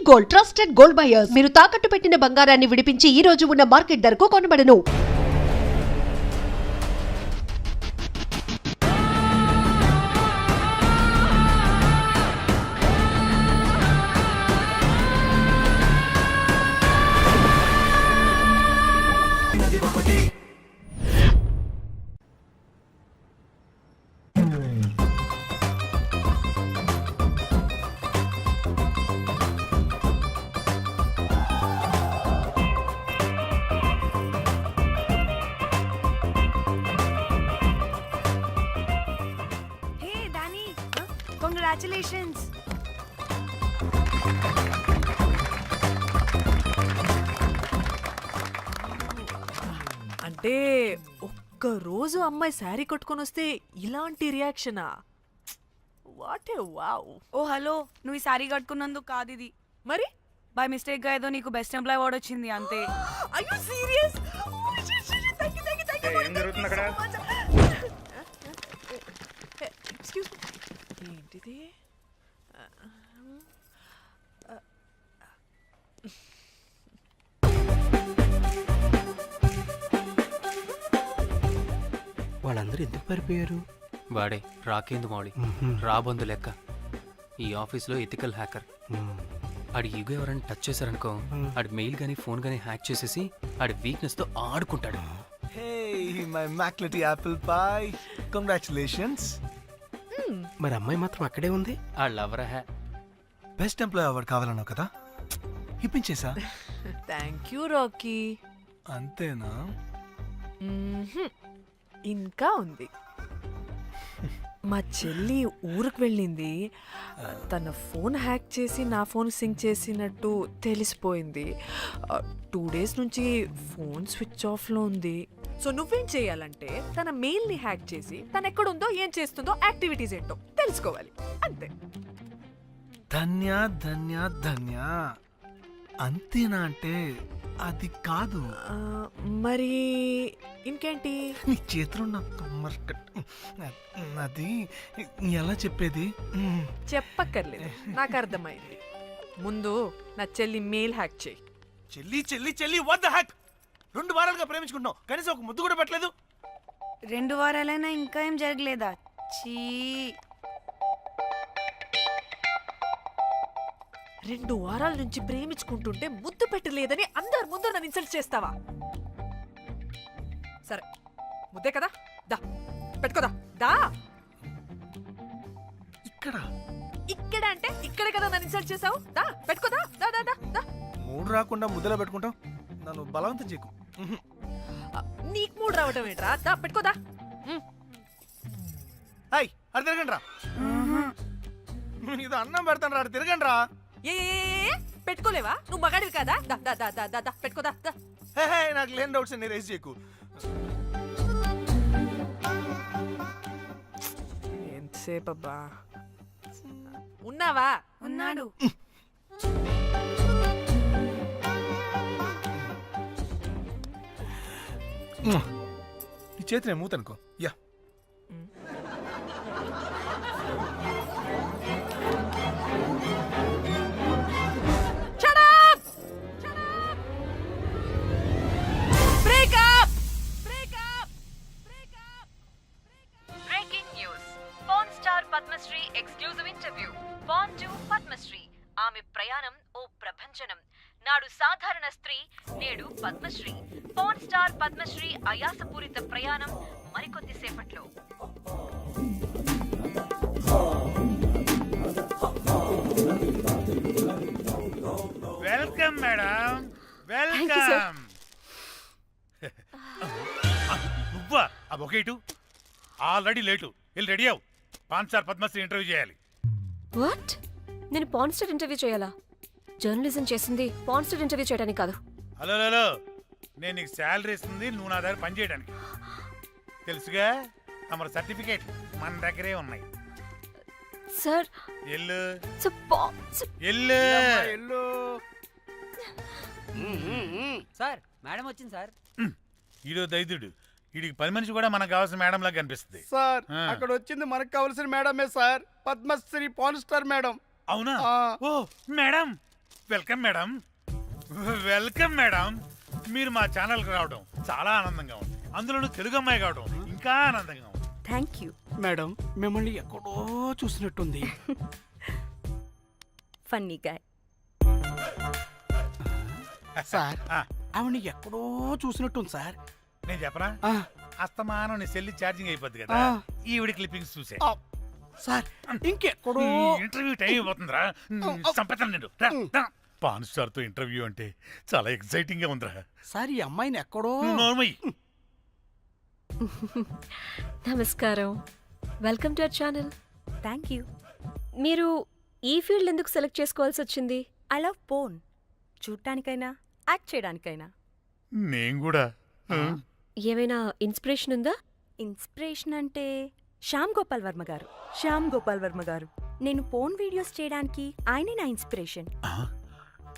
Gold, trusted gold buyers. మీరు తాకట్టు పెట్టిన బంగారాన్ని విడిపించి ఈ రోజు ఉన్న మార్కెట్ ధరకు కొనబడను. Congratulations. అంటే ఒక్క రోజు అమ్మాయి శారీ కట్టుకొని వస్తే ఇలాంటి రియాక్షనా? What a wow. Oh hello, నువ్వు ఈ సారీ కట్టుకున్నందుకు కాదు ఇది. మరి బై మిస్టేక్ గా ఏదో నీకు బెస్ట్ ఎంప్లాయ్ అవార్డ్ వచ్చింది అంతే. Are you serious? ఏం జరుగుతుంది అక్కడ? Excuse me. ఏంటిది? వాళ్ళందరూ ఎందుకు పారిపోయారు? వాడే రాకేందు మౌళి, రాబందు లెక్క. ఈ ఆఫీస్లో ఎథికల్ హ్యాకర్. ఆడి ఈగో ఎవరైనా టచ్ చేశారనుకో, ఆడి మెయిల్ కానీ ఫోన్ కానీ హ్యాక్ చేసేసి ఆడి వీక్నెస్తో ఆడుకుంటాడు. Hey, my McLetty apple pie. Congratulations. మరి అమ్మాయి మాత్రం అక్కడే ఉంది. ఆ లవరా హ్యా. బెస్ట్ ఎంప్లాయ్ అవార్డు కావాలన్నావు కదా, ఇప్పించేసా. Thank you Rocky. అంతేనా? ఇంకా ఉంది. మా చెల్లి ఊరికి వెళ్ళింది. తన ఫోన్ హ్యాక్ చేసి నా ఫోన్ సింక్ చేసినట్టు తెలిసిపోయింది. 2 days నుంచి ఫోన్ స్విచ్ ఆఫ్లో ఉంది. సో నువ్వేం చేయాలంటే తన మెయిల్ని హ్యాక్ చేసి తను ఎక్కడుందో ఏం చేస్తుందో యాక్టివిటీస్ ఏంటో తెలుసుకోవాలి, అంతే. ధన్య ధన్య ధన్య. అంతేనా అంటే అది కాదు. మరి ఇంకేంటి? నీ చేతిలో ఉన్న కమ్మర్ అది ఎలా చెప్పేది? చెప్పక్కర్లేదు, నాకు అర్థమైంది. ముందు నా చెల్లి మెయిల్ హ్యాక్ చేయి. చెల్లి చెల్లి చెల్లి, వాట్ ద హ్యాక్? 2 వారాలుగా ప్రేమించుకుంటున్నావు, కనీసం ఒక ముద్దు కూడా పెట్టలేదు. 2 వారాలైనా ఇంకా ఏం జరగలేదా? చీ. 2 వారాల నుంచి ప్రేమించుకుంటుంటే ముద్దు పెట్టలేదని అందరి ముందు నన్ను ఇన్సల్ట్ చేస్తావా? సరే, ముద్దే కదా, దా పెట్టుకోదా. దా. ఇక్కడ ఇక్కడ అంటే ఇక్కడే కదా నన్ను ఇన్సల్ట్ చేసావు. దా పెట్టుకోదా. దా దా దా దా. మూడు రాకుండా ముద్దలో పెట్టుకుంటావు, నన్ను బలవంతం చేయకు. నీకు మూడు రావటం ఏంట్రా? దా పెట్టుకోదా. హాయ్, అది తిరగండి రా. ఇది అన్నం పెడతాను రా, తిరగండి రా. ఏ పెట్టుకోలేవా? నువ్వు మగాడివి కదా. దా దా దా దా దా పెట్టుకోదా. దా. నాకు లేని డౌట్స్ అన్ని రేస్ చేయకు. ఎంతసేపు అబ్బా? ఉన్నావా? ఉన్నాడు. నీ చేతి నేను మూతనుకో. Yeah, Padmashri exclusive interview. Born to Padmashri. ఆమె ప్రయాణం ఓ ప్రభంజనం. నాడు సాధారణ స్త్రీ, నేడు పద్మశ్రీ. పాన్ స్టార్ పద్మశ్రీ అయాసపూరిత ప్రయాణం మరికొద్ది సేపట్లో. Welcome madam, welcome. నువ్వా? ఆ బొకేటు ఆల్రెడీ లేటు. వెళ్ళి రెడీ అవు. పాన్ స్టార్ పద్మశ్రీ ఇంటర్వ్యూ చేయాలి. వాట్? నేను పాన్ స్టార్ ఇంటర్వ్యూ చేయాలా? జర్నలిజం చేసింది పాన్ స్టార్ ఇంటర్వ్యూ చేయడానికి కాదు. హలో హలో, నేను నీకు శాలరీ ఇస్తుంది నువ్వు నా దగ్గర పని చేయడానికి. తెలుసుగా, తమ సర్టిఫికేట్ మన దగ్గరే ఉన్నాయి. సార్ ఎల్లు ఎల్లు. ఎల్లు. సార్ మేడం వచ్చింది సార్. ఈడో దైదుడు. వీడికి 10 మనిషి కూడా మనకు కావాల్సిన మేడం లాగా కనిపిస్తుంది సార్. అక్కడ వచ్చింది మనకు కావాల్సిన మేడమే sir, Padmashri pan star madam. అవునా? Oh madam, welcome madam. Welcome madam. మీరు మా ఛానల్కి రావడం చాలా ఆనందంగా ఉంది. అందులోనూ తెలుగు అమ్మాయి కావడం ఇంకా ఆనందంగా ఉంది. Thank you. మేడం మిమ్మల్ని ఎక్కడో చూసినట్టుంది. Funny guy. సార్ ఆ, ఆవిడ ఎక్కడో చూసినట్టుంది సార్. నేను చెప్పనా, ఆ, అస్తమానం నీ సెల్లి ఛార్జింగ్ అయిపోద్ది కదా, ఆ. ఈవిడ క్లిప్పింగ్స్ చూసే. ఆ, సార్ ఇంకెక్కడో ఇంటర్వ్యూ టైం అయిపోతుందిరా. సంపతం నేను పాన్ స్టార్ తో ఇంటర్వ్యూ అంటే చాలా ఎక్సైటింగ్ గా ఉందిరా. సార్ ఈ అమ్మాయిని ఎక్కడో నోర్మయ్యి. నమస్కారం, welcome to our channel. Thank you. మీరు ఈ ఫీల్డ్ ఎందుకు సెలెక్ట్ చేసుకోవాల్సి వచ్చింది? I love porn. చూడటానికైనా యాక్ట్ చేయడానికైనా. నేను కూడా. ఏమైనా ఇన్స్పిరేషన్ ఉందా? ఇన్స్పిరేషన్ అంటే శ్యామ్ గోపాల్ వర్మ గారు. శ్యామ్ గోపాల్ వర్మ గారు. నేను పోన్ వీడియోస్ చేయడానికి ఆయనే నా ఇన్స్పిరేషన్.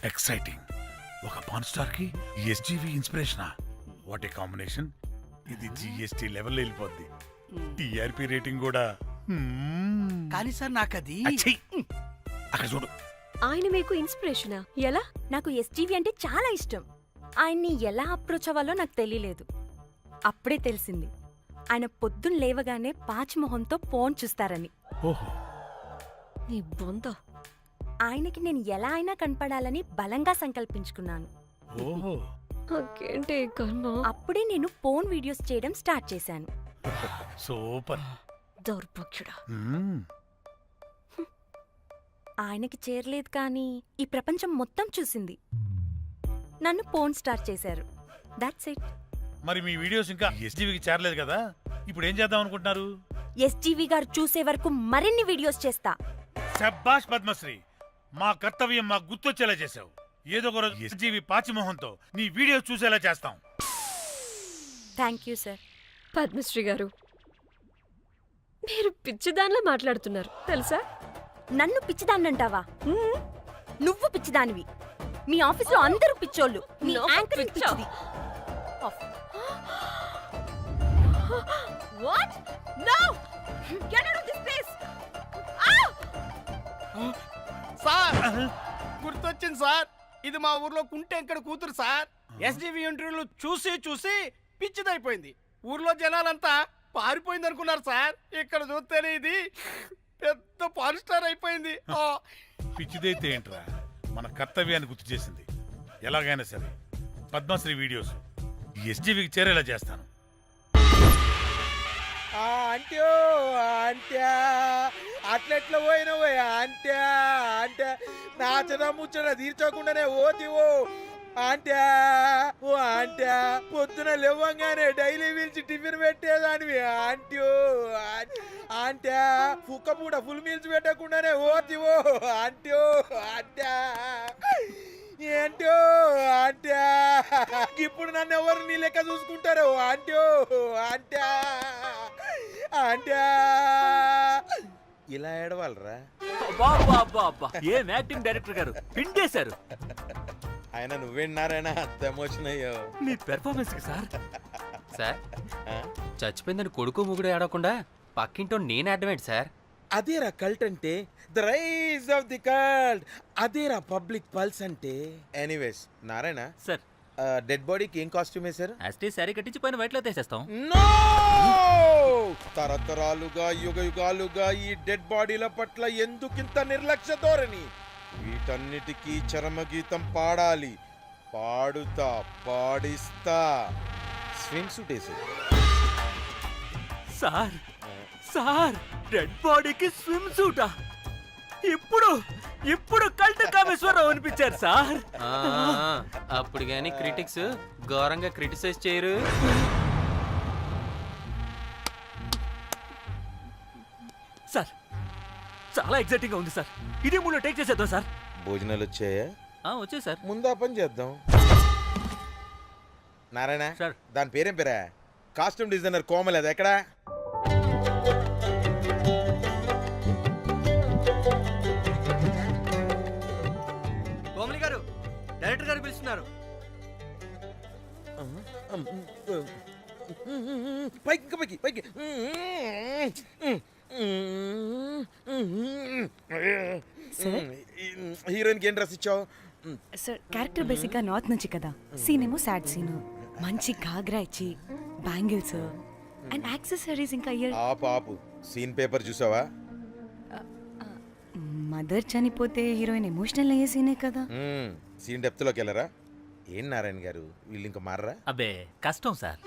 ఎక్సైటింగ్. ఒక పాన్ స్టార్ కి ఎస్జీవి ఇన్స్పిరేషనా? What a combination. ఇది జిఎస్టీ లెవెల్ వెళ్ళిపోద్ది. టిఆర్పి రేటింగ్ కూడా. కానీ సార్ నాకది అచ్చీ. అక్కడ చూడు. ఆయన మీకు ఇన్స్పిరేషనా? ఎలా? నాకు ఎస్టీవీ అంటే చాలా ఇష్టం. ఆయన్ని ఎలా అప్రోచ్ అవ్వాలో నాకు తెలియలేదు. అప్పుడే తెలిసింది ఆయన పొద్దున్న లేవగానే పాచిమొహంతో ఫోన్ చూస్తారని. ఓహో. నీ బొంద. ఆయనకి నేను ఎలా అయినా కనపడాలని బలంగా సంకల్పించుకున్నాను. ఓహో. నాకేంటి ఈ కర్మ? అప్పుడే నేను ఫోన్ వీడియోస్ చేయడం స్టార్ట్ చేశాను. సూపర్. దౌర్భాగ్యుడా. ఆయనకి చేరలేదు కానీ ఈ ప్రపంచం మొత్తం చూసింది. నన్ను ఫోన్ స్టార్ట్ చేశారు. That's it. మరి మీ వీడియోస్ ఇంకా ఎస్జీవికి చేరలేదు కదా, ఇప్పుడు ఏం చేద్దాం అనుకుంటున్నారు? ఎస్టీవీ గారు చూసే వరకు మరిన్ని వీడియోస్ చేస్తా. శబ్బాష్ పద్మశ్రీ. మా కర్తవ్యం మాకు గుర్తొచ్చేలా చేసావు. ఏదో ఒక రోజు ఎస్జీవి పాచిమోహంతో నీ వీడియో చూసేలా చేస్తాం. Thank you sir. పద్మశ్రీ గారు, మీరు పిచ్చిదానిలా మాట్లాడుతున్నారు తెలుసా? నన్ను పిచ్చిదాన్నంటావా? నువ్వు పిచ్చిదానివి. మీ ఆఫీస్లో అందరూ పిచ్చోళ్ళు. నీ నాకు యాంకరింగ్ పిచ్చా? పిచ్చిది. What? No! Get out of this place! Sir గుర్తొచ్చింది సార్. ఇది మా ఊర్లో కుంటెంకడ కూతురు సార్. ఎస్జీవి ఇంటర్వ్యూలు చూసి చూసి పిచ్చిదైపోయింది. ఊర్లో జనాలంతా పారిపోయింది అనుకున్నారు సార్. ఇక్కడ చూస్తేనే ఇది పెద్ద పాన్ స్టార్ అయిపోయింది. పిచ్చిదైతే ఏంట్రా, మన కర్తవ్యాన్ని గుర్తు చేసింది. ఎలాగైనా సరే పద్మశ్రీ వీడియోస్ ఎస్జీవికి చేరేలా చేస్తాను. అంట్యో అంట్యా అట్లెట్లా పోయినవో అంట్యా అంటే నాచన ముచ్చట తీర్చకుండానే ఓతివో అంట్యా. ఓ అంట్యా పొద్దున లేవంగానే డైలీ పిలిచి టిఫిన్ పెట్టేదానివి అంట్యో అంట్యా. కుక్క పూట ఫుల్ మీల్స్ పెట్టకుండానే ఓతివో అంట్యో అంట్యా. ఏంటో అంట్యా ఇప్పుడు నన్ను ఎవరు నీ లెక్క చూసుకుంటారు అంట్యో అంట్యా అంట్యా. ఇలా ఏడవాలరా? ఏం యాక్టింగ్ డైరెక్టర్ గారు పిండేశారు. ఆయన నువ్వేనారాయణ అంత ఎమోషన్ అయ్యో మీ పెర్ఫార్మెన్స్ కి సార్. సార్, చచ్చిపోయిందని కొడుకు ముగుడు ఆడకుండా పక్కింటో నేను ఆడమేంటి సార్? అదేరా కల్ట్ అంటే, the rise of the cult. అదేరా పబ్లిక్ పల్స్ అంటే. ఎనీవేస్ నారాయణ సార్, డెడ్ బాడీకి ఏం కాస్ట్యూమ్ వేశారు? యాస్టీ శారీ కట్టించి పైన వైట్లో తీసేస్తాం. నో! తరతరాలుగా యుగ యుగాలుగా ఈ డెడ్ బాడీల పట్ల ఎందుకింత నిర్లక్ష్య ధోరణి? వీటన్నిటికీ చరమగీతం పాడాలి. పాడుతా, పాడిస్తా. స్విమ్ సూట్ వేసి సార్ సార్, డెడ్ బాడీకి స్విమ్ సూటా? ఇప్పుడు ఇప్పుడు కల్ట్ కామేశ్వరరావు అనిపించారు సార్. అప్పుడు గాని క్రిటిక్స్ ఘోరంగా క్రిటిసైజ్ చేయరు. సార్, చాలా ఎక్సైటింగ్ గా ఉంది సార్. ఇదే మూడు టేక్ చేసేద్దాం సార్. భోజనాలు వచ్చాయా? వచ్చే సార్. ముందు ఆ పని చేద్దాం. నారాయణ సార్. దాని పేరేం పేరా? Costume designer Komal. అది ఎక్కడా? కోమలి గారు, డైరెక్టర్ గారు పిలుస్తున్నారు. పైకి ఇంకా పైకి పైకి. హీరోయిన్కి ఏం డ్రెస్ ఇచ్చావు? సార్ క్యారెక్టర్ బేసిక్గా నార్త్ నుంచి కదా, సీన్ ఏమో సాడ్ సీన్, మంచి ఘాగ్రా ఇచ్చి బ్యాంగిల్స్ అండ్ యాక్సెసరీస్ ఇంకా ఇయర్. ఆపు సీన్ పేపర్ చూసావా? మదర్ చనిపోతే హీరోయిన్ ఎమోషనల్ అయ్యే సీనే కదా. సీన్ డెప్త్లోకి వెళ్ళరా? ఏం నారాయణ గారు వీళ్ళు ఇంకా మారరా? అబ్బే కష్టం సార్.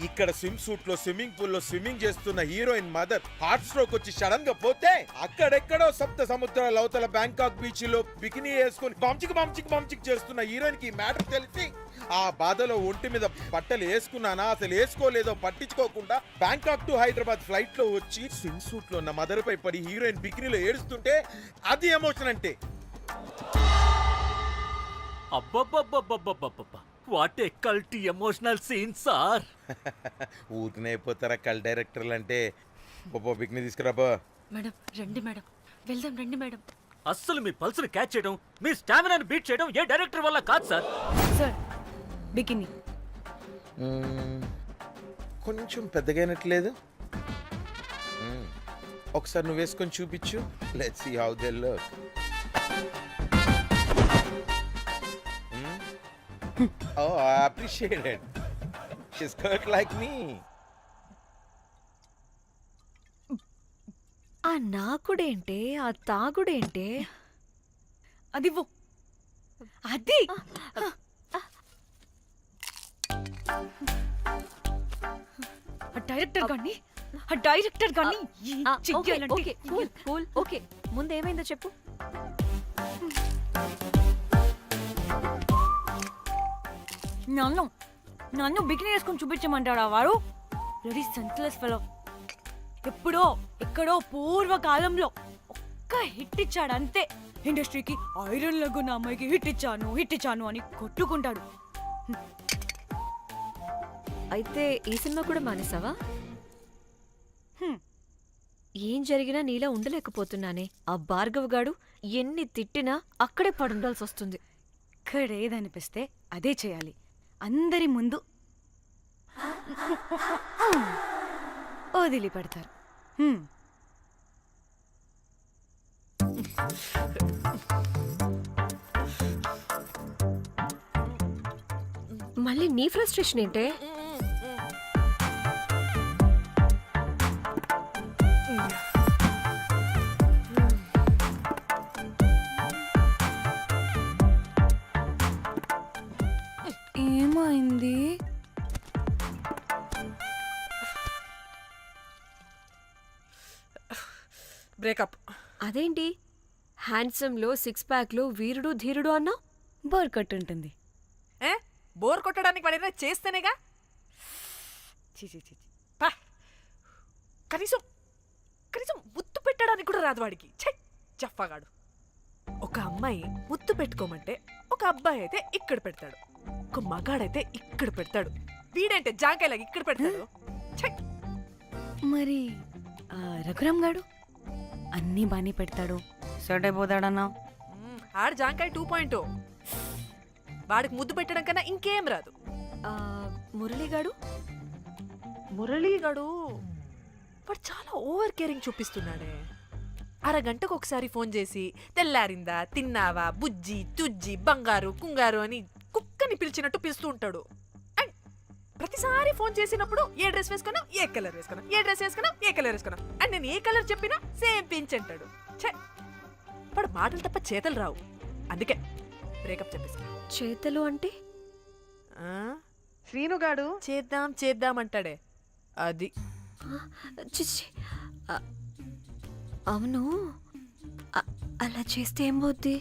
ఇక్కడ స్విమ్ సూట్ లో స్విమ్మింగ్ పూల్ లో స్విమ్మింగ్ చేస్తున్న హీరోయిన్ మదర్ హార్ట్ స్ట్రోక్ వచ్చి సడన్ గా పోతే, అక్కడెక్కడో సప్త సముద్రాల అవతల బ్యాంకాక్ బీచ్ లో బికినీ వేసుకొని బంచిక్ చేస్తున్న హీరోయిన్ కి మ్యాటర్ తెలిసి ఆ బాధలో ఒంటి మీద బట్టలు వేసుకున్నానా అసలు వేసుకోలేదో పట్టించుకోకుండా బ్యాంకాక్ టు హైదరాబాద్ ఫ్లైట్ లో వచ్చి స్విమ్ సూట్ లో ఉన్న మదర్ పై పడి హీరోయిన్ బికినీలో ఏడుస్తుంటే అది ఎమోషన్ అంటే. అబ్బబ్బబ్బబ్బబ్బబ్బబ్బ, వాట్ ఏ కల్టీ ఎమోషనల్ సీన్ సార్. ఊరికనే అయిపోతారా కల్ డైరెక్టర్లు అంటే? బికినీ తీసుకురాబో. మేడం రండి మేడం, వెళ్దాం రండి మేడం. అస్సలు మీ పల్స్ని క్యాచ్ చేయడం, మీ స్టామినాని బీట్ చేయడం ఏ డైరెక్టర్ వల్ల కాదు సార్. సార్ బికినీ కొంచెం పెద్దగైనట్లేదు. ఒకసారి నువ్వు వేసుకొని చూపించు. Let's see how they look. Oh, I appreciate it. She's cut like me. ఆ నాకుడేంటే, ఆ తాగుడేంటే? అదివ్వు, అది డైరెక్టర్ గాని ఓకే, ముందు ఏమైందో చెప్పు. నన్ను బికినీ వేసుకొని చూపించమంటాడా వాడు? Ready senseless fellow. ఎప్పుడో ఎక్కడో పూర్వకాలంలో ఒక్క హిట్ ఇచ్చాడు అంతే. ఇండస్ట్రీకి ఐరన్ లెగ్ ఉన్న అమ్మాయికి హిట్ ఇచ్చాను అని కొట్టుకుంటాడు. అయితే ఈ సినిమా కూడా మానేసావా? ఏం జరిగినా నీలా ఉండలేకపోతున్నానే. ఆ భార్గవ్ గాడు ఎన్ని తిట్టినా అక్కడే పడుండాల్సి వస్తుంది. ఇక్కడేదనిపిస్తే అదే చేయాలి. అందరి ముందు వదిలిపెడతారు. మళ్ళీ నీ ఫ్రస్ట్రేషన్ ఏంటే? ఏమైంది? బ్రేకప్. అదేంటి హ్యాండ్సమ్ లో సిక్స్ ప్యాక్ లో వీరుడు ధీరుడు అన్నా? బోర్ కట్ ఉంటుంది. బోర్ కొట్టడానికి వాడైనా చేస్తేనేగా. పా. కనీసం ముత్తు పెట్టడానికి కూడా రాదు వాడికి. జఫాగాడు. ఒక అమ్మాయి ముత్తు పెట్టుకోమంటే ఒక అబ్బాయి అయితే ఇక్కడ పెడతాడు, ఒక మగాడైతే ఇక్కడ పెడతాడు. వీడంటే జాంకాయలాగా ఇక్కడ పెడతాడు. మరి రఘురామ్ గాడు అన్నీ బానే పెడతాడు, సెట్ అయిపోతాడన్నా. ఆడు జాంకాయ 2.0. వాడికి ముద్దు పెట్టడం కన్నా ఇంకేం రాదు. మురళీగాడు వాడు చాలా ఓవర్ కేరింగ్ చూపిస్తున్నాడే. అరగంటకు ఒకసారి ఫోన్ చేసి తెల్లారిందా, తిన్నావా, బుజ్జి తుజ్జి, బంగారు కుంగారు అని కుక్కని పిలిచినట్టు పిలుస్తూ ఉంటాడు. అండ్ ప్రతిసారి ఫోన్ చేసినప్పుడు ఏ డ్రెస్ వేసుకున్నావు, ఏ కలర్ వేసుకున్నావు, ఏ డ్రెస్ వేసుకున్నావు, ఏ కలర్ వేసుకున్నావు అండ్ నేను ఏ కలర్ చెప్పినా సేమ్ పించ్ అంటాడు. వాడు మాటలు తప్ప చేతలు రావు. అందుకే బ్రేకప్ చెప్పేసి. చేతలు అంటే శ్రీనుగాడు చేద్దాం అంటాడే అది. చిచ్చి. అవును, అలా చేస్తే ఏమవుద్ది?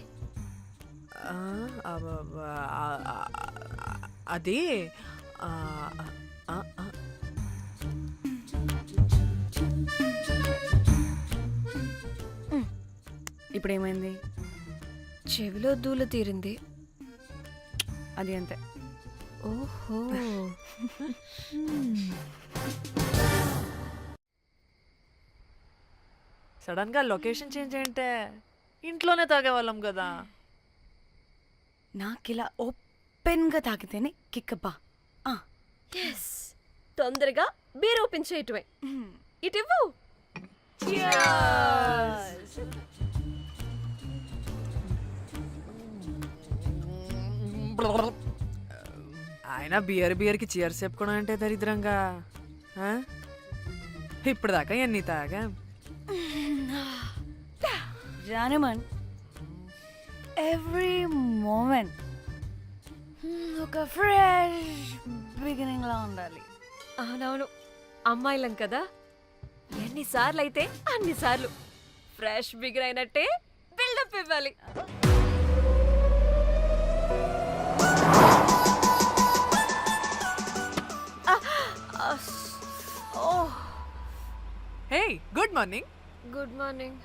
అది ఇప్పుడు ఏమైంది? చెవిలో దూల తీరింది. అది అంతే. ఓహో. సడన్ గా లొకేషన్ చేంజ్ అంటే ఇంట్లోనే తాగేవాళ్ళం కదా. నాకిలా ఓపెన్ గా తాగితేనే కిక్కబ్బా. తొందరగా బీర్ ఓపెన్ చేయటమే. ఇటివ్వు. ఆయన బియర్కి చీర్స్ చెప్పుకోవడం అంటే దరిద్రంగా ఆ? ఇప్పుడు దాకా ఎన్ని తాగా జానమన్ ఎవ్రీ మూమెంట్ ఒక ఫ్రెష్ బిగినింగ్ లా ఉండాలి. అవునవును, అమ్మాయిలం కదా, ఎన్నిసార్లు అయితే అన్నిసార్లు ఫ్రెష్ బిగిన్ అయినట్టే బిల్డప్ ఇవ్వాలి. Hey good morning. Good morning.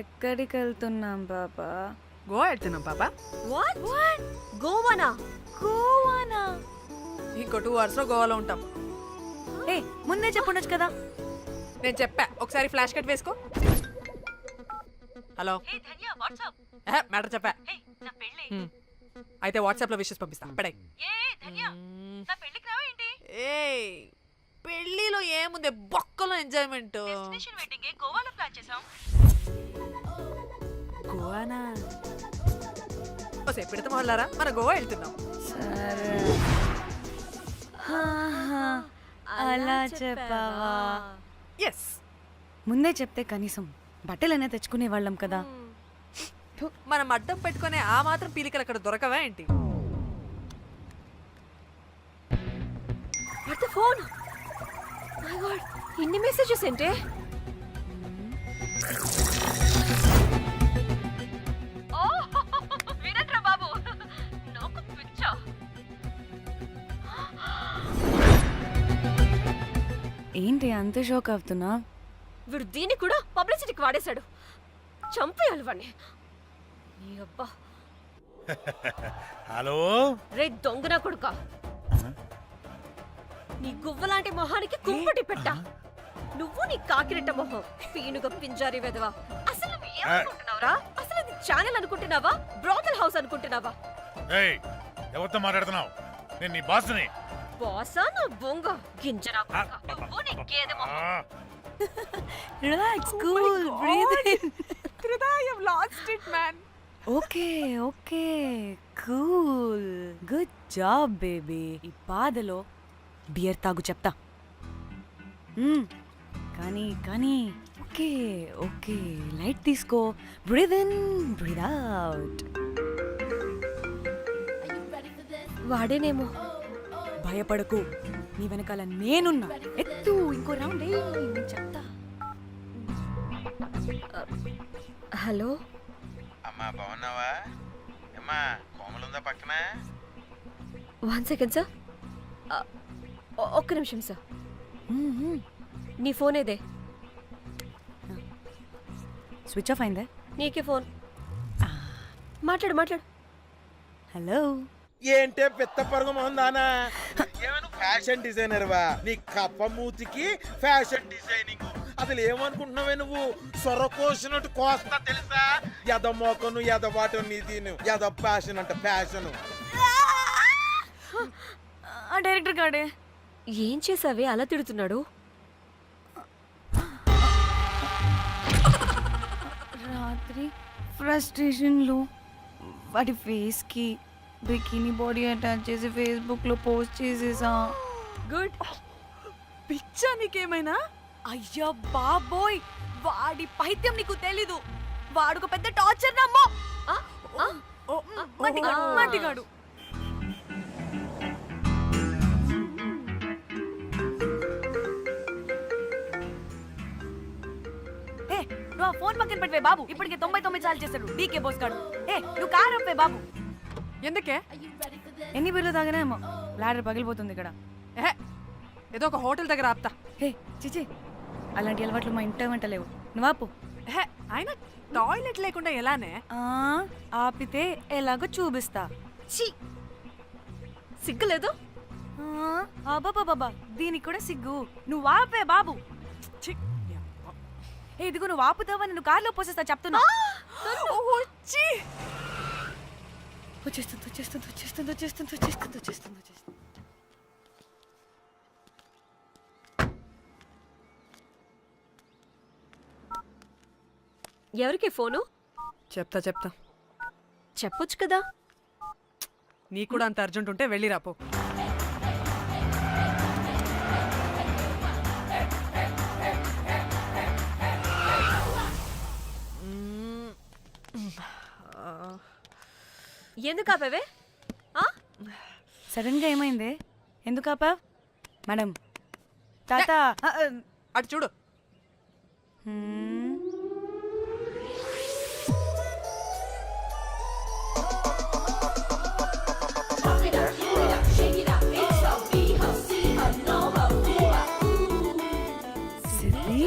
ఎక్కడికి వెళ్తున్నాం పాపా? గోవా వెళ్తున్నాం పాపా. వాట్ వాట్ గోవానా? గోవానా? ఇంకో 2 hours లో గోవాలో ఉంటాం. ఏ ముందే చెప్పుండొచ్చు కదా. నేను చెప్పా, ఒకసారి ఫ్లాష్ కట్ వేసుకో. హలో, మ్యాటర్ చెప్పా. అయితే వాట్సాప్ లో విషెస్ పంపిస్తా. పడే. ఏ పెళ్ళిలో ఏముంది, బొక్కలో ఎంజాయ్మెంట్. గోవానా? ఓసే పెడతాం వాళ్ళారా, మన గోవా వెళ్తున్నాం. సరే అలా చెప్పావా? ఎస్, ముందే చెప్తే కనీసం బట్టలనే తెచ్చుకునే వాళ్ళం కదా. మనం అడ్డం పెట్టుకునే ఆ మాత్రం పీలికలు అక్కడ దొరకవా ఏంటి? ఫోన్. మై గాడ్, ఇన్ని మెసేజెస్ ఏంటే? వినట్రా బాబు, నాకు పిచ్చా. ఏంటి అంత షోక్ అవుతున్నా? వీడు దీన్ని కూడా పబ్లిసిటీకి వాడేశాడు. చంపేయాలి వాడిని. నీ అబ్బా. హలో రే దొంగన కొడుకా, నీ గువ్వలాంటి మొహానికి కుంపటి పెట్ట. నువ్వు నీ కాకిరెట్ట మొహం, పీనుగ పింజారి వెదవా. అసలు నువ్వు ఏమనుకుంటున్నావురా? అసలు ఇది ఛానల్ అనుకుంటున్నావా, బ్రోకల్ హౌస్ అనుకుంటున్నావా? ఏయ్, ఎవరితో మాట్లాడుతున్నావు? నేను నీ బాస్ని. బాసా నా బొంగ గింజరా కొడుకా. నువ్వు నీ గేదె మొహం. Relax, cool, breathe in. I have lost it, man. Okay okay, cool, good job baby. ఈ బాధలో బియర్ తాగు చెప్తా. కానీ కానీ ఓకే ఓకే, లైట్ తీసుకో. Breathe in, breathe out. వాడేనేమో. భయపడకు, నీ వెనకాల నేనున్నా. ఎత్తు, ఇంకో రౌండ్ నేను చెప్తా. హలో అమ్మా, బాగున్నావా? అమ్మా, కోమలుందా పక్కన? 1 second సార్. ఒక్క నిమిషం సార్. నీ ఫోన్ ఏదే? స్విచ్ ఆఫ్ అయిందే. నీకే ఫోన్. మాట్లాడు మాట్లాడు. హలో. ఏంటే పెద్ద పరుగు మొహందానా? ఏమను ఫ్యాషన్ డిజైనర్ వా? నీ కప్ప మూతికి ఫ్యాషన్ డిజైనింగ్. అసలు ఏమనుకుంటున్నావే నువ్వు? సొర కోసినట్టు కోస్తా తెలుసా? ఎద మోకను, ఎద వాటను, నీతిను, ఎద ఫ్యాషన్ అంట ఫ్యాషన్. ఆ డైరెక్టర్ గాడే ఏం చేసావే అలా తిడుతున్నాడు? రాత్రి ఫ్రస్ట్రేషన్లో వాడి ఫేస్కి బికినీ బాడీ అటాచ్ చేసి ఫేస్బుక్లో పోస్ట్ చేసేసా. గుడ్. పిచ్చా నీకేమైనా? అయ్యా బాబోయ్, వాడి పైత్యం నీకు తెలీదు. వాడుకు పెద్ద టార్చర్ నమ్మో. మట్టిగాడు. నువ్వు ఆ ఫోన్ పక్కన పెట్టవే బాబు. ఇప్పటికే 99 సార్లు చేశాడు డీకే బోస్ గాడు. నువ్వు కారు అప్పే బాబు. ఎందుకే? ఎన్ని బిర్లు తాగినాయేమో, లాడర్ పగిలిపోతుంది ఇక్కడ. ఏదో ఒక హోటల్ దగ్గర ఆపుతా. చిచి, అలాంటి అలవాట్లు మా ఇంట వెంట లేవు. నువ్వు ఆపు. ఆయన టాయిలెట్ లేకుండా ఎలానే? ఆపితే ఎలాగో చూపిస్తా. సిగ్గులేదు? బాబా, దీనికి కూడా సిగ్గు. నువ్వు ఆపే బాబు. ఇదిగో నువ్వు ఆపుతావా, నేను కార్లో పోసేస్తా చెప్తున్నా. వచ్చేస్తుంది. ఎవరికి ఫోను? చెప్తా. చెప్పొచ్చు కదా. నీకు కూడా అంత అర్జెంట్ ఉంటే వెళ్ళి రాపో. ఎందుకు ఆపేవే? సడన్ గా ఏమైంది? ఎందుకు ఆపా? మేడం తాత అటు చూడు. సిద్ధి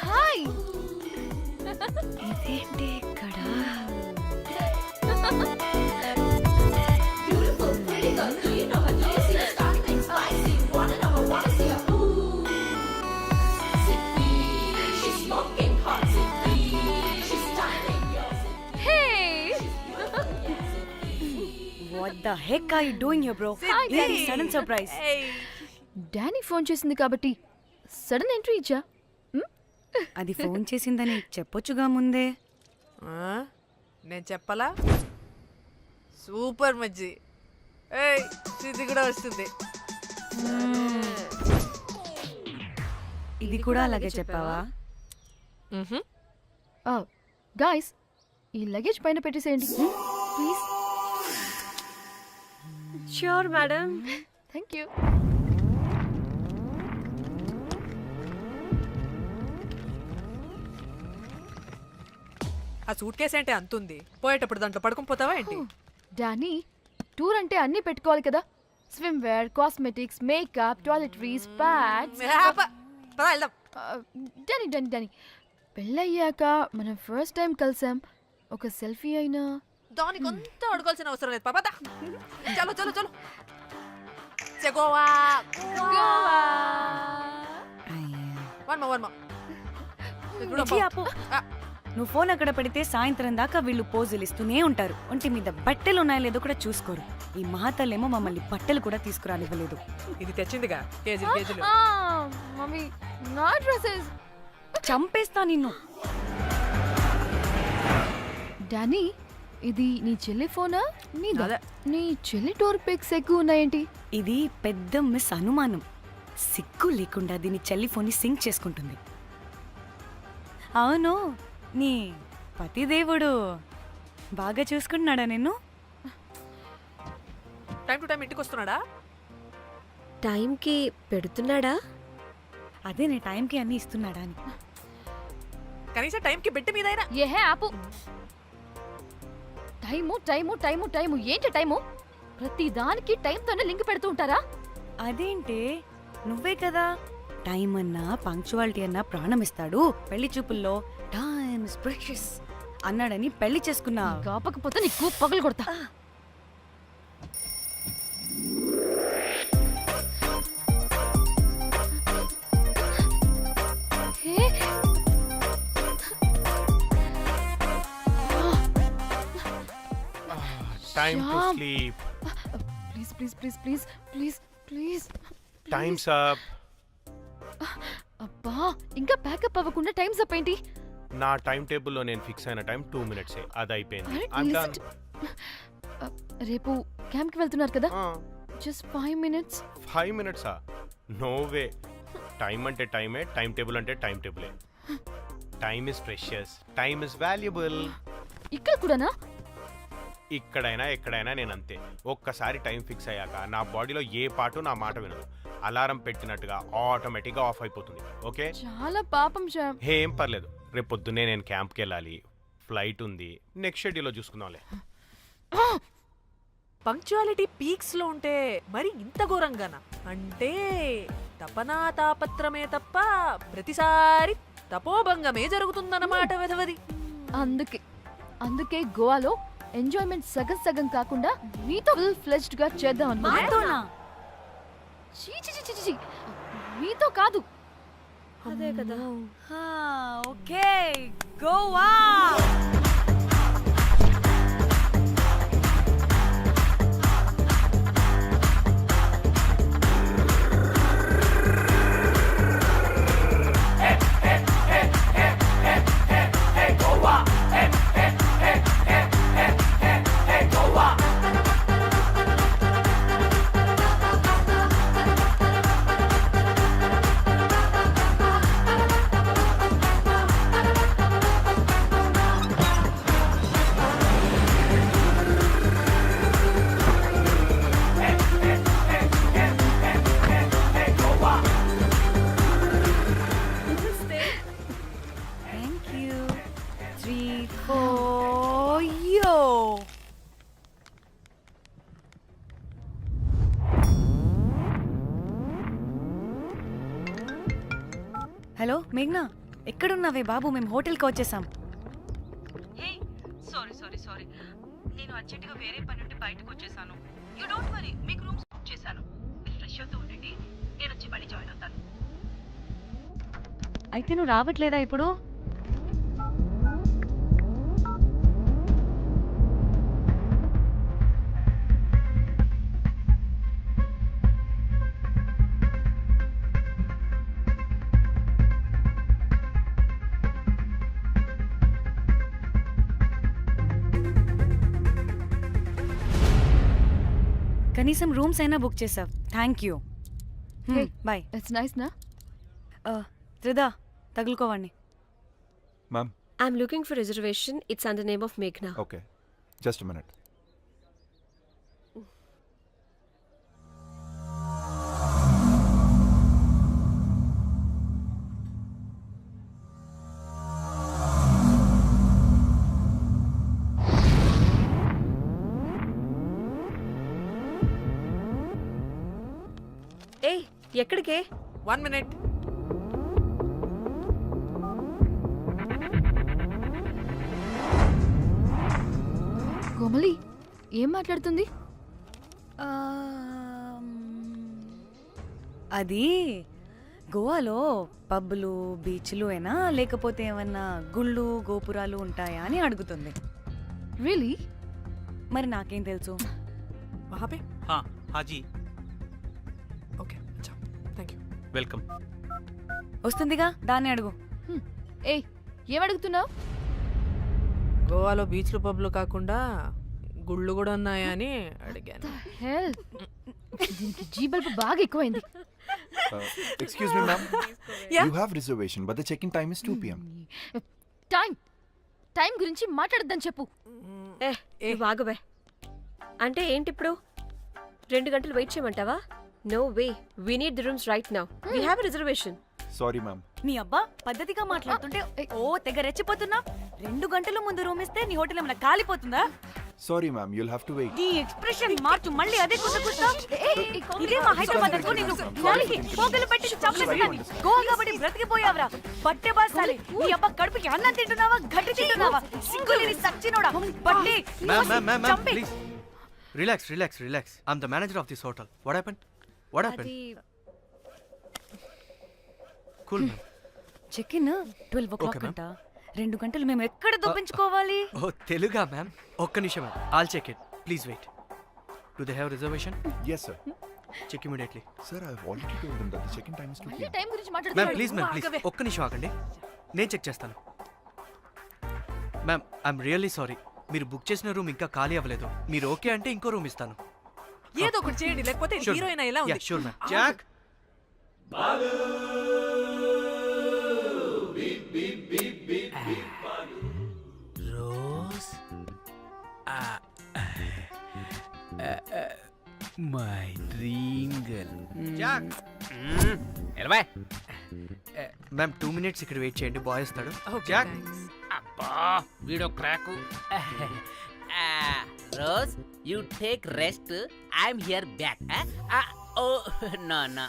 హాయ్. ఇదేంటి ఇక్కడ? What the heck are you doing here, bro? This is sudden surprise. Danny phone చేసింది కాబట్టి సడన్ ఎంట్రీ ఇచ్చా. అది ఫోన్ చేసిందని చెప్పొచ్చుగా ముందే. నేను చెప్పలా? సూపర్ మజ్జి. ఏయ్ సిద్ధి కూడా వస్తుంది. ఇది కూడా అలాగే చెప్పావా? గాయ్స్, ఈ లగేజ్ పైన పెట్టేసేయండి please. Sure, madam. Thank you. ఆ సూట్ కేసు అంటే అంతుంది. పోయేటప్పుడు దాంట్లో పడుకుని పోతావా ఏంటి? డానీ, టూర్ అంటే అన్నీ పెట్టుకోవాలి కదా. Swim wear, cosmetics, makeup, toiletries, pads. వెళ్దాం. డానీ డానీ డానీ, పెళ్ళయ్యాక మనం ఫస్ట్ టైం కలిసాం. ఒక సెల్ఫీ అయినా. దానికి అంతా అడగాల్సిన అవసరం లేదు పాపా. చలో చలో చలో. గోవా వర్మ. విజయ్, ఆపు. నువ్వు ఫోన్ అక్కడ పెడితే సాయంత్రం దాకా వీళ్ళు పోజులు ఇస్తూనే ఉంటారు. ఒంటి మీద బట్టలు ఉన్నాయో లేదో కూడా చూసుకోరు. ఈ మహాతల్లేమో మమ్మల్ని బట్టలు కూడా తీసుకురానివ్వలేదు. ఇది తెచ్చిందిగా కేజీలు కేజీలు. మమ్మీ, నా డ్రెస్సెస్. చంపేస్తా నిన్ను. డానీ, ఇది నీ చెల్లి ఫోనా? నీదా? అదే. నీ చెల్లి టూర్ పిక్స్ ఎక్కువ ఉన్నాయేంటి? ఇది పెద్ద మిస్ అనుమానం. సిగ్గు లేకుండా దీని చెల్లి ఫోన్ని సింక్ చేసుకుంటుంది. అవును, నీ పతిదేవుడు బాగా చూసుకుంటున్నాడా నిన్ను? టైం టు టైం ఇంటికి వస్తున్నాడా? టైంకి పెడుతున్నాడా? అదే నీ టైంకి అన్ని ఇస్తున్నాడా అని. కనీసం టైంకి పెట్టి మీదైనా. ఏహే ఆపు. టైము టైము టైము టైము ఏంటి టైము? ప్రతి దానికి టైంతోనే లింక్ పెడుతూ ఉంటారా? అదేంటి, నువ్వే కదా టైం అన్నా పంక్చువాలిటీ అన్నా ప్రాణం ఇస్తాడు, పెళ్లి చూపుల్లో టైమ్ ఇస్ ప్రెషియస్ అన్నాడని పెళ్లి చేసుకున్నా. కాపకపోతే నీకు పగలు కొడతా. Time to Shyam. sleep. Please please please please please please. Time's up. అబ్బా, ఇంకా ప్యాకప్ అవ్వకుండా టైమ్స్ అప్ ఏంటి? నా టైం టేబుల్లో నేను ఫిక్స్ అయిన టైం 2 minutes. అది అయిపోయింది. Alright, I'm listen done. రేపు క్యాంప్ కి వెళ్తున్నారు కదా? Just 5 minutes. 5 minutes? No way. Time అంటే టైమే, టైం టేబుల్ అంటే టైం టేబులే. Time is precious, time is valuable. ఇక్కడ కూడానా? ఇక్కడైనా ఎక్కడైనా నేను అంతే. ఒక్కసారి టైం ఫిక్స్ అయ్యాక నా బాడీలో ఏ పాటు నా మాట వినదు. అలారం పెట్టినట్టుగా ఆటోమేటిక్గా ఆఫ్ అయిపోతుంది. ఓకే, చాలా పాపం శ్యామ్. ఏం పర్లేదు. రేపు పొద్దున్నే నేను క్యాంప్కి వెళ్ళాలి, ఫ్లైట్ ఉంది. నెక్స్ట్ షెడ్యూల్లో చూసుకుందాంలే. పంక్చువాలిటీ పీక్స్ లో ఉంటే మరి ఇంత ఘోరంగానా? అంటే తపనా తాపత్రమే తప్ప ప్రతిసారి తపోభంగమే జరుగుతుందన్నమాట వెధవది. అందుకే గోవాలో ఎంజాయ్మెంట్ సగం సగం కాకుండా మీతో ఫుల్ ఫ్లెజ్డ్ గా చేద్దాం అనుకున్నా. చీ చీ చీ చీ, మీతో కాదు. అదే కదా. ఓకే, గోవా. హలో మేఘ్నా, ఎక్కడున్నావే బాబు? మేము హోటల్కి వచ్చేసాం. సారీ సారీ సారీ, నేను అర్జెంటుగా వేరే పని నుండి బయటకు వచ్చేసాను. యూ డోంట్ వరీ, మీకు రూమ్స్ బుక్ చేశాను. మీరు ఫ్రెష్ అవుతూ ఉండండి, నేను వచ్చి మళ్ళీ జాయిన్ అవుతాను. అయితే నువ్వు రావట్లేదా ఇప్పుడు? కనీసం రూమ్స్ అయినా బుక్ చేసావు, thank you. Hey. Boy. It's nice నా. త్రిదా, తగులుకోవండి. Ma'am. I'm looking for reservation. It's under name of మేఘ్నా. Okay, just minute. ఏయ్, ఎక్కడికే? 1 minute. కోమలి ఏం మాట్లాడుతుంది? అది గోవాలో పబ్బులు బీచ్లు అయినా లేకపోతే ఏమన్నా గుళ్ళు గోపురాలు ఉంటాయా అని అడుగుతుంది. రియలీ? మరి నాకేం తెలుసు? वहाँ पे? हाँ हाँ जी, ओके, अच्छा, थैंक यू. వెల్కమ్. వస్తుందిగా, దాన్ని అడుగు. ఏయ్, ఏం అడుగుతున్నావు? గోవాలో బీచ్లు పబ్లు కాకుండా గుళ్ళు కూడా ఉన్నాయా అని అడిగాను. హెల్, దీనికి జీ బల్బ్ బాగా ఎక్కువైంది. Excuse me, ma'am. Yeah? You have reservation, but the check-in time is 2 p.m. Time గురించి మాట్లాడద్దని చెప్పు. నువ్వు ఆగుబే. అంటే ఏంటి ఇప్పుడు 2 గంటలు వెయిట్ చేయమంటావా? No way, we need the rooms right now. We have reservation. Sorry, ma'am. నీ అబ్బా పద్ధతిగా మాట్లాడుతుంటే ఓ తెగ రెచ్చిపోతున్నా. 2 గంటల ముందు రూమ్ ఇస్తే నీ హోటల్ ఏమైనా కాలిపోతుందా? Sorry, ma'am. You'll have to wait. నీ ఎక్స్ప్రెషన్ మార్చు, మళ్ళీ అదే కుసకుస్తా. ఇదే మా హైదరాబాద్ అనుకో, నిన్ను గాలికి పోగలు పెట్టి చంపేసేదాన్ని. గోవా కాబట్టి బ్రతికిపోయావరా బట్టే బాసాలి. నీ అబ్బా కడుపుకి అన్నం తింటున్నావా, గడ్డి తింటున్నావా? సిగ్గులేని సచ్చినోడా బట్టే. Ma'am, please. Relax. I'm the manager of this hotel. What happened? Cool, ma'am. Check in 12 o'clock Okay, ma'am. అంట. 2 గంటలు మేము ఎక్కడ దొప్పించుకోవాలి? Oh, Teluga, ma'am. ఒక్క నిమిషం, ma'am. I'll check it. Please wait. Do they have reservation? Yes, sir. Check immediately. Sir, I've already told them that the check-in time is 2 మళ్ళీ p.m. Time గురించి ma'am మాట్లాడుతున్నాడు. Please ఒక్క నిమిషం ఆగండి, నేను check చేస్తాను. మ్యామ్, ఐఎమ్ రియల్లీ సారీ, మీరు book చేసిన రూమ్ ఇంకా ఖాళీ అవ్వలేదు. మీరు ఓకే అంటే ఇంకో రూమ్ ఇస్తాను. ఏదో ఒకటి చేయండి, లేకపోతే హీరోయిన్ ఎలా ఉంది? Sure ma'am. Jack, Rose, my dream girl. Jack. ఎలవా, మ్యామ్ 2 minutes ఇక్కడ వెయిట్ చేయండి, బాయ్ వస్తాడు. Okay, Jack. thanks. అబ్బా వీడో crack. Rose, you take rest, I'm here back. Oh no no,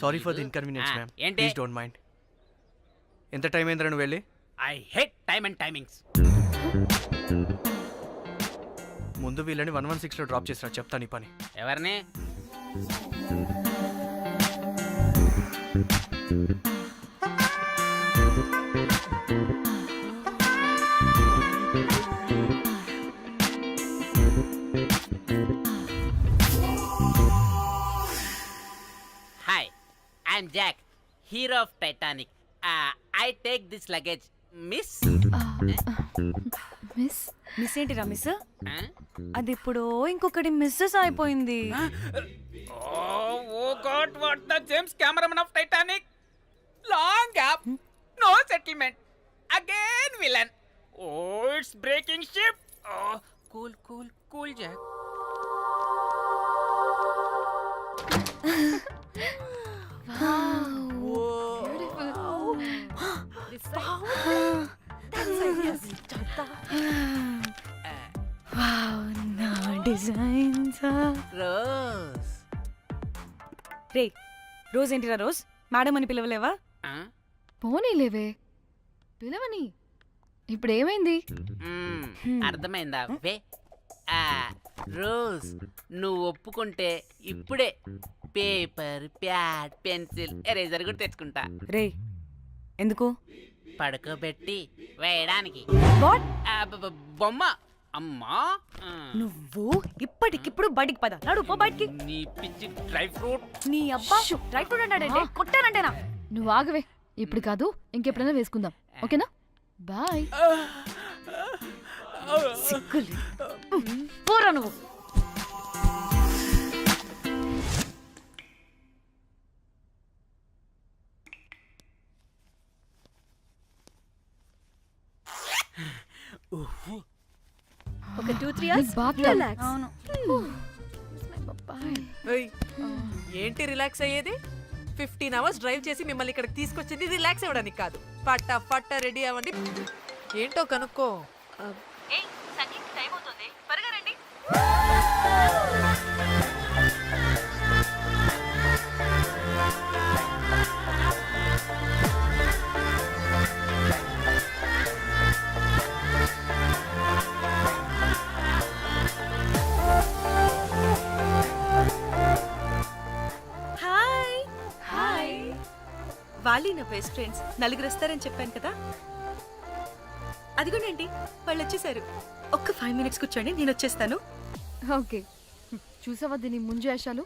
sorry for the inconvenience ma'am, ఏంటి? Please don't mind. ఎంత time అయిందిరా నువ్వు వెళ్ళి? I hate time and timings. ముందు వీళ్ళని 116లో డ్రాప్ చేసినా, చెప్తాను ఈ పని. ఎవరిని? Hi, I'm Jack, hero of Titanic. I take this luggage, miss. Miss ఏంటిరా మిస్? అది ఇప్పుడు ఇంకొకటి మిస్సెస్ అయిపోయింది. Oh God, what the James Cameron of Titanic? Long gap, no settlement. Again villain. Oh, it's breaking ship. Oh, cool, Jack. నా designs. Rose. రే, rose ఏంటిరా rose? Madam అని పిలవలేవా? పోనీలేవే పిలవని. ఇప్పుడు ఏమైంది? అర్థమైందా వే రోజ్, నువ్వు ఒప్పుకుంటే ఇప్పుడే పేపర్, ప్యాడ్, పెన్సిల్, ఎరేజర్ కూడా తెచ్చుకుంటా. రే ఎందుకు? పడుకోబెట్టి వేయడానికి. వాట్? బొమ్మ. అమ్మా, నువ్వు ఇప్పటికిప్పుడు బయటికి పద. నడు పో బయటికి. నీ పిచ్చి డ్రై ఫ్రూట్. నీ అబ్బా డ్రై ఫ్రూట్ అన్నాడంటే కొట్టానంటేనా? నువ్వు ఆగవే. ఇప్పుడు కాదు, ఇంకెప్పుడైనా వేసుకుందాం. ఓకేనా? బాయ్. సిగ్గులు పోరా నువ్వు. ఒక 2-3 hours relax. అవును. ఏయ్, ఏంటి రిలాక్స్ అయ్యేది? 15 hours డ్రైవ్ చేసి మిమ్మల్ని ఇక్కడికి తీసుకొచ్చింది రిలాక్స్ అవ్వడానికి కాదు. పట్ట రెడీ అవ్వండి. ఏంటో కనుక్కో. ఏయ్ సంగీత్ టైం అవుతుంది, త్వరగా రండి. Hi hi. వాళ్ళీ నా బెస్ట్ ఫ్రెండ్స్. నలుగురు వస్తారని చెప్పాను కదా, అదిగోనండి వాళ్ళు వచ్చేసారు. ఒక్క 5 minutes కూర్చోండి, నేను వచ్చేస్తాను. ఓకే. చూసావా దీని ముంజేషాలు?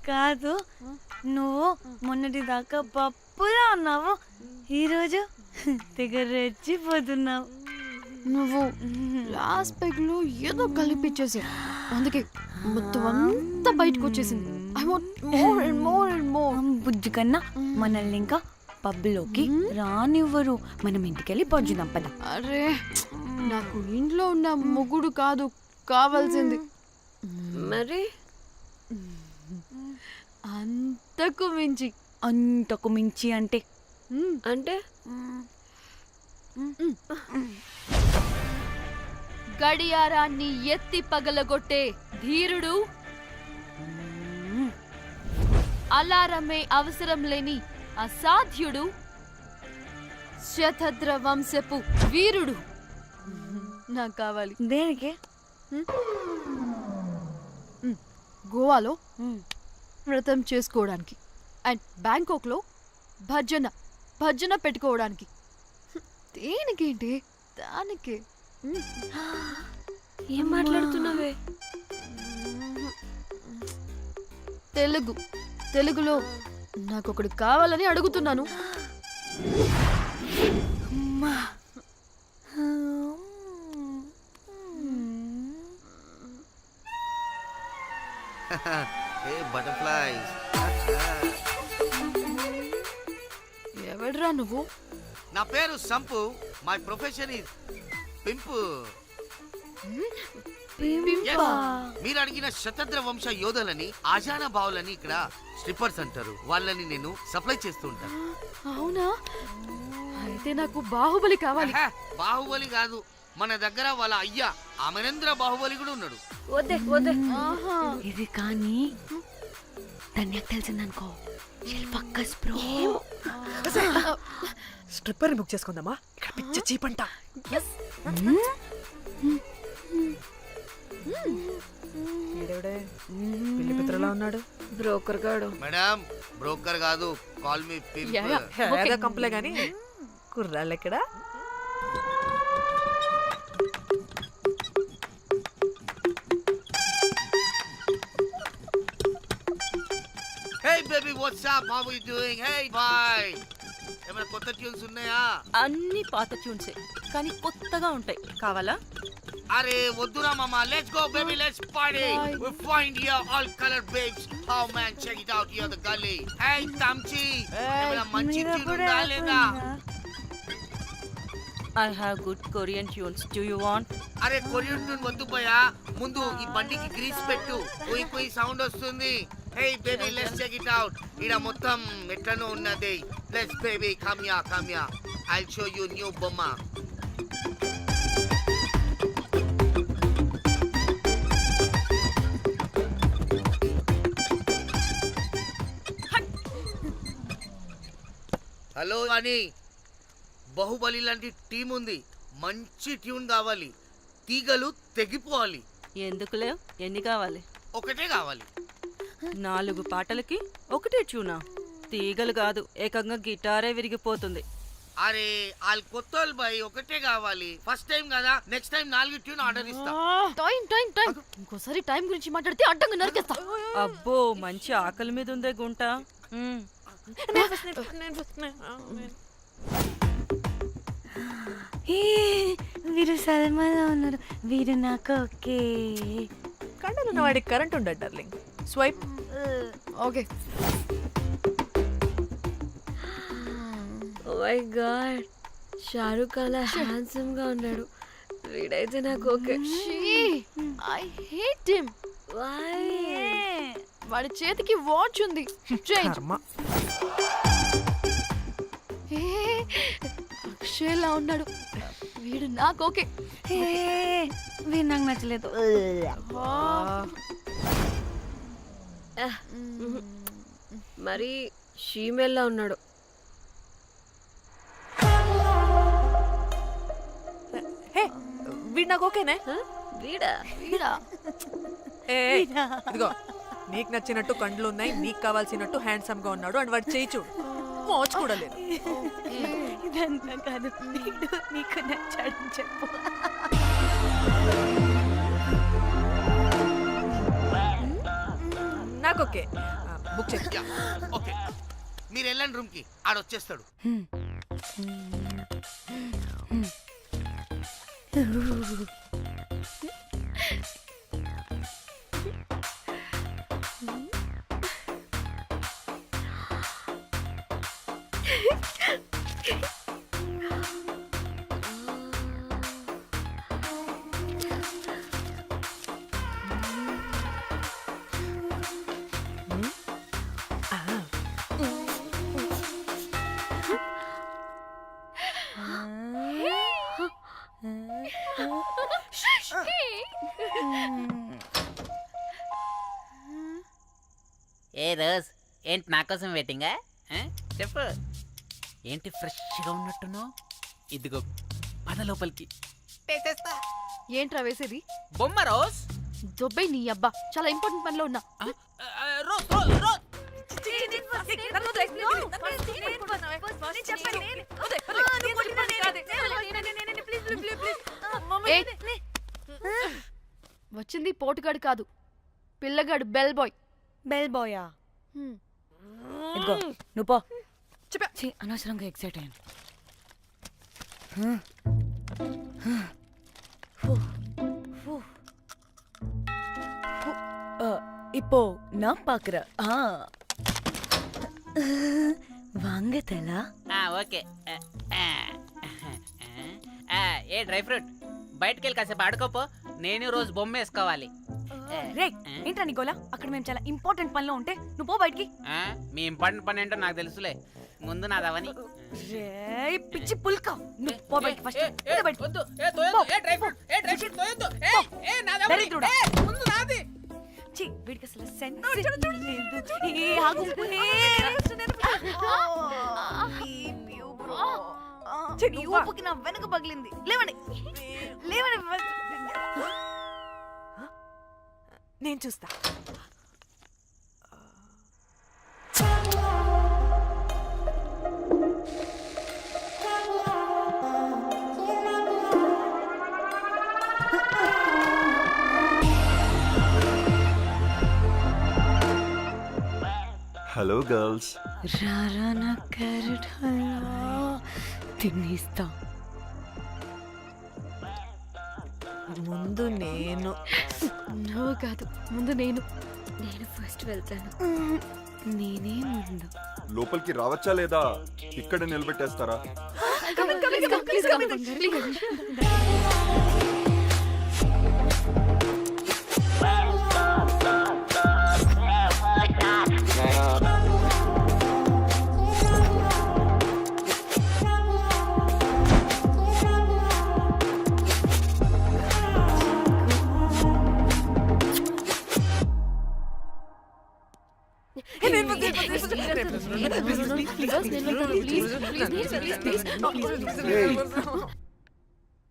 కాదు నువ్వు మొన్నటి దాకా పప్పులా ఉన్నావు, ఈరోజు తెగ రెచ్చిపోతున్నావు. నువ్వు లాస్ట్ పెగ్ లో ఏదో కలిపిచ్చేసి అందుకే మొత్తం అంతా బయటకు వచ్చేసింది. I want more and more and more. బుజ్జి కన్నా మనల్ని ఇంకా పబ్లోకి రానివ్వరు. మనం ఇంటికెళ్ళి పొంచుదాం పద. అరే నాకు ఇంట్లో ఉన్న మొగుడు కాదు కావాల్సింది, మరి అంతకు మించి. అంతకు మించి అంటే అంటే గడియారాన్ని ఎత్తి పగలగొట్టే ధీరుడు, అలారమే అవసరం లేని అసాధ్యుడు, శతద్ర వంశపు వీరుడు నాకు కావాలి. దేనికి? గోవాలో వ్రతం చేసుకోవడానికి అండ్ బ్యాంకాక్లో భజన పెట్టుకోవడానికి. దేనికేంటి? దానికే. ఏం మాట్లాడుతున్నావే? తెలుగులో నాకొకడు కావాలని అడుగుతున్నాను. ఎవడ్రా నువ్వు? నా పేరు Sampu. My profession is pimp. మీరు అడిగిన శతద్ర వంశ యోధులని, ఆజానా బావులని ఇక్కడ స్ట్రిప్పర్స్ అంటారు. వాళ్ళని నేను సప్లై చేస్తూ ఉంటాను. అవునా? అయితే నాకు బాహుబలి కావాలి. బాహుబలి కాదు, మన దగ్గర వాళ్ళ అయ్యా అమరేంద్ర బాహుబలి కూడా ఉన్నాడు. వద్దే వద్దే. ఇది కానీ ధన్యకు తెలిసిందనుకో, ఫక్కస్ బ్రో. స్ట్రిప్పర్ బుక్ చేసుకుందామా? ఇక్కడ పిచ్చ చీపంట. పిల్లి పిత్రలా ఉన్నాడు. బ్రోకర్ గాడు. మేడం బ్రోకర్ కాదు, కాల్ మీ ఏదో కంపలే గాని కుర్రాళ్ళు ఎక్కడ? Hey baby, what's up? How are you doing? Hey bye. ఏమైనా కొత్త ట్యూన్స్ ఉన్నాయా? అన్ని పాత ట్యూన్సే కానీ కొత్తగా ఉంటాయి. కావాలా? అరే వద్దురా మామ, let's go baby, let's party. We find here all colored babes. Oh man, check it out here the gully. Hey Tamchi, ఏమైనా మంచి ట్యూన్ ఉందా లేదా? I have good Korean tunes. Do you want? అరే కొరియన్ ట్యూన్ వద్దు పోయా, ముందు ఈ బండికి గ్రీస్ పెట్టు. కుయ్ కుయ్ సౌండ్ వస్తుంది. Hey baby, let's check it out. ఇడ మొత్తం ఎట్లనో ఉన్నది. Let's baby, come here. I'll show you new బొమ్మ. హలో అని బాహుబలి లాంటి టీం ఉంది. మంచి ట్యూన్ కావాలి, తీగలు తెగిపోవాలి. ఎందుకులే, ఎన్ని కావాలి? ఒకటే కావాలి. 4 పాటలకి ఒకటే ట్యూనా? తీగలు కాదు, ఏకంగా గిటారే విరిగిపోతుంది. అరే వాళ్ళు కొత్త బాయ్, ఒకటే కావాలి. ఫస్ట్ టైం కదా, నెక్స్ట్ టైం 4 ట్యూన్ ఆర్డర్ ఇస్తా. టైం ఇంకోసారి టైం గురించి మాట్లాడితే అడ్డంగా నరికేస్తా. అబ్బో, మంచి ఆకలి మీద ఉందే గుంట. వీరు సల్మాలో ఉన్నారు. వీరు నాకు ఓకే. కండలున్న వాడికి కరెంట్ ఉండదు darling. Swipe. Okay. Oh my god, Shahrukh అలా హ్యాండ్సమ్ గా ఉన్నాడు. వీడైతే నాకు ఓకే. I hate him. వాడి చేతికి వాచ్ ఉంది. అక్షయ్లా ఉన్నాడు. వీడు నాకు ఓకే. వీడు నాకు నచ్చలేదు. మరి షీమెల్లా ఉన్నాడు. వీడు నాకు ఓకేనే. వీడా? ఇదిగో, నీకు నచ్చినట్టు కండ్లు ఉన్నాయి, నీకు కావాల్సినట్టు హ్యాండ్సమ్ గా ఉన్నాడు అండ్ వాడు చేయి చూడు, మోచు కూడా లేదు. ఇదంతా కాదు, వీడు నీకు నచ్చాడని చెప్పు. నాకు ఓకే. బుక్ చేయి. ఓకే మీరు వెళ్ళండి రూమ్ కి ఆడొచ్చేస్తాడు. ఏ రోజ్ ఏంటి నా కోసం వెయిటింగా చెప్పు ఏంటి ఫ్రెష్గా ఉన్నట్టున్నావు ఇదిగో పద లోపలికి వేసేస్తా ఏంట్రా వేసేది? బొమ్మ రోజ్ దొబ్బై నీ అబ్బా, చాలా ఇంపార్టెంట్ పనిలో ఉన్నా. రోజ్ రోజ్ రోజ్ ఏయ్, వచ్చింది పోటుగాడు కాదు, పిల్లగాడు బెల్ బాయ్. బెల్ బాయా? ఇదిగో నువ్వు పో. ఛీ, అనవసరంగా ఎక్సైట్ అయ్యాను. இப்போ நான் பாக்குறேன். வாங்க தலா. ఓకే ఏ డ్రై ఫ్రూట్ బయటకు వెళ్ళి కాసేపు ఆడుకోపో, నేను రోజు బొమ్మ వేసుకోవాలి. రే ఏంట్రా నికోలా, అక్కడ మేము చాలా ఇంపార్టెంట్ పనిలో ఉంటే నువ్వు పో బయటికి. మీ ఇంపార్టెంట్ పని ఏంటో నాకు తెలుసులే, ముందు నాదవని. రే పిచ్చి పుల్క, నువ్వు పో బయటికి ఫస్ట్. వీడికి అసలు సెన్స్ లేదు. ఏ ఆగు. నీ ఊపుకి నా వెనక పగిలింది. లేవండి లేవండి. నేను చూస్తా. Hello girls. రారా నా క్యారెట్ హల్వా తినేస్తా. ముందు నేను. నువ్వు కాదు, ముందు నేను. నేను ఫస్ట్ వెళ్తాను. నేనే ముందు. లోపలికి రావచ్చా లేదా ఇక్కడ నిలబెట్టేస్తారా? Please come, please.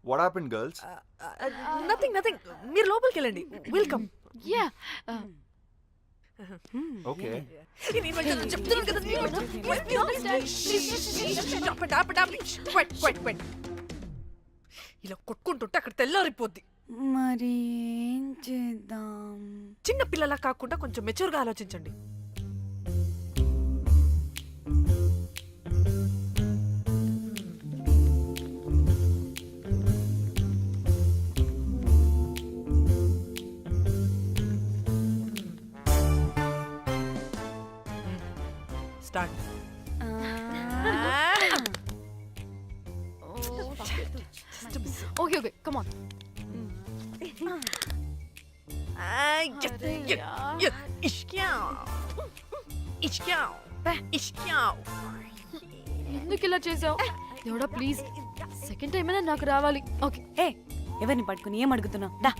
What happened, girls? Nothing nothing. మీరు లోపలికి వెళ్ళండి. వెల్కమ్. Yeah, Okay. చెప్తున్నాను కదా. ఇలా కొట్టుకుంటుంటే అక్కడ తెల్లారిపోద్ది. మరి ఏం చేద్దాం? చిన్న పిల్లలా కాకుండా కొంచెం మెచ్యూర్గా ఆలోచించండి. Start. Okay okay, come on. ఎందుకు ఇలా చేసావు? దేవుడా ప్లీజ్, సెకండ్ టైం అయినా నాకు రావాలి. ఓకే. ఏ ఎవరిని పట్టుకుని ఏం అడుగుతున్నావు? దా.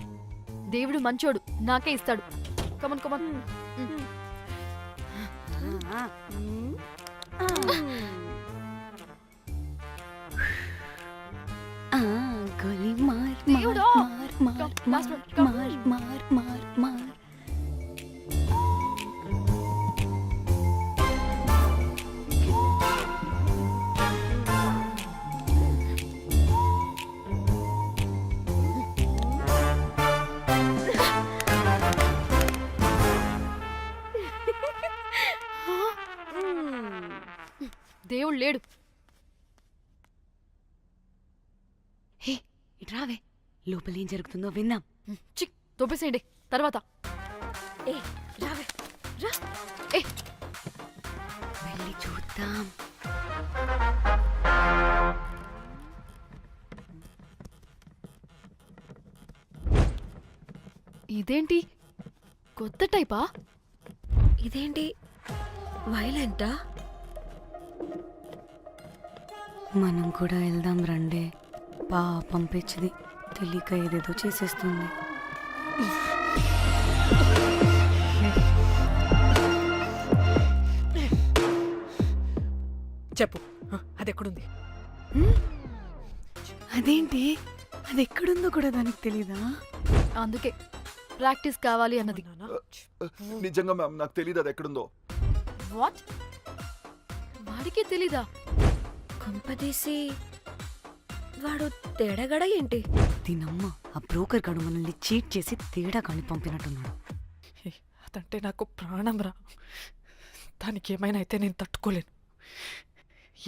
దేవుడు మంచోడు, నాకే ఇస్తాడు. Come on come on. గోలీ మార్ దేవుడా. మార్ Last one, మార్ మార్ మార్ మార్. దేవుడు లేడు. హే ఇటు రావే, లోపల ఏం జరుగుతుందో విందాం. చిక్ తోపేసేయండి తర్వాత. ఏ రావే రా. ఏ వెళ్ళి చూద్దాం. ఇదేంటి కొత్త టైపా? ఇదేంటి వైలెంటా? మనం కూడా వెళ్దాం రండే. పంపించింది తెలియక ఏదేదో చేసేస్తుంది. చెప్పు, అది ఎక్కడుంది? అదేంటి, అది ఎక్కడుందో కూడా దానికి తెలీదా? అందుకే ప్రాక్టీస్ కావాలి అన్నది. నిజంగా మ్యామ్ నాకు తెలియదు అది ఎక్కడుందో. వాట్? వాడికి తెలీదా? కొంపదీసి వాడు తేడగడ ఏంటి? దీనమ్మ ఆ బ్రోకర్ గడు మనల్ని చీట్ చేసి తేడా కాని పంపినట్టున్నాడు. అదంటే నాకు ప్రాణం రా. దానికి ఏమైనా అయితే నేను తట్టుకోలేను.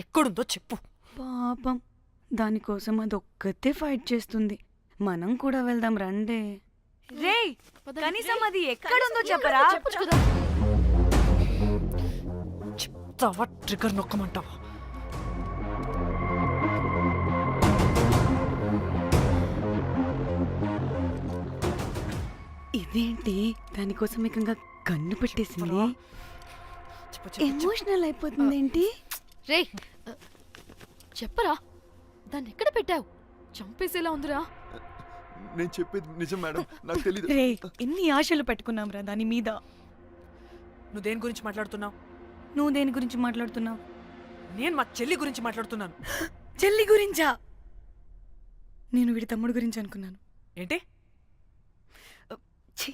ఎక్కడుందో చెప్పు. పాపం దానికోసం అది ఒక్కతే ఫైట్ చేస్తుంది. మనం కూడా వెళ్దాం రండే. రేయ్ కనీసం అది ఎక్కడుందో చెప్పరా? చెప్పొచ్చు కదా. చెప్తావా ట్రిగర్ నొక్కమంటావా? ఇదేంటి దానికోసం ఏకంగా కన్ను పెట్టేసింది. ఎమోషనల్ అయిపోతుంది ఏంటి? రే చెప్పరా, దాన్ని ఎక్కడ పెట్టావు? చంపేసేలా ఉందిరా. నేను చెప్పేది నిజం మేడం, నాకు తెలియదు. రే ఎన్ని ఆశలు పెట్టుకున్నాం రా దాని మీద. నువ్వు దేని గురించి మాట్లాడుతున్నావు? నువ్వు దేని గురించి మాట్లాడుతున్నావు? నేను మా చెల్లి గురించి మాట్లాడుతున్నాను. చెల్లి గురించా? నేను వీడి తమ్ముడు గురించి అనుకున్నాను. ఏంటి? ఛీ.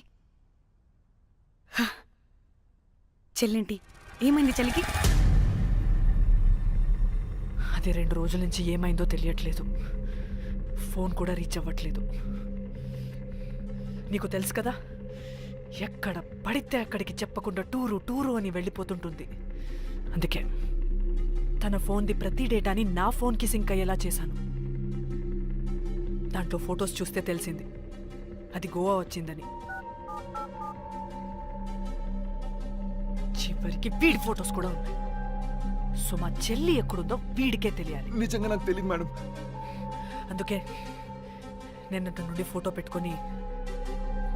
చెల్లేంటి ఏమైంది చెల్లికి? అది 2 రోజుల నుంచి ఏమైందో తెలియట్లేదు. ఫోన్ కూడా రీచ్ అవ్వట్లేదు. నీకు తెలుసు కదా, ఎక్కడ పడితే అక్కడికి చెప్పకుండా టూరు టూరు అని వెళ్ళిపోతుంటుంది. అందుకే తన ఫోన్ది ప్రతి డేటాని నా ఫోన్కి సింక్ అయ్యేలా చేశాను. దాంట్లో ఫొటోస్ చూస్తే తెలిసింది అది గోవా వచ్చిందని. చివరికి వీడి ఫొటోస్ కూడా ఉన్నాయి. సో మా చెల్లి ఎక్కడుందో వీడికే తెలియాలి. నిజంగా నాకు తెలియదు మేడం. అందుకే నేను అతని నుండి ఫోటో పెట్టుకొని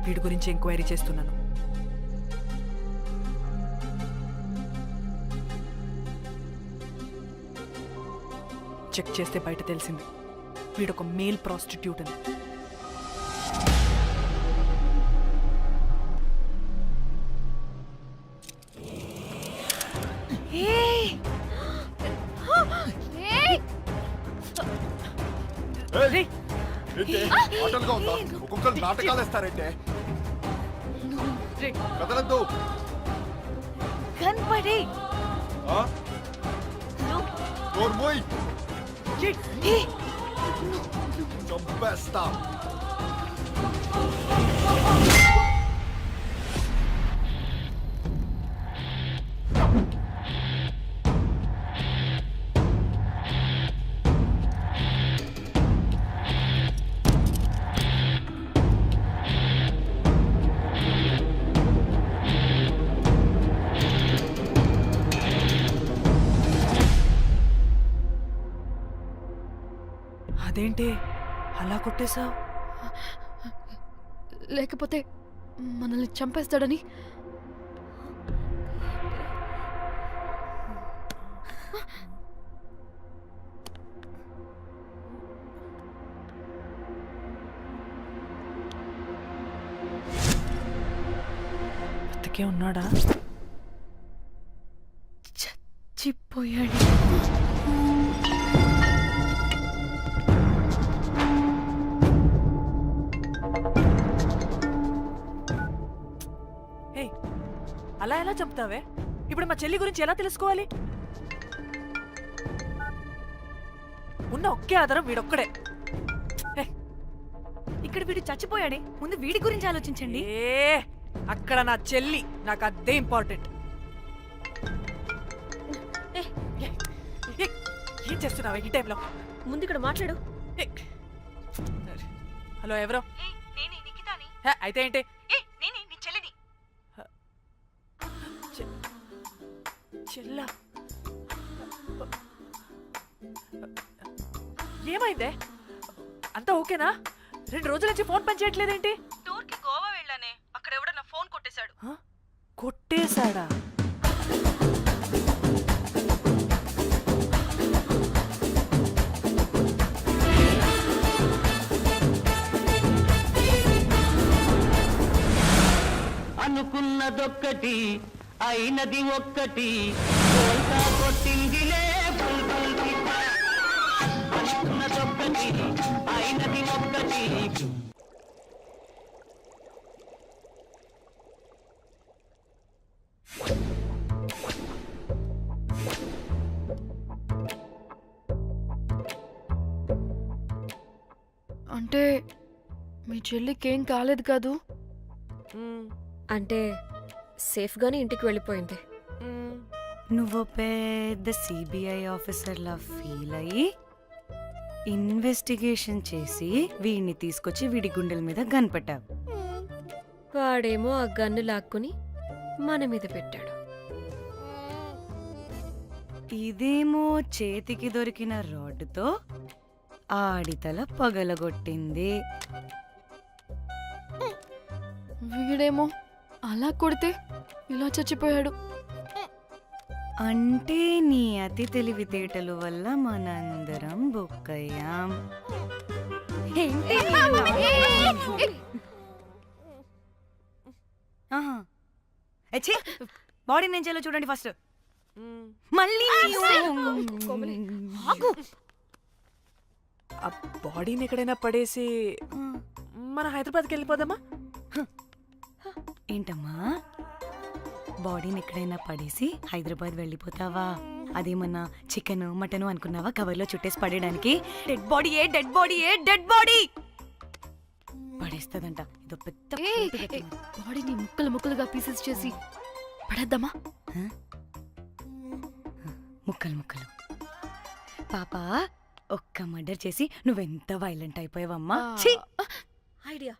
వీడి గురించి ఎంక్వైరీ చేస్తున్నాను. చెక్ చేస్తే బయట తెలిసింది వీడొక మేల్ ప్రాస్టిట్యూట్ అని. ఆటలుగా ఉందా? ఒక్కొక్కరు నాటకాలు వేస్తారంటే కదలద్దు. కనపడే చంపేస్తా. అదేంటి అలా కొట్టేశావు? లేకపోతే మనల్ని చంపేస్తాడని. బతికే ఉన్నాడా? చచ్చిపోయాడు. అలా ఎలా చంపుతావే? ఇప్పుడు మా చెల్లి గురించి ఎలా తెలుసుకోవాలి? ఉన్న ఒకే ఆధారం వీడొక్కడే. ఇక్కడ వీడు చచ్చిపోయాడే, ముందు వీడి గురించి ఆలోచించండి. అక్కడ నా చెల్లి, నాకు అదే ఇంపార్టెంట్. ఏం చేస్తున్నావు ఈ టైంలో? ముందు ఇక్కడ మాట్లాడు. హలో, ఎవరో? నేనే నిఖితాని. అయితే ఏంటి? నేనే నీ చెల్లిని. చెల్లా, ఏమైందే? అంతా ఓకేనా? 2 రోజుల నుంచి ఫోన్ పని చేయట్లేదేంటి? టూర్ కి గోవా వెళ్ళానే, అక్కడ ఎవడో నా ఫోన్ కొట్టేశాడు. కొట్టేశాడా? అనుకున్నదొక్కటి అయినది ఒక్కటి కొట్టిందిలే బుల్బుల్ పిట్ట. అనుకున్నదొక్కటి అయినది ఒక్కటి. అంటే మీ చెల్లికేం కాలేదు కాదు? అంటే సేఫ్ గానే ఇంటికి వెళ్ళిపోయింది. నువ్వు పెద్ద సిబిఐ ఆఫీసర్లా ఫీల్ అయ్యి ఇన్వెస్టిగేషన్ చేసి వీడిని తీసుకొచ్చి వీడి గుండెల మీద కనిపెట్టావు. వాడేమో ఆ గన్ను లాక్కుని మన మీద పెట్టాడు. ఇదేమో చేతికి దొరికిన రాడ్డుతో ఆడితల పగలగొట్టింది. వీడేమో అలా కొడితే ఇలా చచ్చిపోయాడు. అంటే నీ అతి తెలివితేటల వల్ల మనందరం బొక్కయ్యాం. బాడీ నేను చేయాలో చూడండి ఫస్ట్. మళ్ళీ ఆ బాడీని ఎక్కడైనా పడేసి మన హైదరాబాద్కి వెళ్ళిపోదామా? ఏంటమ్మా, బాడీని ఎక్కడైనా పడేసి హైదరాబాద్ వెళ్ళిపోతావా? అదేమన్నా చికెన్ మటన్ అనుకున్నావా కవర్లో చుట్టేసి పడేయడానికి? Dead body dead body dead body పడేస్తుందంట. ఇదో పెద్ద బాడీని ముక్కలు ముక్కలుగా పీసెస్ చేసి పడేద్దామా? ముక్కలు ముక్కలు. పాప, ఒక్క మర్డర్ చేసి నువ్వెంత వైలెంట్ అయిపోయావమ్మా. ఐడియా,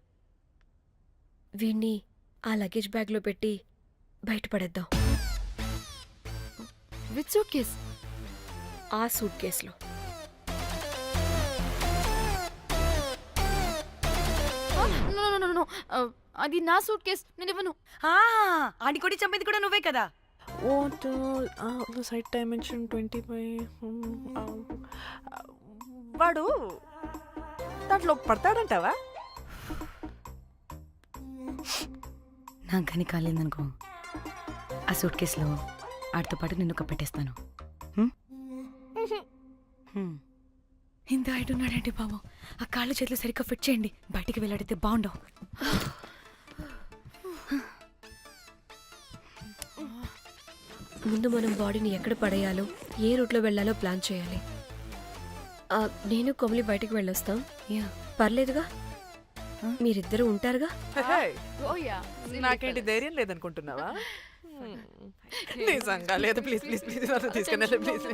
వీణ్ణి ఆ లగేజ్ బ్యాగ్ లో పెట్టి బయటపడేద్దాం. With suitcase? ఆ సూట్ కేసులో. అది నా సూట్ కేస్, నేను ఇవ్వను. ఆడి కొట్టి చంపేది కూడా నువ్వే కదా. Site dimension 25. వాడు దాంట్లో పడతాడంటావా? నాకు కానీ కాలేదనుకో, ఆ సూట్ కేసులో ఆడితో పాటు నిన్ను కప్పెట్టేస్తాను. ఇంత హైట్ ఉన్నాడండి బాబు. ఆ కాళ్ళు చేతులు సరిగ్గా ఫిట్ చేయండి, బయటికి వెళ్ళాడితే బాగుండవు. ముందు మనం బాడీని ఎక్కడ పడేయాలో, ఏ రూట్లో వెళ్ళాలో ప్లాన్ చేయాలి. నేను కొమలి బయటికి వెళ్ళొస్తాం. పర్లేదుగా, మీరిద్దరూ ఉంటారుగా. నాకేంటి ధైర్యం లేదనుకుంటున్నావా? నిజంగా లేదు. ప్లీజ్ ప్లీజ్ ప్లీజ్ తీసుకెళ్ళండి ప్లీజ్.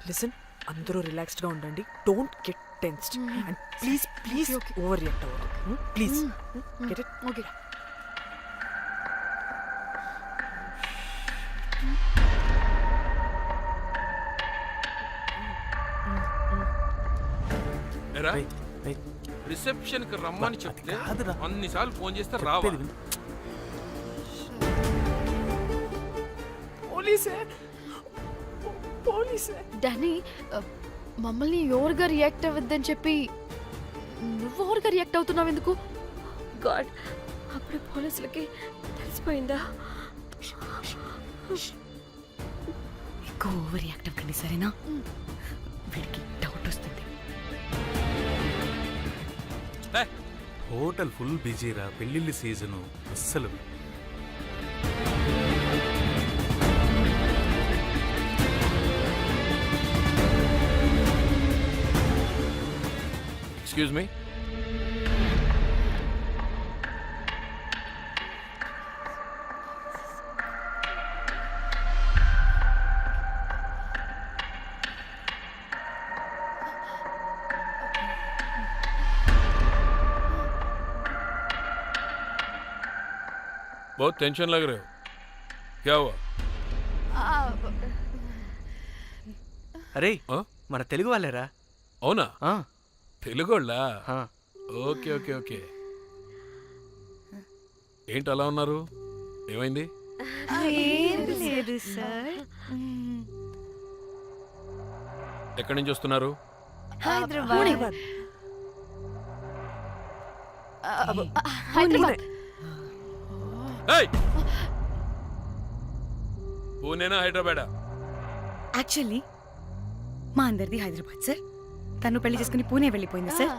లిసన్, అందరూ రిలాక్స్డ్ గా ఉండండి. Don't get tensed and please please overreact అవ్వదు. Please get it? Okay. Reception కి రమ్మని చెప్తే అన్నిసార్లు ఫోన్ చేస్తే రావాలి. పోలీసే. డానీ, మమ్మల్ని ఎవరుగా రియాక్ట్ అవ్వద్దని చెప్పి నువ్వు ఎవరుగా రియాక్ట్ అవుతున్నావు ఎందుకు? గాడ్, అప్పుడు పోలీసులకి తెలిసిపోయిందా? ఎక్కువ ఓవర్ రియాక్ట్ అవ్వకండి, సరేనా? వీడికి డౌట్ వస్తుంది. హోటల్ ఫుల్ బిజీరా, పెళ్ళిళ్ళ సీజను అస్సలు. Excuse me. बहुत टेंशन लग रहे हो, क्या हुआ? అరే మన తెలుగు వాళ్ళేరా. అవునా? తెలుగోళ్ళా? Okay okay okay. ఏంటి అలా ఉన్నారు, ఏమైంది? లేదు సార్. ఎక్కడి నుంచి వస్తున్నారు? హైదరాబాద్. హైదరాబాద్. ఏయ్! పూణేనా హైదరాబాదా? యాక్చువల్లీ మా అందరిది హైదరాబాద్ సార్. తను పెళ్లి చేసుకుని పూణే వెళ్ళిపోయింది సార్.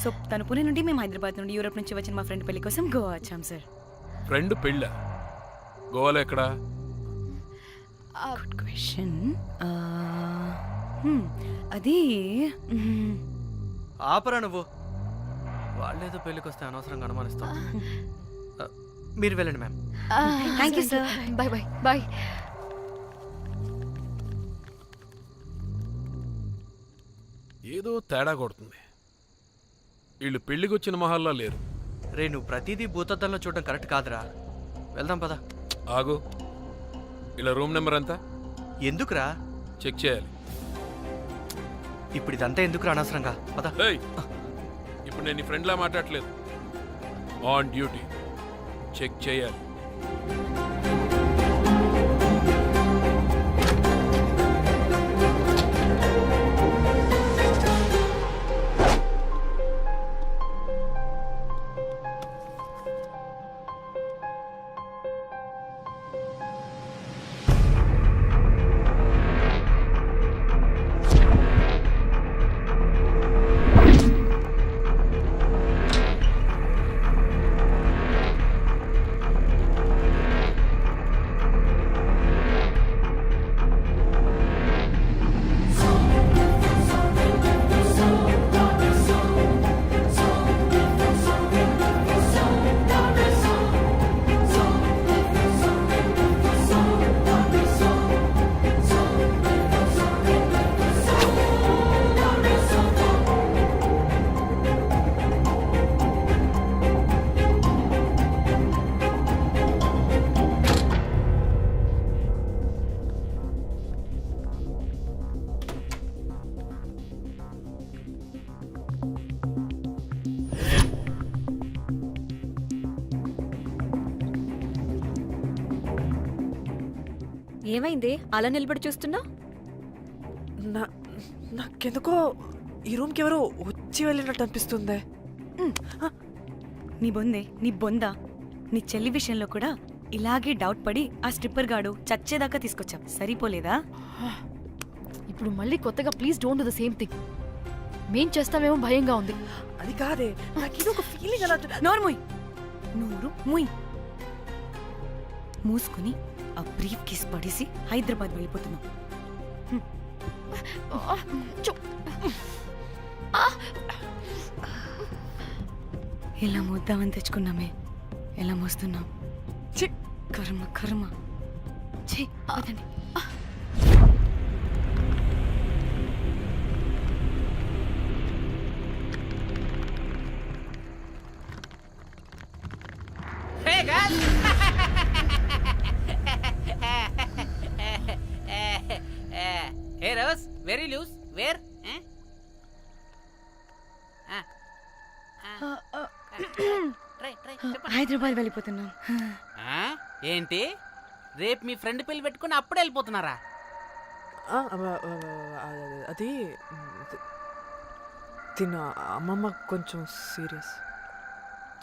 సో తను పూణే నుండి మేము హైదరాబాద్ నుండి యూరోప్ నుంచి వచ్చిన మా ఫ్రెండ్ పెళ్లి కోసం గోవా వచ్చాం సార్. ఫ్రెండ్ పెళ్ళ గోవాలో ఎక్కడా? Good question. అది ఆపరా నువ్వు. వాళ్ళేదో పెళ్ళికి వస్తే అనవసరంగా అనుమానిస్తాం. మీరు వెళ్ళండి ma'am. Thank you sir. Bye bye bye. ఏదో తేడా కొడుతుంది. వీళ్ళు పెళ్లికి వచ్చిన మహల్లా లేరు. రే నువ్వు ప్రతిదీ భూతద్దంలో చూడడం కరెక్ట్ కాదురా. వెళ్దాం పద. ఆగు, ఇలా రూమ్ నెంబర్ ఎంత? ఎందుకురా? చెక్ చేయాలి. ఇప్పుడు ఇదంతా ఎందుకురా అనవసరంగా? పద. ఏయ్, ఇప్పుడు నేను నీ ఫ్రెండ్లా మాట్లాడలేదు. ఆన్ డ్యూటీ చెక్ చేయాలి. ఏమైంది అలా నిలబడి చూస్తున్నా? నాకెందుకో ఈ రూమ్కి ఎవరో వచ్చి వెళ్ళినట్టు అనిపిస్తుంది. నీ బొందే, నీ బొందా, నీ చెల్లి విషయంలో కూడా ఇలాగే డౌట్ పడి ఆ స్ట్రిప్పర్ గాడు చచ్చేదాకా తీసుకొచ్చాం. సరిపోలేదా? ఇప్పుడు మళ్ళీ కొత్తగా please don't do the same thing. మేం చేస్తామేమో భయంగా ఉంది. అది కాదే, నాకు ఒక ఫీలింగ్ అలా. నోరు ముయ్, నోరు ముయ్. మూసుకుని ఆ బ్రీఫ్ కేస్ పడేసి హైదరాబాద్ వెళ్ళిపోతున్నాం. ఎలా మోద్దామని తెచ్చుకున్నామే, ఎలా మోస్తున్నాం. కర్మ కర్మ. అదండి. Hey guys! Hey Rose, very loose. Where? Hyderabad వెళ్ళిపోతున్నాం. ఏంటి, రేపు మీ ఫ్రెండ్ పెళ్లి పెట్టుకుని అప్పుడే వెళ్ళిపోతున్నారా? అది తిన్న అమ్మమ్మ కొంచెం సీరియస్.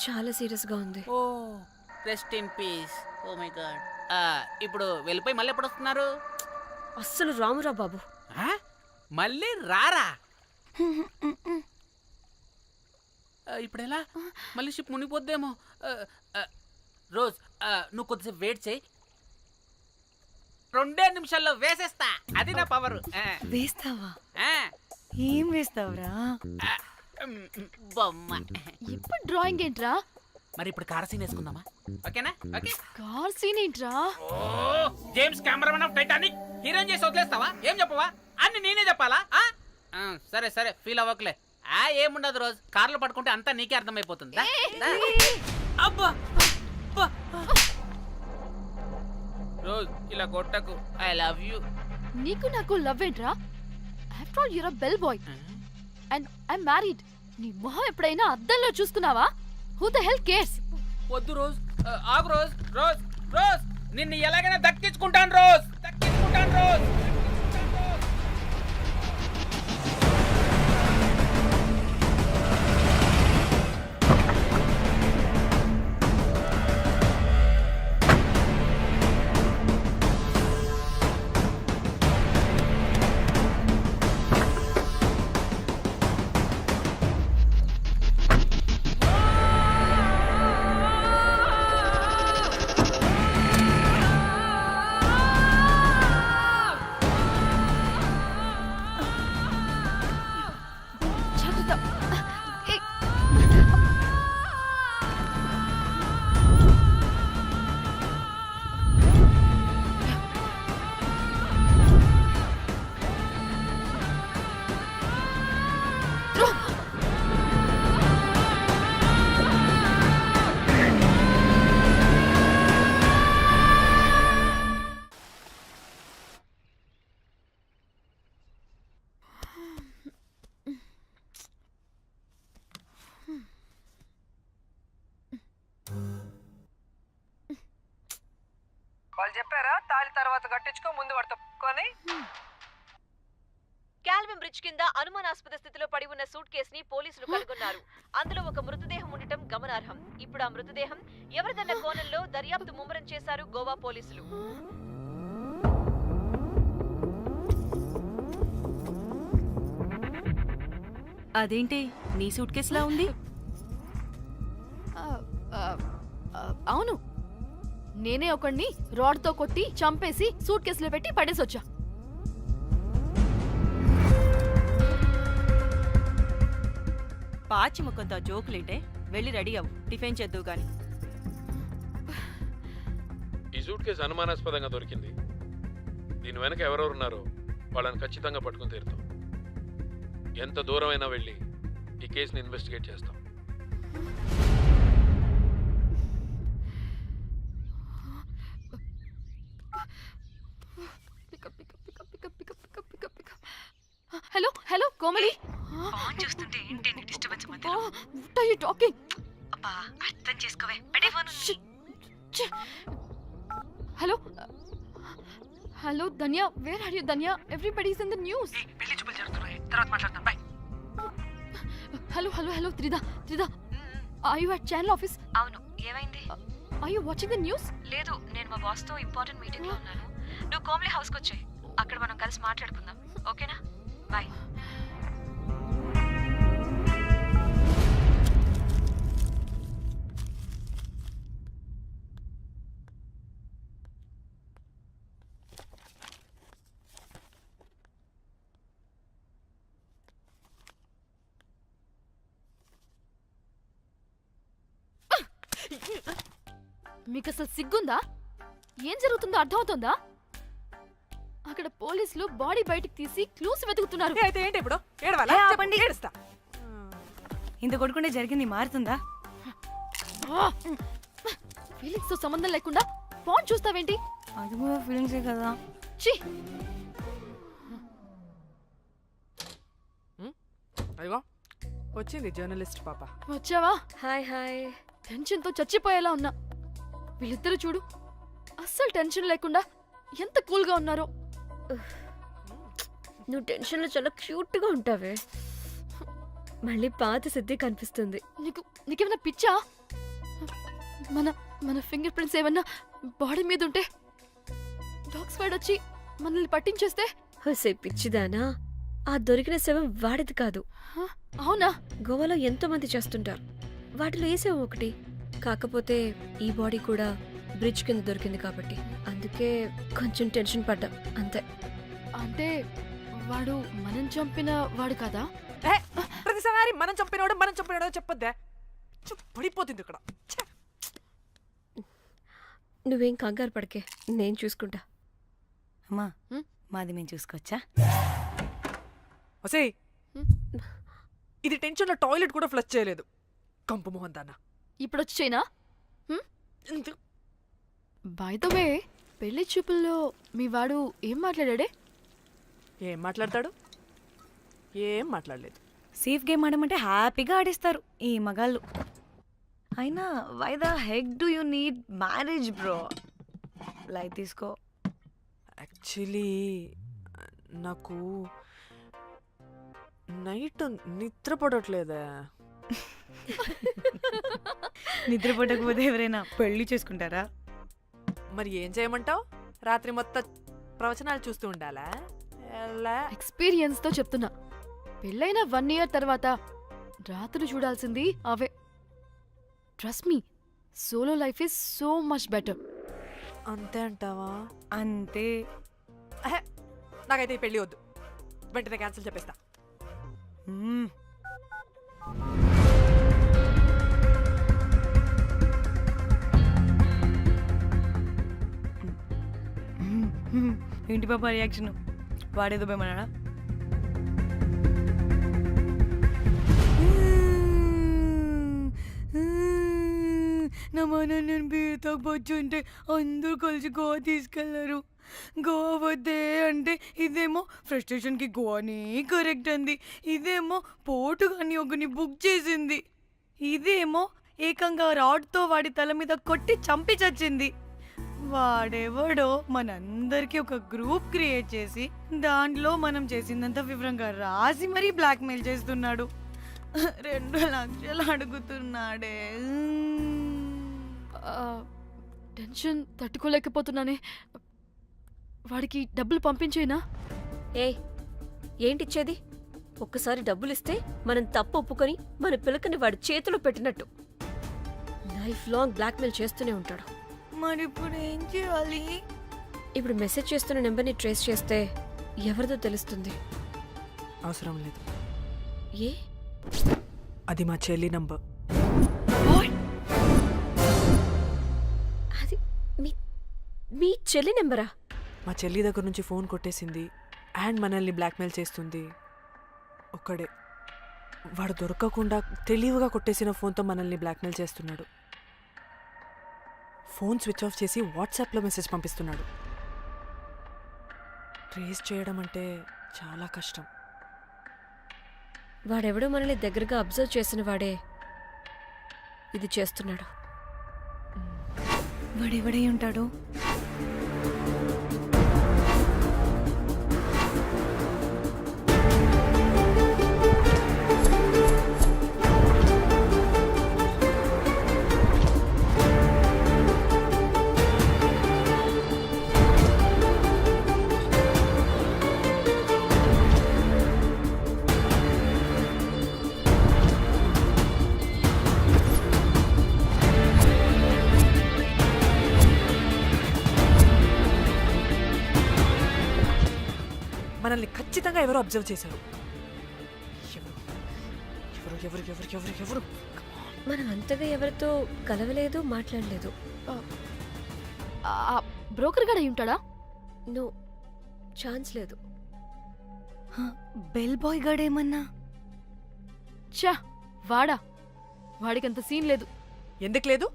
చాలా సీరియస్ గా ఉంది. Oh rest in peace. Oh my God. ఇప్పుడు వెళ్ళిపోయి మళ్ళీ ఎప్పుడు వస్తున్నారు? అస్సలు రామురా బాబు. మళ్ళీ రారా? ఇప్పుడు ఎలా? మళ్ళీ షిప్ మునిగిపోద్దేమో. రోజ్, నువ్వు కొద్దిసేపు వెయిట్ చేయి. 2 నిమిషాల్లో వేసేస్తా. అది నా పవర్. వేస్తావా? ఏం వేస్తావురా? బొమ్మ. ఇప్పుడు డ్రాయింగ్ ఏంట్రా? మరి ఇప్పుడు కార్ సీన్ వేసుకుందామా? ఓకేనా? ఓకే. కార్ సీన్ ఏంట్రా? Oh James Cameron of Titanic heroine చేసి వదిలేస్తావా? ఏం చెప్పవా? అన్ని నేనే చెప్పాలా? సరే సరే ఫీల్ అవ్వకలే. ఏముండదు రోజు కార్లో పడుకుంటే అంతా నీకే అర్థమైపోతుంది. అబ్బా రోజ్ ఇలా కొట్టకు. I love you. నీకు నాకు లవ్ ఏంట్రా? After all your a bell boy and I married. నీ మొహం ఎప్పుడైనా అద్దంలో చూసుకున్నావా? Who the hell cares? వద్దు రోజ్. ఆగు రోజ్. రోజ్ రోజ్ నిన్ను ఎలాగైనా దక్కించుకుంటాను రోజ్. దక్కించుకుంటాను రోజ్. వాళ్ళు చెప్పారా తాళి తర్వాత కట్టించుకో ముందు పడుకొని. క్యాల్విన్ బ్రిడ్జ్ కింద అనుమానాస్పద స్థితిలో పడి ఉన్న సూట్ కేసుని పోలీసులు కనుగొన్నారు. అందులో ఒక మృతదేహం ఉండటం గమనార్హం. ఇప్పుడు ఆ మృతదేహం ఎవరిదన్న కోణంలో దర్యాప్తు ముమ్మరం చేశారు గోవా పోలీసులు. అదేంటి నీ సూట్ కేసులా ఉంది? అవును, నేనే ఒకడిని రాడ్తో కొట్టి చంపేసి సూట్ కేసులో పెట్టి పడేసొచ్చా. పాచి ముఖంతో జోకులేంటే వెళ్ళి రెడీ అవ్వు, టిఫిన్ చేద్దువు గాని. ఈ సూట్ కేసు అనుమానాస్పదంగా దొరికింది. దీని వెనక ఎవరెవరు ఉన్నారో వాళ్ళని ఖచ్చితంగా పట్టుకుని తీరుతాం. ఎంత దూరమైనా వెళ్ళి ఈ కేసుని ఇన్వెస్టిగేట్ చేస్తాం. Hello hello Komali. చూస్తుంటే ఏంటి డిస్టర్బెన్స్ మధ్యలో? What are you talking? అబ్బా అర్థం చేసుకోవే. పెట్టే phone. Hello hello Dhanya, where are you Dhanya? Everybody is in the news. పెళ్లి చూపులు జరుగుతున్నాయి, తర్వాత మాట్లాడతాం. Bye. Hello hello hello Tridha Tridha, are you at channel office? అవును, ఏమైంది? Are you watching the news? లేదు, నేను మా బాస్ తో ఇంపార్టెంట్ మీటింగ్ లో ఉన్నాను. నువ్వు కోమ్లీ హౌస్ కి వచ్చేయ్, అక్కడ మనం కలిసి మాట్లాడుకుందాం. ఓకేనా? బాయ్. మీకు అసలు సిగ్గుందా? ఏం జరుగుతుందో అర్థమవుతుందా? అక్కడ పోలీసులు బాడీ బయటికి తీసి క్లూస్ వెతుకుతున్నారు. అయితే ఏంటి ఇప్పుడు? ఏడవాలా? ఆపండి. ఏడుస్తా. ఇంత కొడుకుంటే జరిగింది మారుతుందా? ఫీలింగ్స్ తో సంబంధం లేకుండా ఫోన్ చూస్తావేంటి? అది కూడా ఫీలింగ్సే కదా. ఛీ, అయ్యో వచ్చింది జర్నలిస్ట్ పాప. వచ్చావా? Hi hi. టెన్షన్ తో చచ్చిపోయేలా ఉన్నా. వీళ్ళిద్దరూ చూడు, అస్సలు టెన్షన్ లేకుండా ఎంత కూల్ గా ఉన్నారో. నువ్వు టెన్షన్ లో చాలా క్యూట్ గా ఉంటావే. మళ్ళీ పాత సిద్ధి కనిపిస్తుంది. నీకేమైనా పిచ్చా? మన మన ఫింగర్ ప్రింట్స్ ఏమన్నా బాడీ మీద ఉంటే డాగ్స్ వైడ్ వచ్చి మనల్ని పట్టించేస్తే? హోసే పిచ్చిదానా, ఆ దొరికిన శవం వాడిది కాదు. అవునా? గోవాలో ఎంతో మంది చేస్తుంటారు, వాటిలో ఏ శవం ఒకటి. కాకపోతే ఈ బాడీ కూడా బ్రిడ్జ్ కింద దొరికింది కాబట్టి అందుకే కొంచెం టెన్షన్ పడ్డా అంతే. అంటే వాడు మనం చంపిన వాడు కదా? ప్రతిసారి ప్రతిసారి మనం చంపినాడో చెప్పొద్దే పడిపోతుంది ఇక్కడ. ఛే! నువ్వేం కంగారు పడకే, నేను చూసుకుంటా. అమ్మా మాది మేము చూసుకోవచ్చా? ఒసేయ్ ఇది టెన్షన్లో టాయిలెట్ కూడా ఫ్లష్ చేయలేదు. కంపు మొహం దాన్న. ఇప్పుడు వచ్చేనా? బై ద వే, పెళ్లి చూపుల్లో మీ వాడు ఏం మాట్లాడాడే? ఏం మాట్లాడతాడు? ఏం మాట్లాడలేదు. సేఫ్ గేమ్ ఆడమంటే హ్యాపీగా ఆడిస్తారు ఈ మగాళ్ళు. అయినా why the heck do you need marriage bro? Light తీసుకో. యాక్చువల్లీ నాకు నైట్ నిద్ర పడట్లేదే. నిద్ర పడకపోతే ఎవరైనా పెళ్లి చేసుకుంటారా? మరి ఏం చేయమంటావు? రాత్రి మొత్తం ప్రవచనాలు చూస్తూ ఉండాలా? ఎక్స్పీరియన్స్ తో చెప్తున్నా, పెళ్ళైన 1 year తర్వాత రాత్రులు చూడాల్సింది అవే. Trust me, solo life is so much better. అంతే అంటావా? అంతే. నాకైతే ఈ పెళ్ళి వద్దు, వెంటనే క్యాన్సిల్ చెప్పేస్తా. ఏంటి పాప రియాక్షన్? వాడేదో భయమన్నాడా? నా మన నేను బీరుతో వచ్చుంటే అందరూ కలిసి గోవా తీసుకెళ్లారు. గోవా వద్దే అంటే ఇదేమో ఫ్రస్ట్రేషన్కి గోవానే కరెక్ట్ అంది, ఇదేమో పోటుగాని ఒకని బుక్ చేసింది, ఇదేమో ఏకంగా రాడ్తో వాడి తల మీద కొట్టి చంపి చచ్చింది. వాడెవడో మనందరికీ ఒక గ్రూప్ క్రియేట్ చేసి దాంట్లో మనం చేసిందంత వివరంగా రాసి మరీ బ్లాక్మెయిల్ చేస్తున్నాడు. 2 లక్షలు అడుగుతున్నాడే. టెన్షన్ తట్టుకోలేకపోతున్నానే. వాడికి డబ్బులు పంపించేనా? ఏంటిచ్చేది? ఒక్కసారి డబ్బులిస్తే మనం తప్పు ఒప్పుకొని మన పిలకని వాడి చేతిలో పెట్టినట్టు. లైఫ్ లాంగ్ బ్లాక్మెయిల్ చేస్తూనే ఉంటాడు. మరి ఇప్పుడు ఏం చేయాలి? ఇప్పుడు మెసేజ్ చేస్తున్న నెంబర్ని ట్రేస్ చేస్తే ఎవరిదో తెలుస్తుంది. అవసరం లేదు. ఏ? అది మా చెల్లి నంబర్. అది మీ చెల్లి నెంబరా? మా చెల్లి దగ్గర నుంచి ఫోన్ కొట్టేసింది అండ్ మనల్ని బ్లాక్మెయిల్ చేస్తుంది. ఒక్కడే, వాడు దొరకకుండా తెలివిగా కొట్టేసిన ఫోన్తో మనల్ని బ్లాక్మెయిల్ చేస్తున్నాడు. ఫోన్ స్విచ్ ఆఫ్ చేసి వాట్సాప్లో మెసేజ్ పంపిస్తున్నాడు. ట్రేస్ చేయడం అంటే చాలా కష్టం. వాడెవడో మనల్ని దగ్గరగా అబ్జర్వ్ చేసిన వాడే ఇది చేస్తున్నాడు. వాడెవడై ఉంటాడు? మనల్ని ఖచ్చితంగా ఎవరో అబ్జర్వ్ చేశారు. ఎవరు ఎవరు ఎవరు ఎవరు ఎవరు? మనం అంతగా ఎవరితో కలవలేదు, మాట్లాడలేదు. బ్రోకర్ గడ ఉంటాడా? నో, ఛాన్స్ లేదు. బెల్ బాయ్ గాడేమన్నా? చా, వాడా? వాడికంత సీన్ లేదు. ఎందుకు లేదు?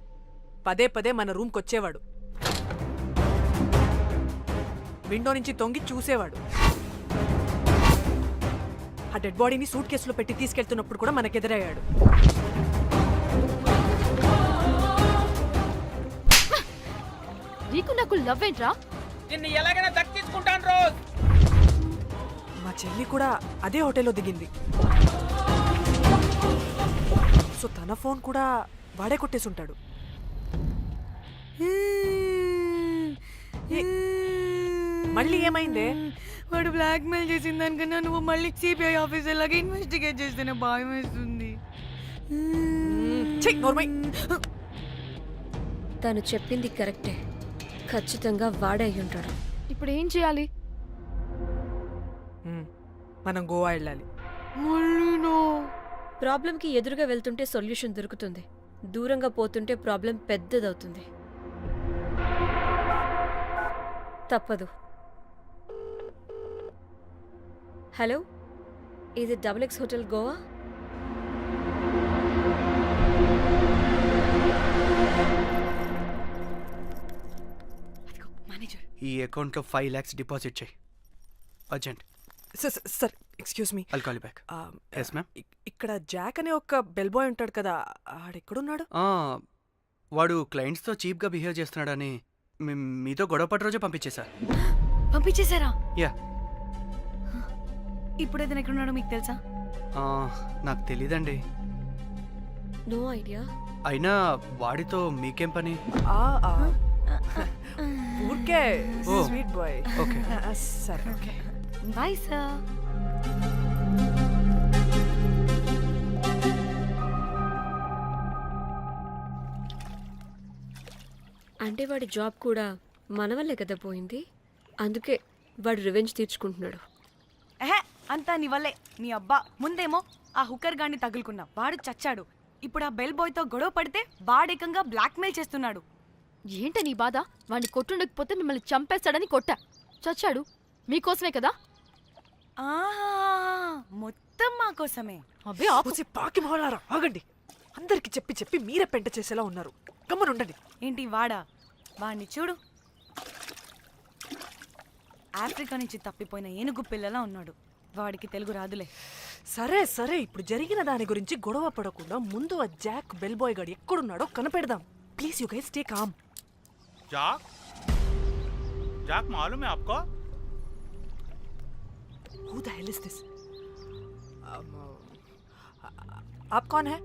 పదే పదే మన రూమ్కి వచ్చేవాడు, విండో నుంచి తొంగి చూసేవాడు. ఆ డెడ్ బాడీని సూట్ కేసులో పెట్టి తీసుకెళ్తున్నప్పుడు కూడా మనకెదురయ్యాడు. నీకు నాకు లవ్ ఏంట్రా? నిన్ను ఎలాగైనా దక్కించుకుంటాను రోజ్. మా చెల్లి కూడా అదే హోటల్లో దిగింది. సో తన ఫోన్ కూడా వాడే కొట్టేసుంటాడు. మళ్ళీ ఏమైందే? వాడు బ్లాక్మెయిల్ చేసిన దానికన్నా నువ్వు మళ్ళీ సిబిఐ ఆఫీసర్ లాగా ఇన్వెస్టిగేట్ చేస్తేనే భయం వేస్తుంది. తను చెప్పింది కరెక్టే, ఖచ్చితంగా వాడే అయి ఉంటాడు. ఇప్పుడు ఏం చేయాలి? మనం గోవా వెళ్ళాలి. మళ్ళీనో? ప్రాబ్లంకి ఎదురుగా వెళ్తుంటే సొల్యూషన్ దొరుకుతుంది, దూరంగా పోతుంటే ప్రాబ్లం పెద్దదవుతుంది. తప్పదు. హలో, ఇది XX హోటల్ గోవా? మేనేజర్, ఈ అకౌంట్లో 5 lakhs డిపాజిట్ చేయి urgent. Sir excuse me, I'll call back. Yes ma'am. ఇక్కడ జాక్ అనే ఒక బెల్ బాయ్ ఉంటాడు కదా, ఆడెక్కడున్నాడు? వాడు క్లయింట్స్తో చీప్గా బిహేవ్ చేస్తున్నాడని మీతో గొడవ పడి రోజే పంపించేశా. పంపించేశారా? యా. ఇప్పుడు అతను ఎక్కడున్నాడో మీకు తెలుసా? నాకు తెలీదండి. No idea. అయినా వాడితో మీకేం పని? ఊరికే ఓ. Sweet boy. ఓకే. సరే, ఓకే. Bye sir. అంటే వాడి జాబ్ కూడా మన వల్లే కదా పోయింది, అందుకే వాడు రివెంజ్ తీర్చుకుంటున్నాడు. అంతా నీ వల్లే. నీ అబ్బా ముందేమో ఆ హుకర్ గాన్ని తగులుకున్నా, వాడు చచ్చాడు. ఇప్పుడు ఆ బెల్ బాయ్తో గొడవ పడితే వాడేకంగా బ్లాక్మెయిల్ చేస్తున్నాడు. ఏంట నీ బాధ? వాడిని కొట్టుండకపోతే మిమ్మల్ని చంపేస్తాడని కొట్టా. చచ్చాడు మీకోసమే కదా. మొత్తం మా కోసమే. అబ్బే ఆపోసి పాకి మొహలారా, ఆగండి. అందరికి చెప్పి చెప్పి మీరే పెంట చేసేలా ఉన్నారు. గమ్మనుండండి. ఏంటి వాడా? వాడిని చూడు, ఆఫ్రికా నుంచి తప్పిపోయిన ఏనుగు పిల్లలా ఉన్నాడు. వాడికి తెలుగు రాదులే. సరే సరే, ఇప్పుడు జరిగిన దాని గురించి గొడవ పడకుండా ముందు ఆ జాక్ బెల్ బాయ్ గాడు ఎక్కడున్నాడో కనిపెడదాం. Please you guys stay calm. Jack Jack मालूम है आपको? Who the hell is this? आप कौन है?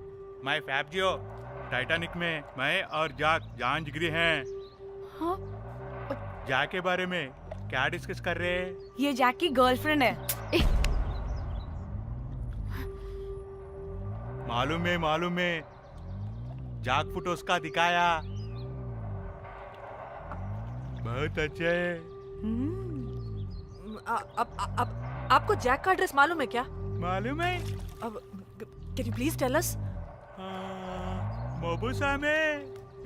मैं फैब्जियो, टाइटैनिक में मैं और जाक जान जिगरी हैं। हाँ? जाक के बारे में क्या डिस्कस कर रहे हैं? ये जैक की गर्लफ्रेंड है. मालूम है जाक फोटोस का दिखाया, बहुत अच्छे है। आपको जैक का एड्रेस मालूम है क्या? मालूम है। अब can you please tell us? मोबुसा में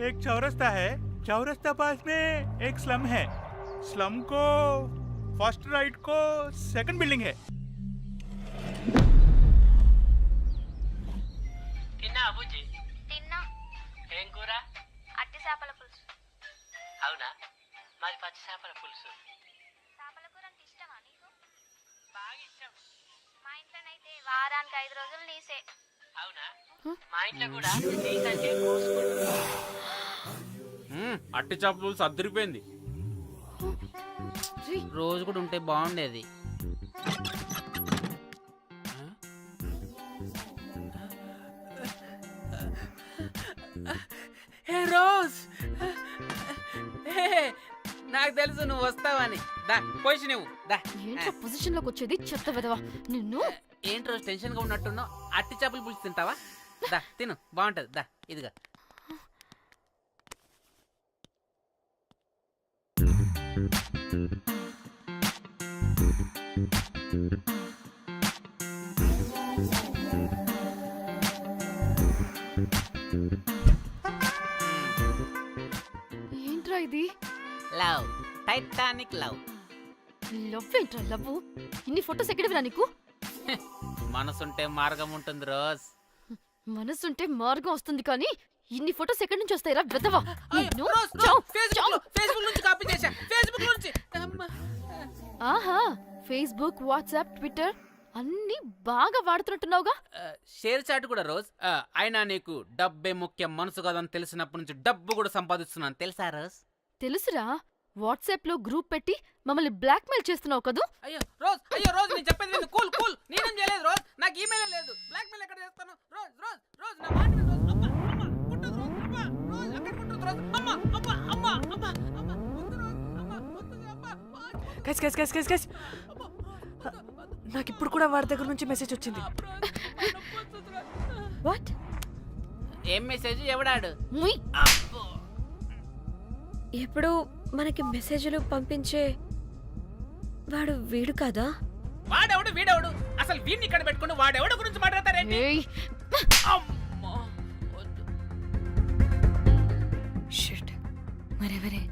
एक चौरस्ता है, चौरस्ता पास में एक स्लम है, स्लम को फर्स्ट राइट को सेकंड बिल्डिंग है। తిన్నా అబుజీ? తిన్నా. ఏం కూర? అట్టి చేపల పులుసు. అవునా? మాది పచ్చి చేపల పులుసు. చేపల కూర అంటే ఇష్టమా నీకు? బాగా ఇష్టం. మా ఇంట్లోనైతే వారానికి 5 రోజులు నీసే. అవునా? మా ఇంట్లో కూడా నీసంటే కోసుకుంటారు. అట్టి చేపల పులుసు అద్దరిపోయింది. రోజు కూడా ఉంటే బాగుండేది. రోజ్, నాకు తెలుసు నువ్వు వస్తావని. దా పోయి నువ్వు దా. ఏంట్రా పొజిషన్ లోకి వచ్చేది చెత్త విధవా నిన్ను. ఏంటి రోజు టెన్షన్ గా ఉన్నట్టున్నావు? అట్టి చేపల పులుసు తింటావా? దా తిను, బాగుంటది. దా ఇదిగా. ఏంట్రా ఇది? Love, Titanic love. లవ్ ఏంట్రా లవ్? ఇన్ని ఫొటోస్ ఎక్కడవిరా నీకు? మనసుంటే మార్గం ఉంటుంది రోజ్. మనసుంటే మార్గం వస్తుంది కానీ ఇన్ని ఫొటోస్ ఎక్కడి నుంచి వస్తాయిరా విధవా? ఫేస్బుక్ నుంచి కాపీ చేశా, ఫేస్బుక్ నుంచి. ఆహా, ఫేస్బుక్, వాట్సాప్, ట్విట్టర్ అన్ని బాగా వాడుతున్నట్టున్నావుగా. షేర్ చాట్ కూడా రోజ్. అయినా నీకు డబ్బే ముఖ్యం, మనసు కాదని తెలిసినప్పటి నుంచి డబ్బు కూడా సంపాదిస్తున్నాను తెలుసా రోజ్? తెలుసురా, వాట్సాప్ లో గ్రూప్ పెట్టి మమ్మల్ని బ్లాక్మెయిల్ చేస్తున్నావు కదూ. అయ్యో రోజ్ నేను చెప్పేది విను. కూల్ కూల్, నేనేం చేయలేదు రోజ్, నాకు ఈమెయిల్ లేదు. బ్లాక్మెయిల్ ఎక్కడ చేస్తాను రోజ్? రోజ్ నా మాట విను రోజ్. అమ్మ కుట్టదు రోజ్. అమ్మ రోజ్ అక్కడ కుట్టదు రోజ్. అమ్మ అమ్మ అమ్మ అమ్మ అమ్మ వద్దు రోజ్. అమ్మ వద్దు అమ్మ. గైస్ నాకు ఇప్పుడు కూడా వాడి దగ్గర నుంచి మెసేజ్ వచ్చింది. వాట్? ఏం మెసేజ్? ఎవడాడు? ఎప్పుడు మనకి మెసేజ్లు పంపించే వాడు వీడు కాదా? వాడెవడు వీడెవడు అసలు వీడిని ఇక్కడ పెట్టుకుని వాడెవడు గురించి మాట్లాడతారేంటి? అమ్మా, వద్దు. షిట్ మరెవరే?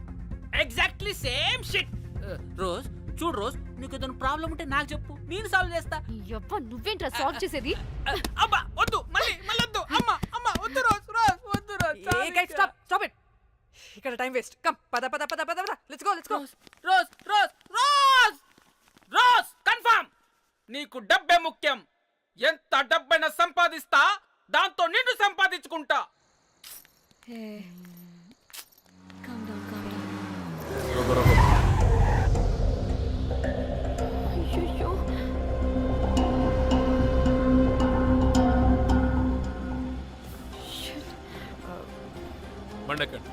Exactly same shit. రోజ్ చూడు రోజ్, నీకు ఏదైనా ప్రాబ్లం ఉంటే నాకు చెప్పు, నేను సాల్వ్ చేస్తా. నువ్వేంట్రా సాల్వ్ చేసేది? అబ్బా వద్దు, మళ్ళీ వద్దు. అమ్మా అమ్మా వద్దు రోజ్, రోజ్ వద్దు రోజ్. Stop stop it. ఇక్కడ టైం వేస్ట్. కమ్ పద పద పద పద పద. Let's go let's go. Rose Rose Rose rose confirm. నీకు డబ్బే ముఖ్యం. ఎంత డబ్బైనా సంపాదిస్తా, దాంతో నిన్ను సంపాదించుకుంటా. బండెక్కండి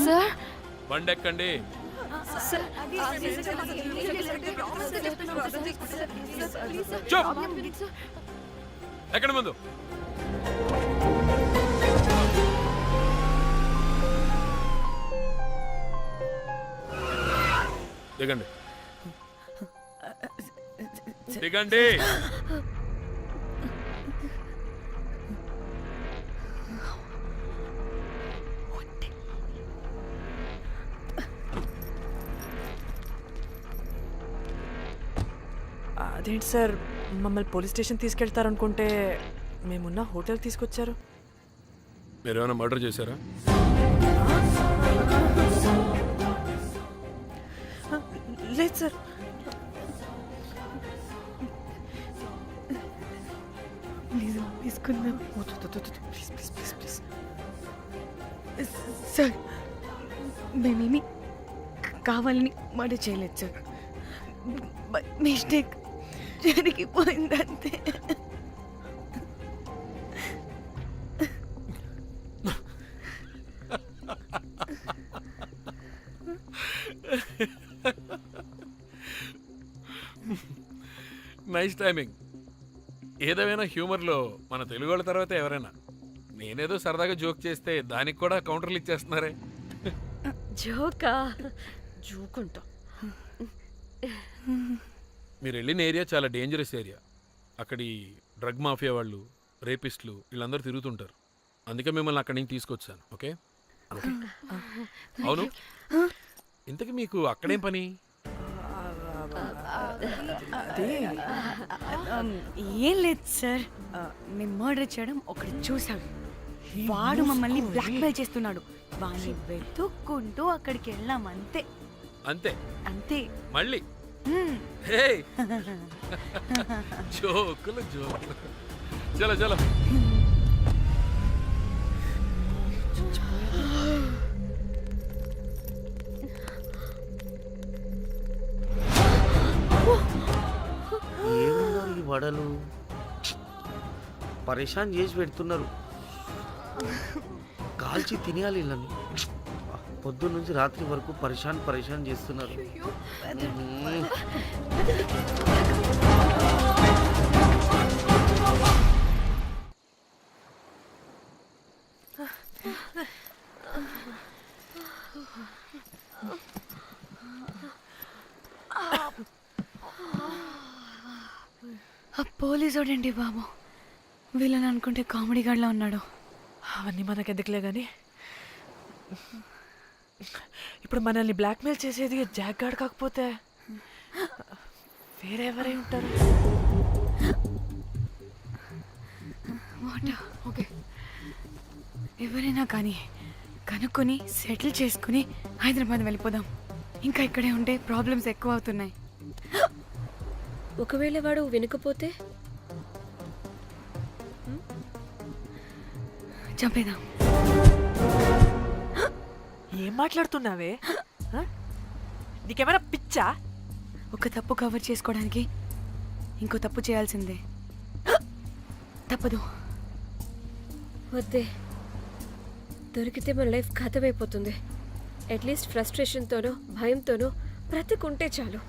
సార్ బండెక్కండి. ఎక్కడ ముందు దిగండి దిగండి. అదేంటి సార్ మమ్మల్ని పోలీస్ స్టేషన్ తీసుకెళ్తారనుకుంటే మేమున్న హోటల్ తీసుకొచ్చారు. మీరేమైనా మర్డర్ చేశారా? లేదు సార్. తీసుకుందాం please please please please. Sir మేమేమి కావాలని మర్డర్ చేయలేదు సార్. మిస్టేక్ జరిగిపోయిందంతే. Nice timing. ఏదేమైనా హ్యూమర్లో మన తెలుగు వాళ్ళ తర్వాత ఎవరైనా. నేనేదో సరదాగా జోక్ చేస్తే దానికి కూడా కౌంటర్లు ఇచ్చేస్తున్నారే. జోకా? జోకుంటా. మీరు వెళ్ళిన ఏరియా చాలా డేంజరస్ ఏరియా. అక్కడి డ్రగ్ మాఫియా వాళ్ళు, రేపిస్టులు వీళ్ళందరూ తిరుగుతుంటారు. అందుకే మిమ్మల్ని అక్కడి నుంచి తీసుకొచ్చాను. ఓకే? అవును, ఇంతకీ మీకు అక్కడేం పని? ఏం లేదు సార్, మేము మర్డర్ చేయడం ఒకటి చూసాడు. వాడు మమ్మల్ని బ్లాక్మెయిల్ చేస్తున్నాడు. వాడిని వెతుక్కుంటూ అక్కడికి వెళ్ళాం అంతే. అంతే అంతే. మళ్ళీ హే జోకులు జోకులు. చలో చలో. ఏమున్నారు ఈ వడలు? పరేషాన్ చేసి పెడుతున్నారు. కాల్చి తినేయాలి వీళ్ళని. పొద్దున్న నుంచి రాత్రి వరకు పరేషాన్ చేస్తున్నారు. పోలీసోడండి బాబు. వీళ్ళని అనుకుంటే కామెడీ గాడ్లా ఉన్నాడు. అవన్నీ మనకెందుకులే కానీ ఇప్పుడు మనల్ని బ్లాక్మెయిల్ చేసేది జాక్ గార్డ్ కాకపోతే వేరే ఎవరై ఉంటారు? ఓకే, ఎవరైనా కానీ కనుక్కొని సెటిల్ చేసుకుని హైదరాబాద్ వెళ్ళిపోదాం. ఇంకా ఇక్కడే ఉంటే ప్రాబ్లమ్స్ ఎక్కువ అవుతున్నాయి. ఒకవేళ వాడు వినకపోతే చంపేదాం. ఏం మాట్లాడుతున్నావే? నీకేమైనా పిచ్చా? ఒక తప్పు కవర్ చేసుకోవడానికి ఇంకో తప్పు చేయాల్సిందే. తప్పదు. వద్దే, దొరికితే మన లైఫ్ ఖతమైపోతుంది. అట్లీస్ట్ ఫ్రస్ట్రేషన్తోనో భయంతోనో బ్రతుకుంటే చాలు.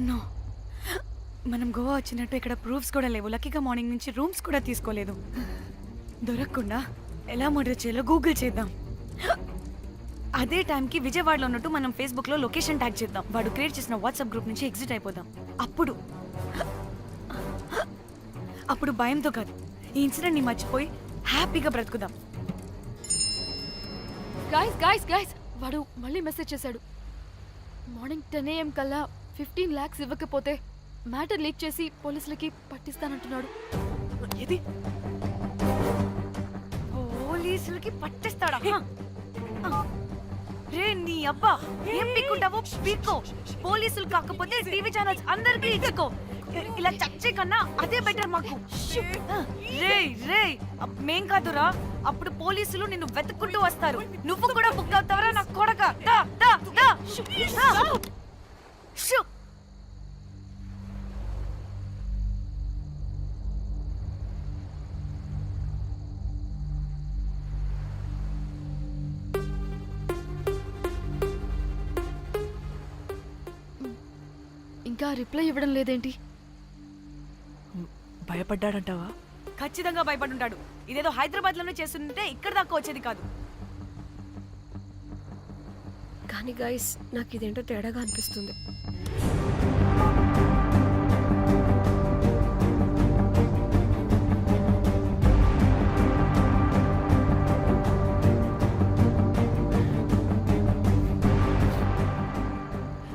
నో, మనం గోవా వచ్చినట్టు ఇక్కడ ప్రూఫ్స్ కూడా లేవు. లక్కీగా మార్నింగ్ నుంచి రూమ్స్ కూడా తీసుకోలేదు. దొరకకుండా ఎలా మర్డర్ చేయాలో గూగుల్ చేద్దాం. అదే టైంకి విజయవాడలో ఉన్నట్టు మనం ఫేస్బుక్ లో లొకేషన్ ట్యాగ్ చేద్దాం. వాడు క్రియేట్ చేసిన వాట్సాప్ గ్రూప్ నుంచి ఎగ్జిట్ అయిపోదాం. అప్పుడు భయంతో కాదు, ఈ ఇన్సిడెంట్ ని మర్చిపోయి హ్యాపీగా బ్రతుకుదాం. గైస్ వాడు మళ్ళీ మెసేజ్ చేశాడు. మార్నింగ్ 10 AM కల్లా 15 lakhs ఇవ్వకపోతే మ్యాటర్ లీక్ చేసి పోలీసులకి పట్టిస్తానంటున్నాడు. ఇది పోలీసులకి పట్టిస్తాడా? రే నీ అబ్బా, ఏం పీక్కుంటావో పీక్కో. పోలీసులు కాకపోతే టీవీ ఛానల్స్ అందరికీ ఇచ్చుకో. ఇలా చచ్చే కన్నా అదే బెటర్ మాకు. రే మేం కాదురా, అప్పుడు పోలీసులు నిన్ను వెతుక్కుంటూ వస్తారు. నువ్వు కూడా బుక్ అవుతావరా నా కొడక. ఇంకా రిప్లై ఇవ్వడం లేదేంటి? భయపడ్డాడంటావా? ఖచ్చితంగా భయపడుంటాడు. ఇదేదో హైదరాబాద్ లోనే చేస్తుంటే ఇక్కడ దాకా వచ్చేది కాదు. కానీ గైస్, నాకు ఇదేంటో తేడాగా అనిపిస్తుంది.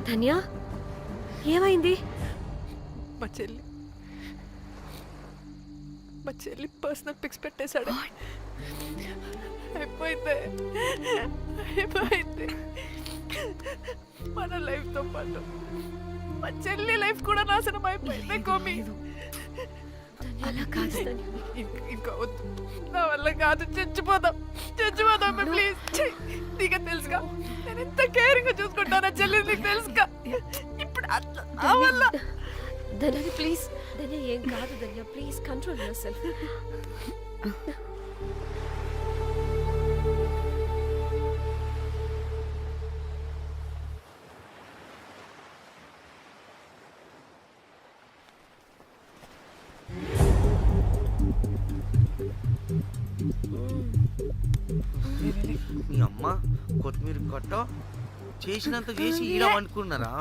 ధన్య, ఏమైంది? మా చెల్లి పర్సనల్ పిక్స్ పెట్టేశాడు. అయిపోయింది. మన లైఫ్ తో పాటు మా చెల్లి లైఫ్ కూడా నాశనం అయిపోయింది. కోమి, అలా కాదు. ఇంకా వద్దు, నా వల్ల కాదు. చచ్చిపోదాం ప్లీజ్. నీకు తెలుసుగా నేను ఎంత కేరింగ్ గా చూసుకుంటాను చెల్లి, నీకు తెలుసుగా. ఇప్పుడు ధన్య ప్లీజ్. ధన్య ఏం కాదు. ధన్య ప్లీజ్ కంట్రోల్ యువర్ సెల్ఫ్. మీ అమ్మ కొత్తిమీర కట్ట చేసినంత చేసి ఈడ అనుకున్నారా?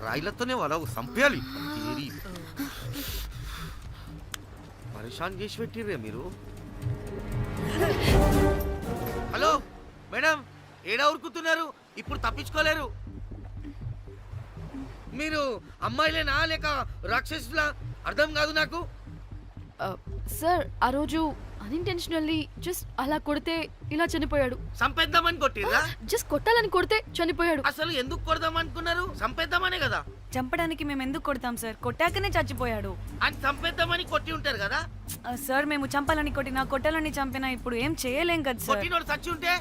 రాయిలతోనే వాళ్ళ సంపేయాలి. పరేషాన్ చేసి పెట్టిర్రే మీరు. హలో మేడం, ఏడా ఉరుకుతున్నారు? ఇప్పుడు తప్పించుకోలేరు. మీరు అమ్మాయిలేనా లేక రాక్షసులా? అర్థం కాదు నాకు. సార్, ఆ రోజు అన్ఇంటెన్షనల్లీ జస్ట్ అలా కొడితే ఇలా చనిపోయాడు. సంపేద్దామని కొట్టిర్రా? జస్ట్ కొట్టాలని కొడితే చనిపోయాడు. అసలు ఎందుకు కొడదాం అనుకున్నారు? సంపేద్దామనే కదా. చంపడానికి మేము ఎందుకు కొడతాం సార్? కొట్టాకనే చచ్చిపోయాడు. అని సంపేద్దామని కొట్టి ఉంటారు కదా సార్. మేము చంపాలని కొట్టినా కొట్టాలని చంపినా ఇప్పుడు ఏం చేయలేం కదా సార్. కొట్టినోడు చచ్చి ఉంటే?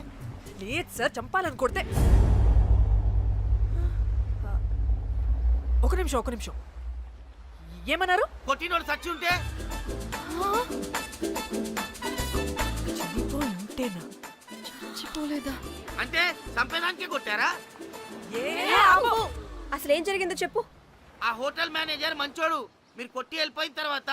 లేదు సార్, చంపాలని కొడితే. ఒక నిమిషం. ఏమన్నారు? కొట్టినోడు చచ్చి ఉంటే? చచ్చిపోలేదా అంటే చంపేదానికే కొట్టారా? అసలు ఏం జరిగిందో చెప్పు. ఆ హోటల్ మేనేజర్ మంచోడు. మీరు కొట్టి వెళ్ళిపోయిన తర్వాత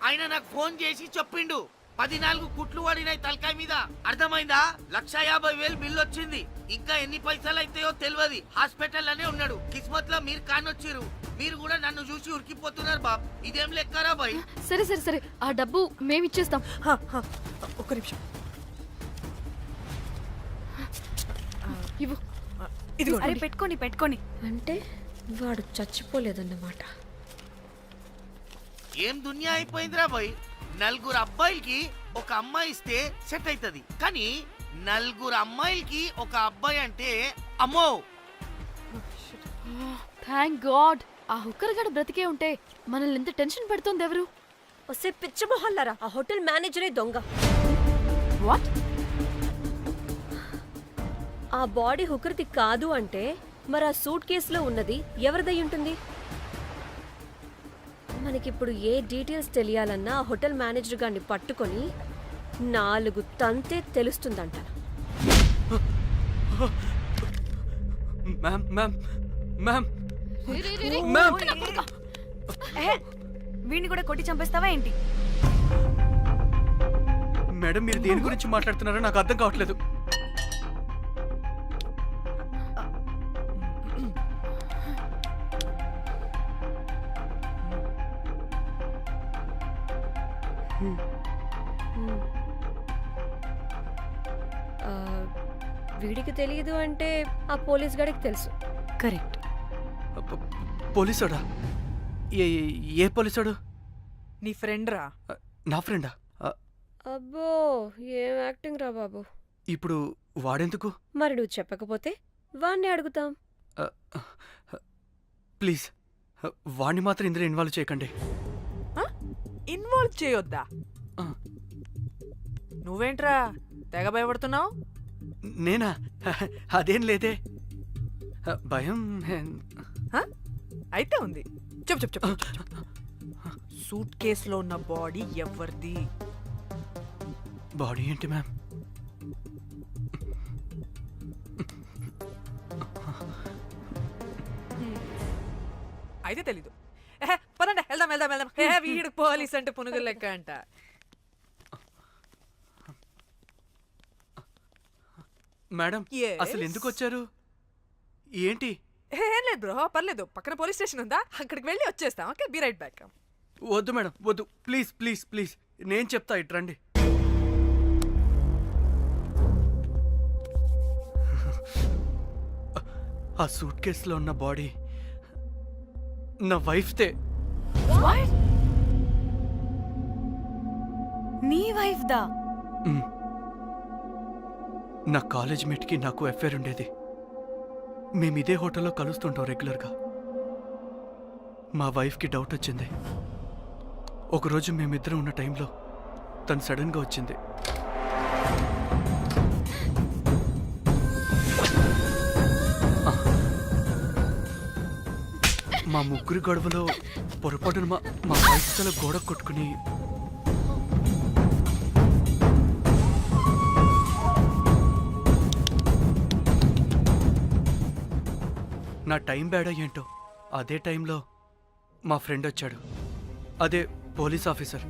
ఆయన నాకు ఫోన్ చేసి చెప్పిండు 14 కుట్లు పడినాయి తలకాయ మీద. అర్థమైందా? 1,50,000 బిల్లు వచ్చింది. ఇంకా ఎన్ని పైసలు అయితాయో తెలియదు. హాస్పిటల్ లోనే ఉన్నాడు. కిస్మత్ లో మీరు కానొచ్చిరు. మీరు కూడా నన్ను చూసి ఉరికిపోతున్నారు బాబ్. ఇదేం లెక్కరా బాయ్? సరే, ఆ డబ్బు మేమిచ్చేస్తాం. ఒక్క నిమిషం. ఇవ్వు. అరే పెట్టుకోని. అంటే వాడు చచ్చిపోలేదన్నమాట. ఏం దునియా అయిపోయిందిరా బాయ్. 4 అబ్బాయిలకి ఒక అమ్మాయి ఇస్తే సెట్ అవుతుంది. కానీ 4 అమ్మాయిలకి ఒక అబ్బాయి అంటే అమ్మో. Thank God. ఆ హుక్కర్ గడ బ్రతికే ఉంటే మనల్ని ఎంత టెన్షన్ పెడుతుంది ఎవరు? వస్తే పిచ్చ మొహల్లారా, ఆ హోటల్ మేనేజరే దొంగ. వాట్? ఆ బాడీ హుకర్ది కాదు అంటే మరి ఆ సూట్ కేసులో ఉన్నది ఎవరిదై ఉంటుంది? మనకిప్పుడు ఏ డీటెయిల్స్ తెలియాలన్నా ఆ హోటల్ మేనేజర్ గారిని పట్టుకొని 4 తంతే తెలుస్తుందంట. వీడిని కూడా కొట్టి చంపేస్తావా ఏంటి? మేడం, మీరు దేని గురించి మాట్లాడుతున్నారో నాకు అర్థం కావట్లేదు. ఆ, వీడికి తెలియదు అంటే ఆ పోలీస్ గాడికి తెలుసు. కరెక్ట్. పోలీసోడా? ఏ పోలీసోడు? నీ ఫ్రెండ్ రా. నా ఫ్రెండా? అబ్బో ఏం యాక్టింగ్ రా బాబు. ఇప్పుడు వాడెందుకు? మరి నువ్వు చెప్పకపోతే వాణ్ణి అడుగుతాం. ప్లీజ్ వాడిని మాత్రం ఇందులో ఇన్వాల్వ్ చేయకండి. ఇన్వాల్వ్ చేయొద్దా? నువ్వేంట్రా తెగ భయపడుతున్నావు? నేనా? అదేం లేదే. భయం అయితే ఉంది. చెప్పు చెప్పు చెప్పు. సూట్ కేసులో ఉన్న బాడీ ఎవరిది? బాడీ ఏంటి మ్యామ్? అయితే తెలీదు. పదండి వెళ్దాం వెళ్దాం వెళ్దాం. వీడు పోలీస్ అంటే పునుగులు లెక్క అంట. మేడం అసలు ఎందుకు వచ్చారు? ఏంటి? ఏం లేదు బ్రో, పర్లేదు. పక్కన పోలీస్ స్టేషన్ ఉందా, అక్కడికి వెళ్ళి వచ్చేస్తాం. Okay, be right back. వద్దు మేడం వద్దు, ప్లీజ్ ప్లీజ్ ప్లీజ్, నేను చెప్తా, ఇట్రండి. ఆ సూట్ కేసులో ఉన్న బాడీ నా వైఫ్దే. నీ వైఫ్ దా? నా కాలేజ్ మేట్కి నాకు అఫేర్ ఉండేది. మేము ఇదే హోటల్లో కలుస్తుంటాం రెగ్యులర్గా. మా వైఫ్కి డౌట్ వచ్చింది. ఒకరోజు మేమిద్దరం ఉన్న టైంలో తను సడన్గా వచ్చింది. మా ముగ్గురి గొడవలో పొరపాటున మా వైఫ్ తల గోడ కొట్టుకుని నా టైం బ్యాడ్ ఏంటో అదే టైంలో మా ఫ్రెండ్ వచ్చాడు. అదే పోలీస్ ఆఫీసర్.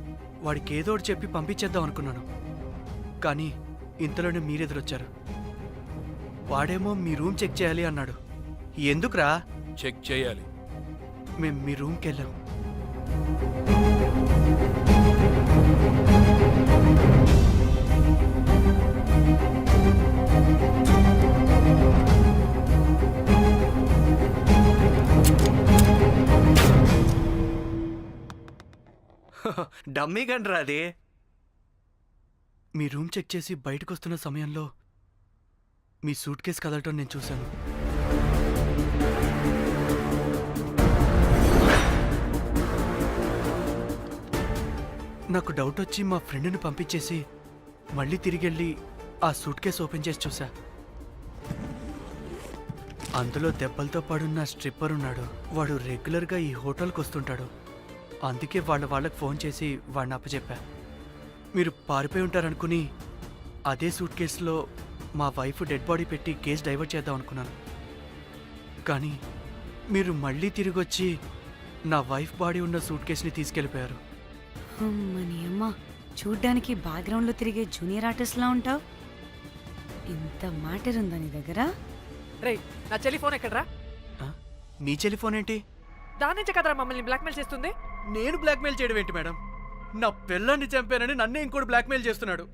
వాడికి ఏదో ఒకటి చెప్పి పంపించేద్దాం అనుకున్నాను. కానీ ఇంతలోనే మీరెదురొచ్చారు. వాడేమో మీ రూమ్ చెక్ చేయాలి అన్నాడు. ఎందుకురా? చెక్ చేయాలి. మేము మీ రూమ్కి వెళ్ళాం. డమ్మీ గండ్రా అది. మీ రూమ్ చెక్ చేసి బయటకు వస్తున్న సమయంలో మీ సూట్ కేసు కదలటం నేను చూశాను. నాకు డౌట్ వచ్చి మా ఫ్రెండ్ని పంపించేసి మళ్ళీ తిరిగెళ్ళి ఆ సూట్ కేసు ఓపెన్ చేసి చూసా. అందులో దెబ్బలతో పడున్న స్ట్రిప్పర్ ఉన్నాడు. వాడు రెగ్యులర్గా ఈ హోటల్కి వస్తుంటాడు. అందుకే వాళ్ళకి ఫోన్ చేసి వాడిని అప్పచెప్పా. మీరు పారిపోయి ఉంటారనుకుని అదే సూట్ కేసులో మా వైఫ్ డెడ్ బాడీ పెట్టి కేసు డైవర్ట్ చేద్దాం అనుకున్నాను. కానీ మీరు మళ్ళీ తిరిగి వచ్చి నా వైఫ్ బాడీ ఉన్న సూట్ కేసుని తీసుకెళ్ళిపోయారు. అమ్మని అమ్మ, చూడ్డానికి బ్యాక్గ్రౌండ్లో తిరిగే జూనియర్ ఆర్టిస్ట్లా ఉంటావు. ఇంత మ్యాటర్ ఉందా నీ దగ్గర? రే, నా చెల్లి ఫోన్ ఎక్కడరా? నీ టెలిఫోన్ ఏంటి? దాని నుంచే కదరా మమ్మల్ని బ్లాక్మెయిల్ చేస్తుంది. నేను బ్లాక్మెయిల్ చేయడం ఏంటి మేడం? నా పిల్లాన్ని చంపానని నన్నే ఇంకోటి బ్లాక్మెయిల్ చేస్తున్నాడు.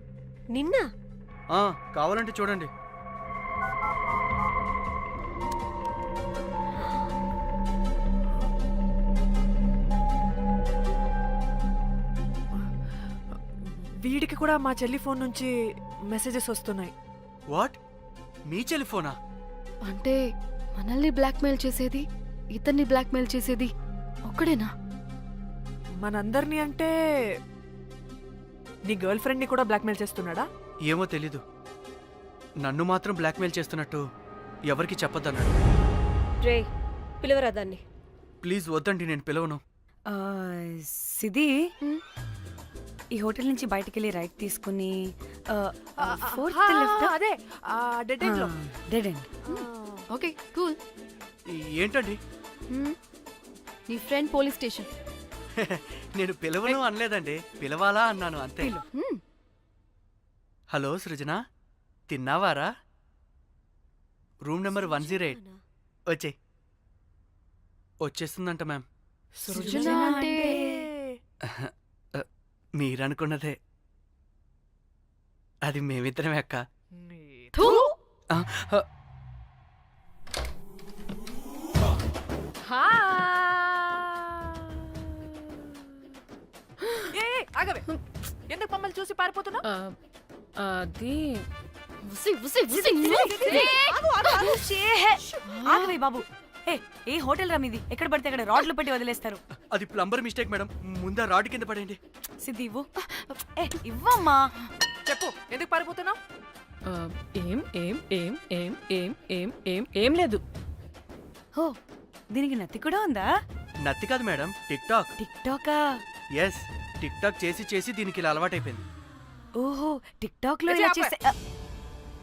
నిన్న కావాలంటే చూడండి. వీడికి కూడా మా చెల్లి ఫోన్ నుంచి మెసేజెస్ వస్తున్నాయి. వాట్? మీ టెలిఫోనా? అంటే మనల్ని బ్లాక్మెయిల్ చేసేది, ఇతన్ని బ్లాక్మెయిల్ చేసేది ఒక్కడేనా? మనందరినీ అంటే నీ గర్ల్ ఫ్రెండ్ని కూడా బ్లాక్మెయిల్ చేస్తున్నాడా? ఏమో తెలీదు. నన్ను మాత్రం బ్లాక్మెయిల్ చేస్తున్నట్టు ఎవరికి చెప్పొద్దన్నాడు. రే, పిలవరా దాన్ని. ప్లీజ్ వద్దండి, నేను పిలవను. సిది, ఈ హోటల్ నుంచి బయటికి వెళ్ళి రైట్ తీసుకుని అదే డెడ్ ఎండ్ లో. Dead end. Okay, cool. ఏంటండి? నీ ఫ్రెండ్ పోలీస్ స్టేషన్. నేను పిలవను అనలేదండి, పిలవాలా అన్నాను అంతే. హలో సృజన, తిన్నావారా? Room number 108. వచ్చేస్తుందంట మ్యామ్. సృజన అంటే మీరనుకున్నదే. అది మేమిద్దరమే అక్క. ఆ, ఆ, ఆగవే, ఎందుకు మమ్మల్ని చూసి పారిపోతున్నా? అది ఆగవే బాబు. ఏ హోటల్ రా మీది? ఎక్కడ పడితే అక్కడ రాడ్లు పెట్టి వదిలేస్తారు. అది ప్లంబర్ మిస్టేక్ మేడం. ముందా రాడ్ కింద పడండి. సిద్ధి ఇవ్వు. ఇవ్వమ్మా. చెప్పు, ఎందుకు పారిపోతున్నావు? ఏం ఏం ఏం ఏం ఏం ఏం ఏం ఏం లేదు. హో, దీనికి నత్తి కూడా ఉందా? నత్తి కాదు మేడం, టిక్ టాక్. టిక్ టాకా? ఎస్, టిక్ టాక్ చేసి చేసి దీనికి ఇలా అలవాటైపోయింది. ఓహో, టిక్ టాక్ లో ఇలా చేసే.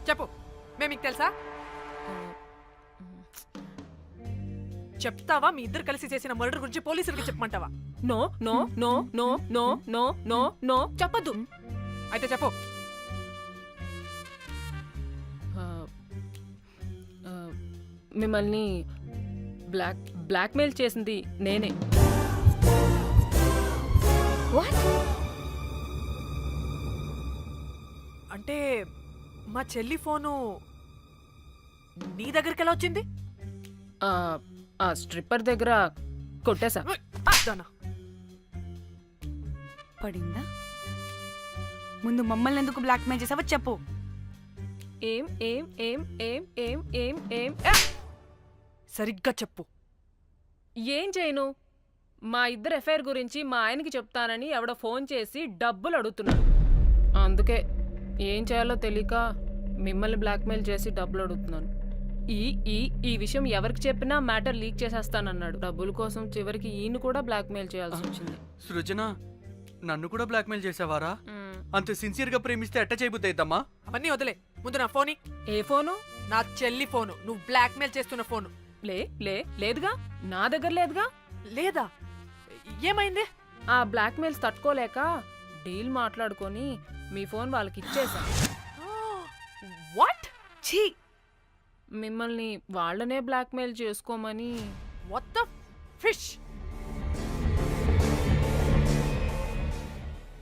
చెప్పు, మేము మీకు తెలుసా? చెప్తావా? మీ ఇద్దరు కలిసి చేసిన మర్డర్ గురించి పోలీసులకి చెప్పమంటావా? No no no no no no no no చెప్పద్దు. అయితే చెప్పు. మిమ్మల్ని బ్లాక్మెయిల్ చేసింది నేనే. అంటే మా చెల్లి ఫోను నీ దగ్గరికి ఎలా వచ్చింది? ఆ స్ట్రిప్పర్ దగ్గర కొట్టేశా. పడిందా? ముందు మమ్మల్ని ఎందుకు బ్లాక్మెయిల్ చేసావో చెప్పు. ఏం ఏం ఏం ఏం ఏం ఏం ఏం సరిగ్గా చెప్పు. ఏం చేయను? మా ఇద్దరు ఎఫ్ఐఆర్ గురించి మా ఆయనకి చెప్తానని ఎవడో ఫోన్ చేసి డబ్బులు అడుగుతున్నాడు. అందుకే ఏం చేయాలో తెలియక మిమ్మల్ని బ్లాక్మెయిల్ చేసి డబ్బులు అడుగుతున్నాను. ఈ ఈ ఈ విషయం ఎవరికి చెప్పినా మ్యాటర్ లీక్ చేసేస్తానన్నాడు. డబ్బుల కోసం చివరికి ఈయన కూడా బ్లాక్మెయిల్ చేయాల్సి వచ్చింది. సృజన, నన్ను కూడా బ్లాక్మెయిల్ చేసావారా? అంత సిన్సియర్ గా ప్రేమిస్తే ఎట్ట చేయబుద్ది అయిద్దమ్మా? అవన్నీ వదిలే, ముందు నా ఫోన్. ఏ ఫోను? నా చెల్లి ఫోను. నువ్వు బ్లాక్మెయిల్ చేస్తున్న ఫోను. లేదుగా, నా దగ్గర లేదుగా. లేదా? ఏమైంది? ఆ బ్లాక్మెయిల్స్ తట్టుకోలేక డీల్ మాట్లాడుకొని మీ ఫోన్ వాళ్ళకి ఇచ్చేసా. వాట్? ఛీ, మిమ్మల్ని వాళ్ళనే బ్లాక్మెయిల్ చేసుకోమని. What the fish?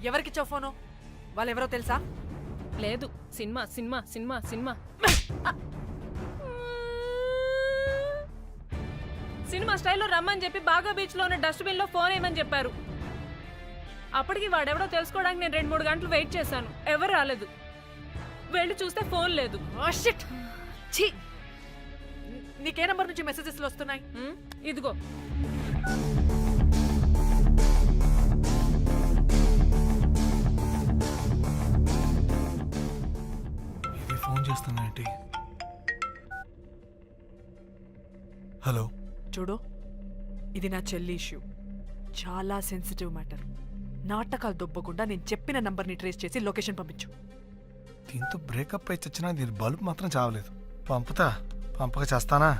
ఎవరికిచ్చావు ఫోను? వాళ్ళెవరో తెలుసా? లేదు, cinema cinema cinema cinema cinema స్టైల్లో రమ్మని చెప్పి బాగా బీచ్లో ఉన్న డస్ట్బిన్లో ఫోన్ వేయమని చెప్పారు. అప్పటికి వాడెవడో తెలుసుకోవడానికి నేను 2-3 గంటలు వెయిట్ చేశాను. ఎవరు రాలేదు. వెళ్ళి చూస్తే ఫోన్ లేదు. ఛీ, నీకే నంబర్ నుంచి మెసేజెస్లు వస్తున్నాయి? ఇదిగో. ఇది ఫోన్ చేస్తుందేంటి? హలో, చూడు, ఇది నా చెల్లి ఇష్యూ. చాలా సెన్సిటివ్ మ్యాటర్. నాటకాలు దొబ్బకుండా నేను చెప్పిన నంబర్ని ట్రేస్ చేసి లొకేషన్ పంపించు. దీంతో బ్రేకప్ అయి చచ్చినా దీని బల్బ్ మాత్రం చావలేదు. పంపక చేస్తానా?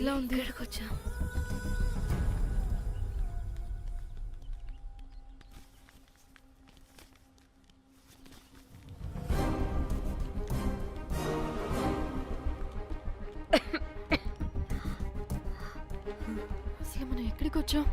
ఇలా ఉంది. ఇక్కడికొచ్చా. అసలు మనం ఎక్కడికి వచ్చాం?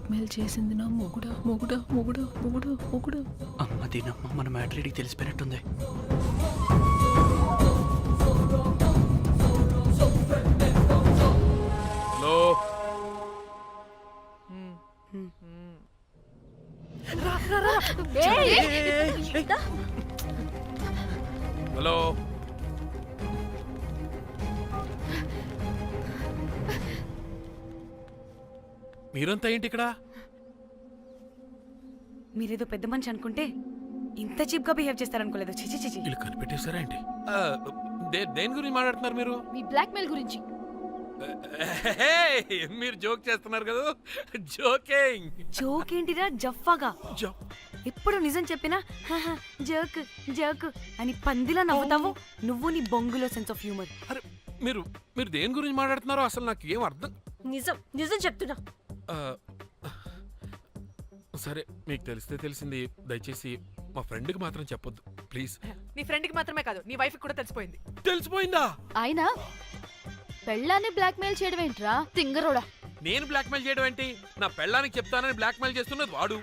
బ్లాక్మెయిల్ చేసింది నా మొగుడా మొగుడా మొగుడా మొగుడా మొగుడా. అమ్మ దీనమ్మ మన మ్యాట్రీడికి తెలిసిపోయినట్టుంది. హలో హలో మీరంతా ఏంటి ఇక్కడ? మీరేదో పెద్ద మనిషి అనుకుంటే ఇంత చీప్ గా బిహేవ్ చేస్తారనుకోలేదు. చిచి చిచి. వీళ్ళు కనిపెట్టేశారా ఏంటి? దేని గురించి మాట్లాడుతున్నారు మీరు? మీ బ్లాక్మెయిల్ గురించి. మీరు జోక్ చేస్తున్నారు కదా? జోకింగ్. జోక్ ఏంటిరా జఫ్ఫాగా? ఎప్పుడు నిజం చెప్పినా జోక్ జోక్ అని పందిలా నవ్వుతావు. నువ్వు నీ బొంగులో సెన్స్ ఆఫ్ హ్యూమర్. మీరు మీరు దేని గురించి మాట్లాడుతున్నారో అసలు నాకు ఏం అర్థం. నిజం నిజం చెప్తున్నా. సరే మీకు తెలిస్తే తెలిసింది. దయచేసి మా ఫ్రెండ్కి మాత్రం చెప్పొద్దు ప్లీజ్. నీ ఫ్రెండ్కి మాత్రమే కాదు, నీ వైఫ్ కూడా తెలిసిపోయింది. తెలిసిపోయిందా? ఆయన పెళ్ళాన్ని బ్లాక్మెయిల్ చేయడం ఏంట్రా తింగరోడా? నేను బ్లాక్మెయిల్ చేయడం ఏంటి? నా పెళ్ళానికి చెప్తానని బ్లాక్మెయిల్ చేస్తున్నది వాడు.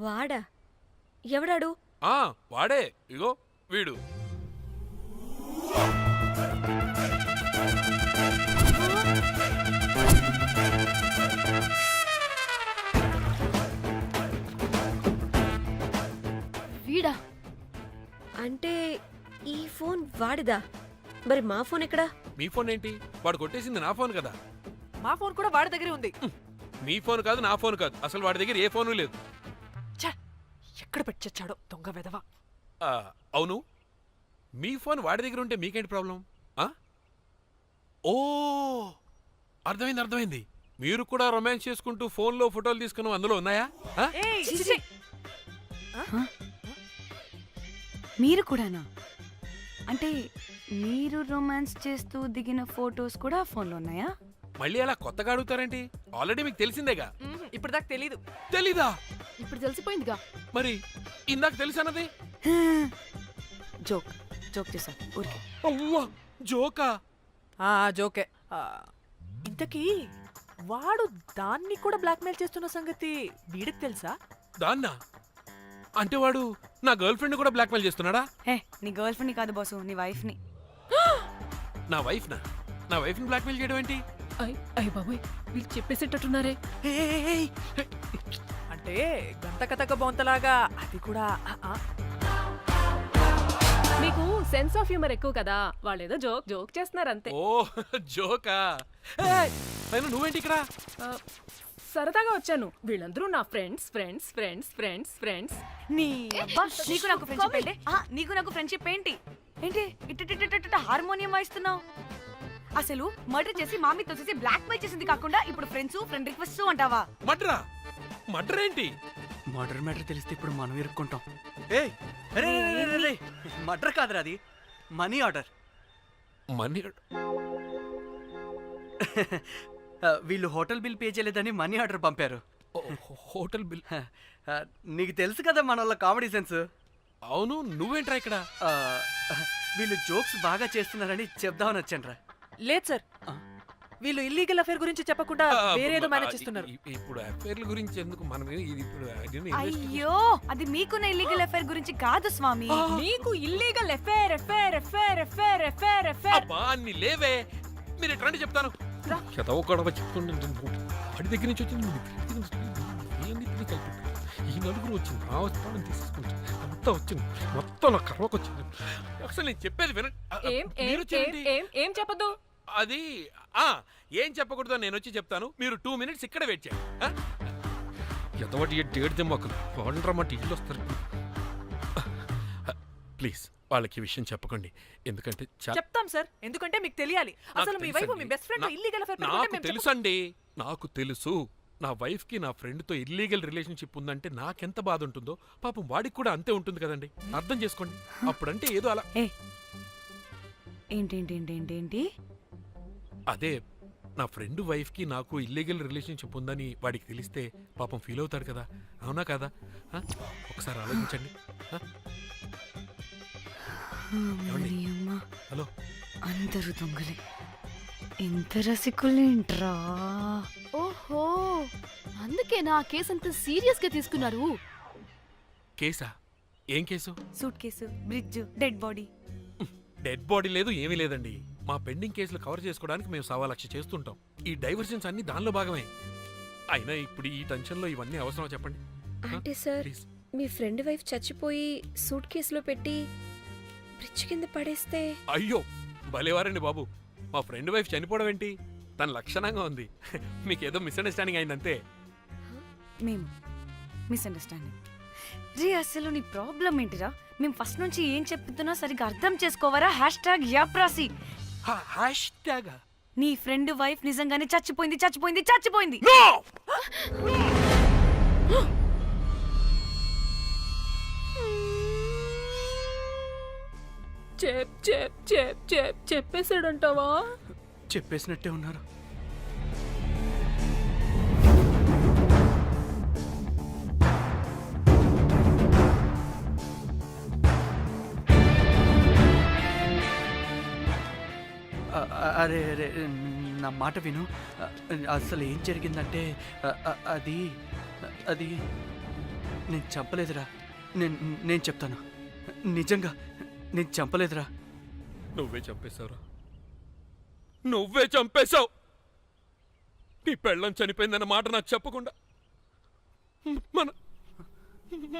వాడా? ఎవడాడు? వాడే. ఇగో వీడు. వీడా? అంటే ఈ ఫోన్ వాడిదా? మరి మా ఫోన్ ఎక్కడా? మీ ఫోన్ ఏంటి? వాడు కొట్టేసింది నా ఫోన్ కదా. మా ఫోన్ కూడా వాడి దగ్గరే ఉంది. మీ ఫోన్ కాదు, నా ఫోన్ కాదు. అసలు వాడి దగ్గర ఏ ఫోను లేదు. ఎక్కడ పెట్టొచ్చాడో దొంగ వెధవ. అవును, మీ ఫోన్ వాడి దగ్గర ఉంటే మీకేంటి ప్రాబ్లం? ఓ అర్థమైంది అర్థమైంది. మీరు కూడా రొమాన్స్ చేసుకుంటూ ఫోన్లో ఫోటోలు తీసుకుని అందులో ఉన్నాయా? మీరు కూడానా? అంటే మీరు రొమాన్స్ చేస్తూ దిగిన ఫోటోస్ కూడా ఫోన్లో ఉన్నాయా? మళ్ళీ అలా కొత్తగా అడుగుతారేంటి? ఆల్రెడీ మీకు తెలిసిందేగా. ఇప్పుడు దాకా తెలీదు. తెలీదా? ఇప్పుడు తెలిసిపోయిందిగా. మరి ఇందాక తెలుసన్నది జోక్ జోక్ చేశా ఊరికే. అవ్వా జోకా? జోకే. ఇంతకీ వాడు దాన్ని కూడా బ్లాక్మెయిల్ చేస్తున్న సంగతి వీడికి తెలుసా? దాన్నా? అంటే వాడు నా గర్ల్ ఫ్రెండ్ కూడా బ్లాక్మెయిల్ చేస్తున్నాడా? నీ గర్ల్ ఫ్రెండ్ కాదు బాసు, నీ వైఫ్ ని. నా వైఫ్ ని బ్లాక్మెయిల్ చేయడం ఏంటి? అయ్య బాబోయ్, వీళ్ళు చెప్పేసేటట్టున్నారే. అంటే గంత కథక బొంతలాగా అది కూడా. మీకు సెన్స్ ఆఫ్ హ్యూమర్ ఎక్కువ కదా, వాళ్ళేదో జోక్ జోక్ చేస్తున్నారు అంతే. ఓ జోకా? నువ్వేంటి ఇక్కడ? సరదాగా వచ్చాను. వీళ్ళందరూ నా friends friends friends friends friends. నీకు నాకు ఫ్రెండ్షిప్ ఏంటి? నీకు నాకు ఫ్రెండ్షిప్ ఏంటి? ఏంటి ఇట్ట హార్మోనియం వాయిస్తున్నావు? అసలు మర్డర్ చేసి మామితో చేసి బ్లాక్ మెయిల్ చేసింది కాకుండా ఇప్పుడు ఫ్రెండ్స్ ఫ్రెండ్ రిక్వెస్ట్ అంటావా? మర్డర్ ఏంటి? మర్డర్ మ్యాటర్ తెలిస్తే ఇప్పుడు మనం ఇరుక్కుంటాం. మర్డర్ కాదురా, అది మనీ ఆర్డర్. మనీ? వీళ్ళు హోటల్ బిల్ పే చేయలేదని మనీ ఆర్డర్ పంపారు. Hotel bill? నీకు తెలుసు కదా మన వాళ్ళ కామెడీ సెన్స్. అవును, నువ్వేంట్రా ఇక్కడ? వీళ్ళు జోక్స్ బాగా చేస్తున్నారని చెప్దామని వచ్చానురా. లేదు సార్, వీళ్ళు ఇల్లీగల్ అఫేర్ గురించి చెప్పకుండా వేరేదో మేనేజ్ చేస్తున్నారు. ఇప్పుడు అఫేర్ల గురించి ఎందుకు మనం ఇది ఇప్పుడు? అయ్యో, అది మీకున్న ఇల్లీగల్ అఫేర్ గురించి కాదు స్వామి. మీకు illegal affair affair affair affair affair affair. అబ్బా అన్ని లేవే, మీరు ఎట్లాంటి చెప్తాను. వాడి దగ్గర నుంచి వచ్చింది, ఈ నలుగురు వచ్చింది, ఆ వస్తాను తీసుకుంటాను, అంతా వచ్చింది, మొత్తం నా కర్వకు వచ్చింది. అసలు నేను చెప్పేది వినండి. ఏం చెప్పదు? అది ఏం చెప్పకూడదు, నేను వచ్చి చెప్తాను. మీరు 2 minutes ఇక్కడ వెయిట్ చేయండి. ఎంతవాటి డేట్ మాకు వాడండ్రమాట ఇల్లు వస్తారు. ప్లీజ్ వాళ్ళకి ఈ విషయం చెప్పకండి, ఎందుకంటే చెప్తాం సార్, ఎందుకంటే మీకు తెలియాలి. అసలు మీ వైఫ్ మీ బెస్ట్ ఫ్రెండ్ ఇల్లీగల్ అఫేర్. నాకు తెలుసండి, నాకు తెలుసు. నా వైఫ్ కి నా ఫ్రెండ్ తో ఇల్లీగల్ రిలేషన్షిప్ ఉందంటే నాకెంత బాధ ఉంటుందో పాపం వాడికి కూడా అంతే ఉంటుంది కదండి. అర్థం చేసుకోండి. అప్పుడంటే ఏదో అలా. ఏంటి? అదే నా ఫ్రెండ్ వైఫ్ కి నాకు ఇల్లీగల్ రిలేషన్షిప్ ఉందని వాడికి తెలిస్తే పాపం ఫీల్ అవుతాడు కదా, అవునా కదా? ఒకసారి ఆలోచించండి. హలో, అందరూ దొంగలే, ఎంత రసికులేంట్రా. ఓహో, అందుకేనా ఆ కేసు అంత సీరియస్ గా తీసుకున్నారు. కేసా? ఏం case? Suit case, bridge, dead body. Dead body లేదు, ఏమీ లేదండి. మా పెండింగ్ కేసులు కవర్ చేసుకోవడానికి మేము 1,00,000 చేస్తుంటాం. ఈ డైవర్షన్స్ అన్ని దానిలో భాగమే. అయినా ఇప్పుడు ఈ టెన్షన్లో ఇవన్నీ అవసరమా చెప్పండి? అంటే sir, please. Me friend wife చచ్చిపోయి సూట్ కేసులో పెట్టి బ్రిడ్జ్ కింద పడేస్తే? అయ్యో భలేవారండి బాబు. మా ఫ్రెండ్ వైఫ్ చనిపోవడం ఏంటి? తన లక్షణంగా ఉంది. మీకేదో మిస్అండర్స్టాండింగ్ అయిందంతే. మేము మిస్అండర్స్టాండింగ్. రే అసలు నీ ప్రాబ్లం ఏంటిరా? మేము ఫస్ట్ నుంచి ఏం చెప్తున్నా సరిగ్గా అర్థం చేసుకోవరా? #యాప్రాసి. నీ ఫ్రెండ్ వైఫ్ నిజంగానే చచ్చిపోయింది. చెప్పేసాడంటావా? చెప్పేసినట్టే ఉన్నారు. అరే అరే నా మాట విను. అసలు ఏం జరిగిందంటే అది అది నేను చంపలేదురా. నేను చెప్తాను, నిజంగా నేను చంపలేదురా. నువ్వే చంపేశావురా. నువ్వే చంపేశావు. నీ పెళ్ళం చనిపోయిందన్న మాట నాకు చెప్పకుండా మన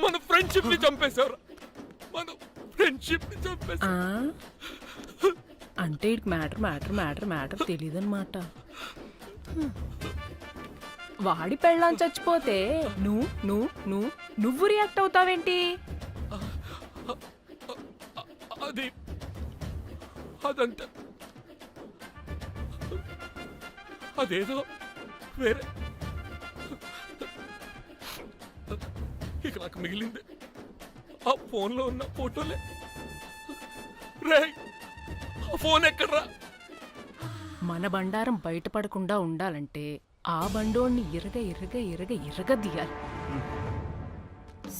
మన ఫ్రెండ్షిప్ ని చంపేశావురా. మన ఫ్రెండ్షిప్ ని చంపేశావు. అంటే మ్యాటర్ తెలియదన్నమాట. వాడి పెళ్ళాం చచ్చిపోతే నువ్వు రియాక్ట్ అవుతావేంటి? అదంతా అదేదో వేరే. ఇక నాకు మిగిలింది ఆ ఫోన్లో ఉన్న ఫోటోలే. రే ఆ ఫోన్ ఎక్కడ్రా? మన బండారం బయటపడకుండా ఉండాలంటే ఆ బండోణ్ణి ఇరగదీయాలి.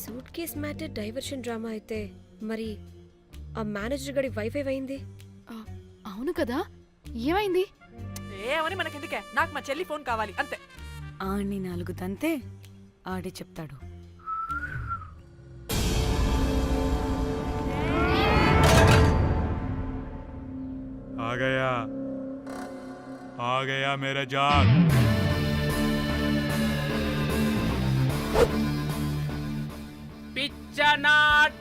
Suitcase matter diversion drama అయితే మరి ఆ మేనేజర్ గడి వైఫ్ ఏమైంది? అవును కదా, ఏమైంది? ఏమని మనకెందుకే, నాకు మా చెల్లి ఫోన్ కావాలి అంతే. ఆడిని 4 తంతే ఆడే చెప్తాడు. आ गया मेरा जान. పిచ్చనా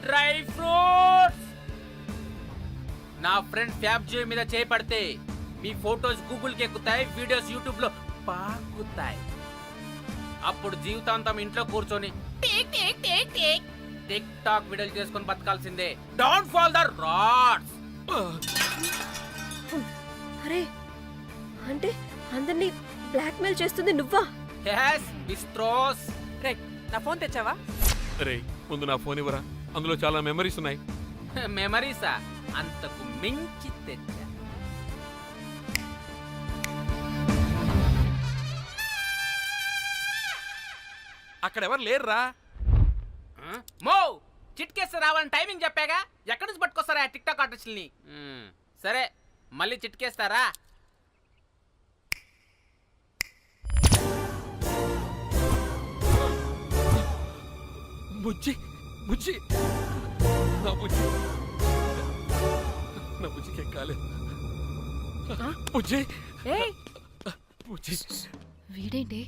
డ్రై ఫ్రూట్స్. నా ఫ్రెండ్ ఫ్యాబ్జీ మీద చేపడితే మీ ఫోటోస్ గూగుల్కి ఎక్కుతాయి, వీడియోస్ యూట్యూబ్ లో పాకుతాయి. అప్పుడు జీవితాంతం ఇంట్లో కూర్చొని టిక్ టాక్ వీడియోలు చేసుకొని బతకాల్సిందే. Don't fall the rods. అరే, అంటే అందరినీ బ్లాక్మెయిల్ చేస్తుంది నువ్వా? yes బిస్ట్రోస్. రే నా ఫోన్ తెచ్చావా? రే ముందు నా ఫోన్ ఇవ్వరా, అందులో చాలా మెమరీస్ ఉన్నాయి. మెమరీసా? అంతకు మించి తెచ్చా. అక్కడ ఎవరు లేరురా. మో చిట్కేస్తే రావాలని టైమింగ్ చెప్పాగా, ఎక్కడి నుంచి పట్టుకొస్తారా టిక్ టాక్ ఆర్టిస్టుల్ని? సరే మళ్ళీ చిట్కేస్తారా? బుజ్జి నా బుజ్జికి కాలేదు. బుజ్జి వీడేంటి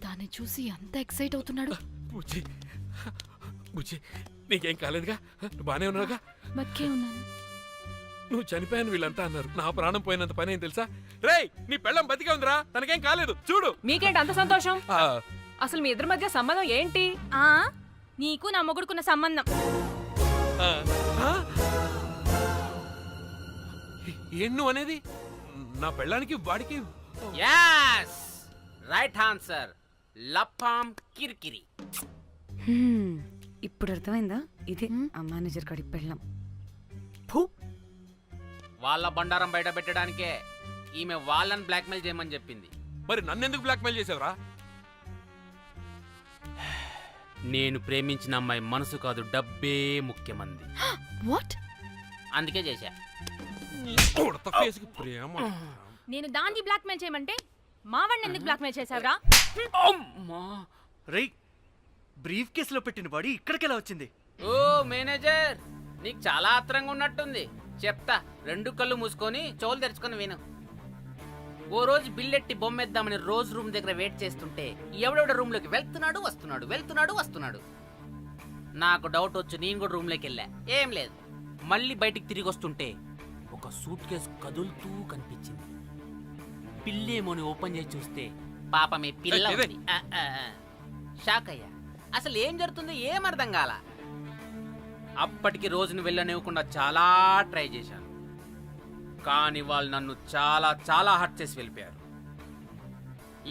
దాన్ని చూసి అంత ఎక్సైట్ అవుతున్నాడు? బుజ్జి నీకేం కాలేదుగా? బానే ఉన్నావుగా? బక్కే ఉన్నాను. నువ్వు చనిపోయాను వీళ్ళంతా అన్నారు. నా ప్రాణం పోయినంత పని ఏం తెలుసా? రేయ్ నీ పెళ్ళం బతికే ఉందిరా, తనకేం కాలేదు చూడు. మీకేంటి అంత సంతోషం? అసలు మీ ఇద్దరి మధ్య సంబంధం ఏంటి? నీకు నా మొగుడుకున్న సంబంధం. ఏం నువ్వు అనేది? నా పెళ్ళానికి వాడికి? yes right answer. లపాం కిరికిరి. ఇప్పుడు అర్థమైందా? ఇదే ఆ మేనేజర్ గడి పెళ్ళం. వాళ్ళ బండారం బయట పెట్టడానికే ఈమె వాళ్ళని బ్లాక్మెయిల్ చేయమని చెప్పింది. మరి నన్నెందుకు బ్లాక్మెయిల్ చేసావురా? నేను ప్రేమించిన అమ్మాయి మనసు కాదు, డబ్బే ముఖ్యమంది. వాట్? అందుకే చేశా. నేను దాన్ని బ్లాక్మెయిల్ చేయమంటే మావాడిని ఎందుకు బ్లాక్మెయిల్ చేశావురా? రేయ్, బ్రీఫ్ కేసులో పెట్టిన బాడీ ఇక్కడికి ఎలా వచ్చింది? ఓ మేనేజర్, నీకు చాలా ఆత్రంగా ఉన్నట్టుంది. చెప్తా, 2 కళ్ళు మూసుకొని చెవులు తెరుచుకొని విను. ఓ రోజు బిల్లెట్టి బొమ్మేద్దామని రోజు రూమ్ దగ్గర వెయిట్ చేస్తుంటే ఎవడెవడ రూమ్లోకి వెళ్తున్నాడు వస్తున్నాడు. నాకు డౌట్ వచ్చి నేను కూడా రూమ్లోకి వెళ్ళా. ఏం లేదు. మళ్ళీ బయటికి తిరిగి వస్తుంటే ఒక సూట్ కేసు కదులుతూ కనిపించింది. పిల్లేమోని ఓపెన్ చేసి చూస్తే పాపమే పిల్ల ఉంది. షాక్ అయ్యా. అసలు ఏం జరుగుతుందో ఏం అర్థం కాల. అప్పటికి రోజును వెళ్ళనివ్వకుండా చాలా ట్రై చేశాను, కానీ వాళ్ళు నన్ను చాలా చాలా హర్ట్ చేసి వెళ్ళిపోయారు.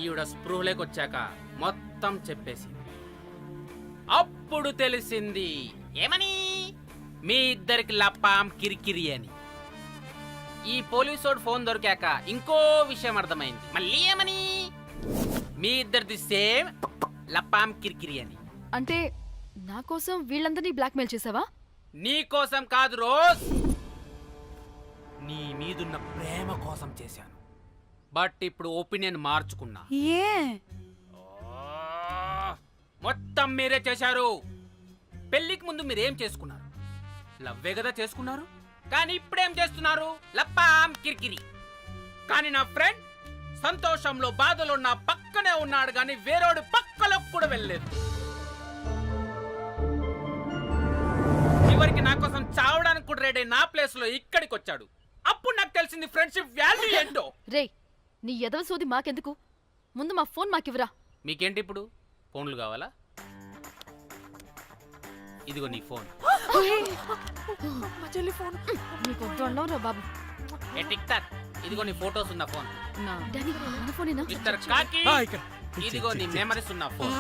ఈవిడ స్పృహలోకి వచ్చాక మొత్తం చెప్పేసి అప్పుడు తెలిసింది. ఏమని? మీ ఇద్దరికి లపాం కిరికిరి అని. ఈ పోలీసోడు ఫోన్ దొరికాక ఇంకో విషయం అర్థమైంది. మళ్ళీ ఏమని? మీ ఇద్దరిది సేమ్ లపాం కిరికిరి అని. అంటే నా కోసం వీళ్ళందరినీ బ్లాక్మెయిల్ చేసావా? నీ కోసం కాదు రోజ్, నీ మీదున్న ప్రేమ కోసం చేశాను. బట్ ఇప్పుడు ఒపీనియన్ మార్చుకున్నా. ఏ మొత్తం మీరే చేశారు. పెళ్లికి ముందు మీరేం చేసుకున్నారు? లవ్వే కదా చేసుకున్నారు. కానీ ఇప్పుడేం చేస్తున్నారు? లప్పాం కిరికిరి. కానీ నా ఫ్రెండ్ సంతోషంలో బాధలో నా పక్కనే ఉన్నాడు, కానీ వేరేడు పక్కలో కూడా వెళ్ళలేదు. చివరికి నా కోసం చావడానికి కూడా రెడీ నా ప్లేస్ లో ఇక్కడికి వచ్చాడు. అప్పుడు నాకు తెలిసింది ఫ్రెండ్షిప్ వాల్యూ ఏంటో. రే, నీ ఎదవ సోది మాకెందుకు? ముందు మా ఫోన్ మాకివ్వరా. మీకేంటి ఇప్పుడు? ఫోన్లు కావాలా? ఇదిగో నీ ఫోన్. నీకు వద్దు అన్నావురా బాబు. ఏ టిక్ టాక్, ఇదిగో నీ ఫోటోస్ ఉన్న ఫోన్. డాడీ, మన ఫోనేనా? మిస్టర్ కాకి, ఇదిగో నీ మెమరీస్ ఉన్న ఫోన్.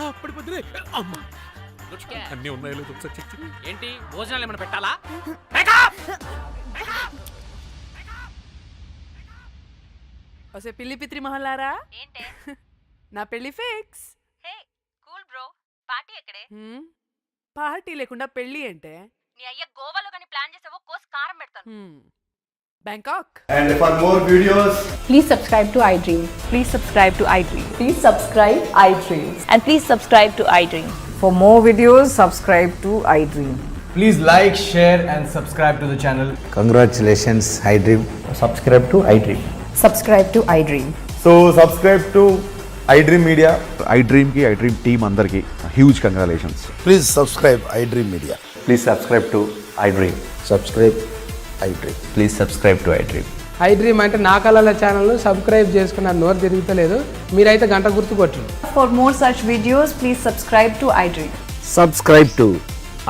Good cat. అన్నీ ఉన్నాయో లేదో ఒకసారి చెక్ చెయ్యి. ఏంటి భోజనాలు ఏమైనా పెట్టాలా? ఒసే పిల్లి పిత్రి మహల్లారా, ఏంటే? నా పెళ్లి ఫిక్స్. హే కూల్ బ్రో, పార్టీ ఎక్కడే? పార్టీ లేకుండా పెళ్లి అంటే నీ అయ్య గోవాలో గాని ప్లాన్ చేసావో కోస్ కారం పెడతాను. Bangkok. And for more videos, please subscribe to iDream. Please subscribe to iDream. Please subscribe iDream. And please subscribe to iDream. For more videos, subscribe to iDream. please like, share and subscribe to the channel. Congratulations, iDream. Subscribe to iDream. Subscribe to iDream. So subscribe to iDream Media. iDream ki iDream team andarki huge congratulations. Please subscribe iDream Media. Please subscribe to iDream. Subscribe iDream. Please subscribe to iDream. iDream అంటే నా కళల channel subscribe చేసుకున్న నోరు తిరుగుతలేదు. మీరైతే గంట గుర్తు కొట్టండి. For more such videos, please subscribe to iDream. Subscribe to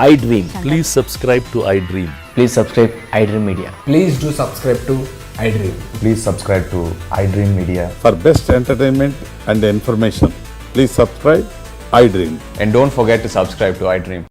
iDream. Please subscribe to iDream. Please subscribe iDream Media. Please do subscribe to iDream. Please subscribe to iDream Media. For best entertainment and information, please subscribe iDream. And don't forget to subscribe to iDream.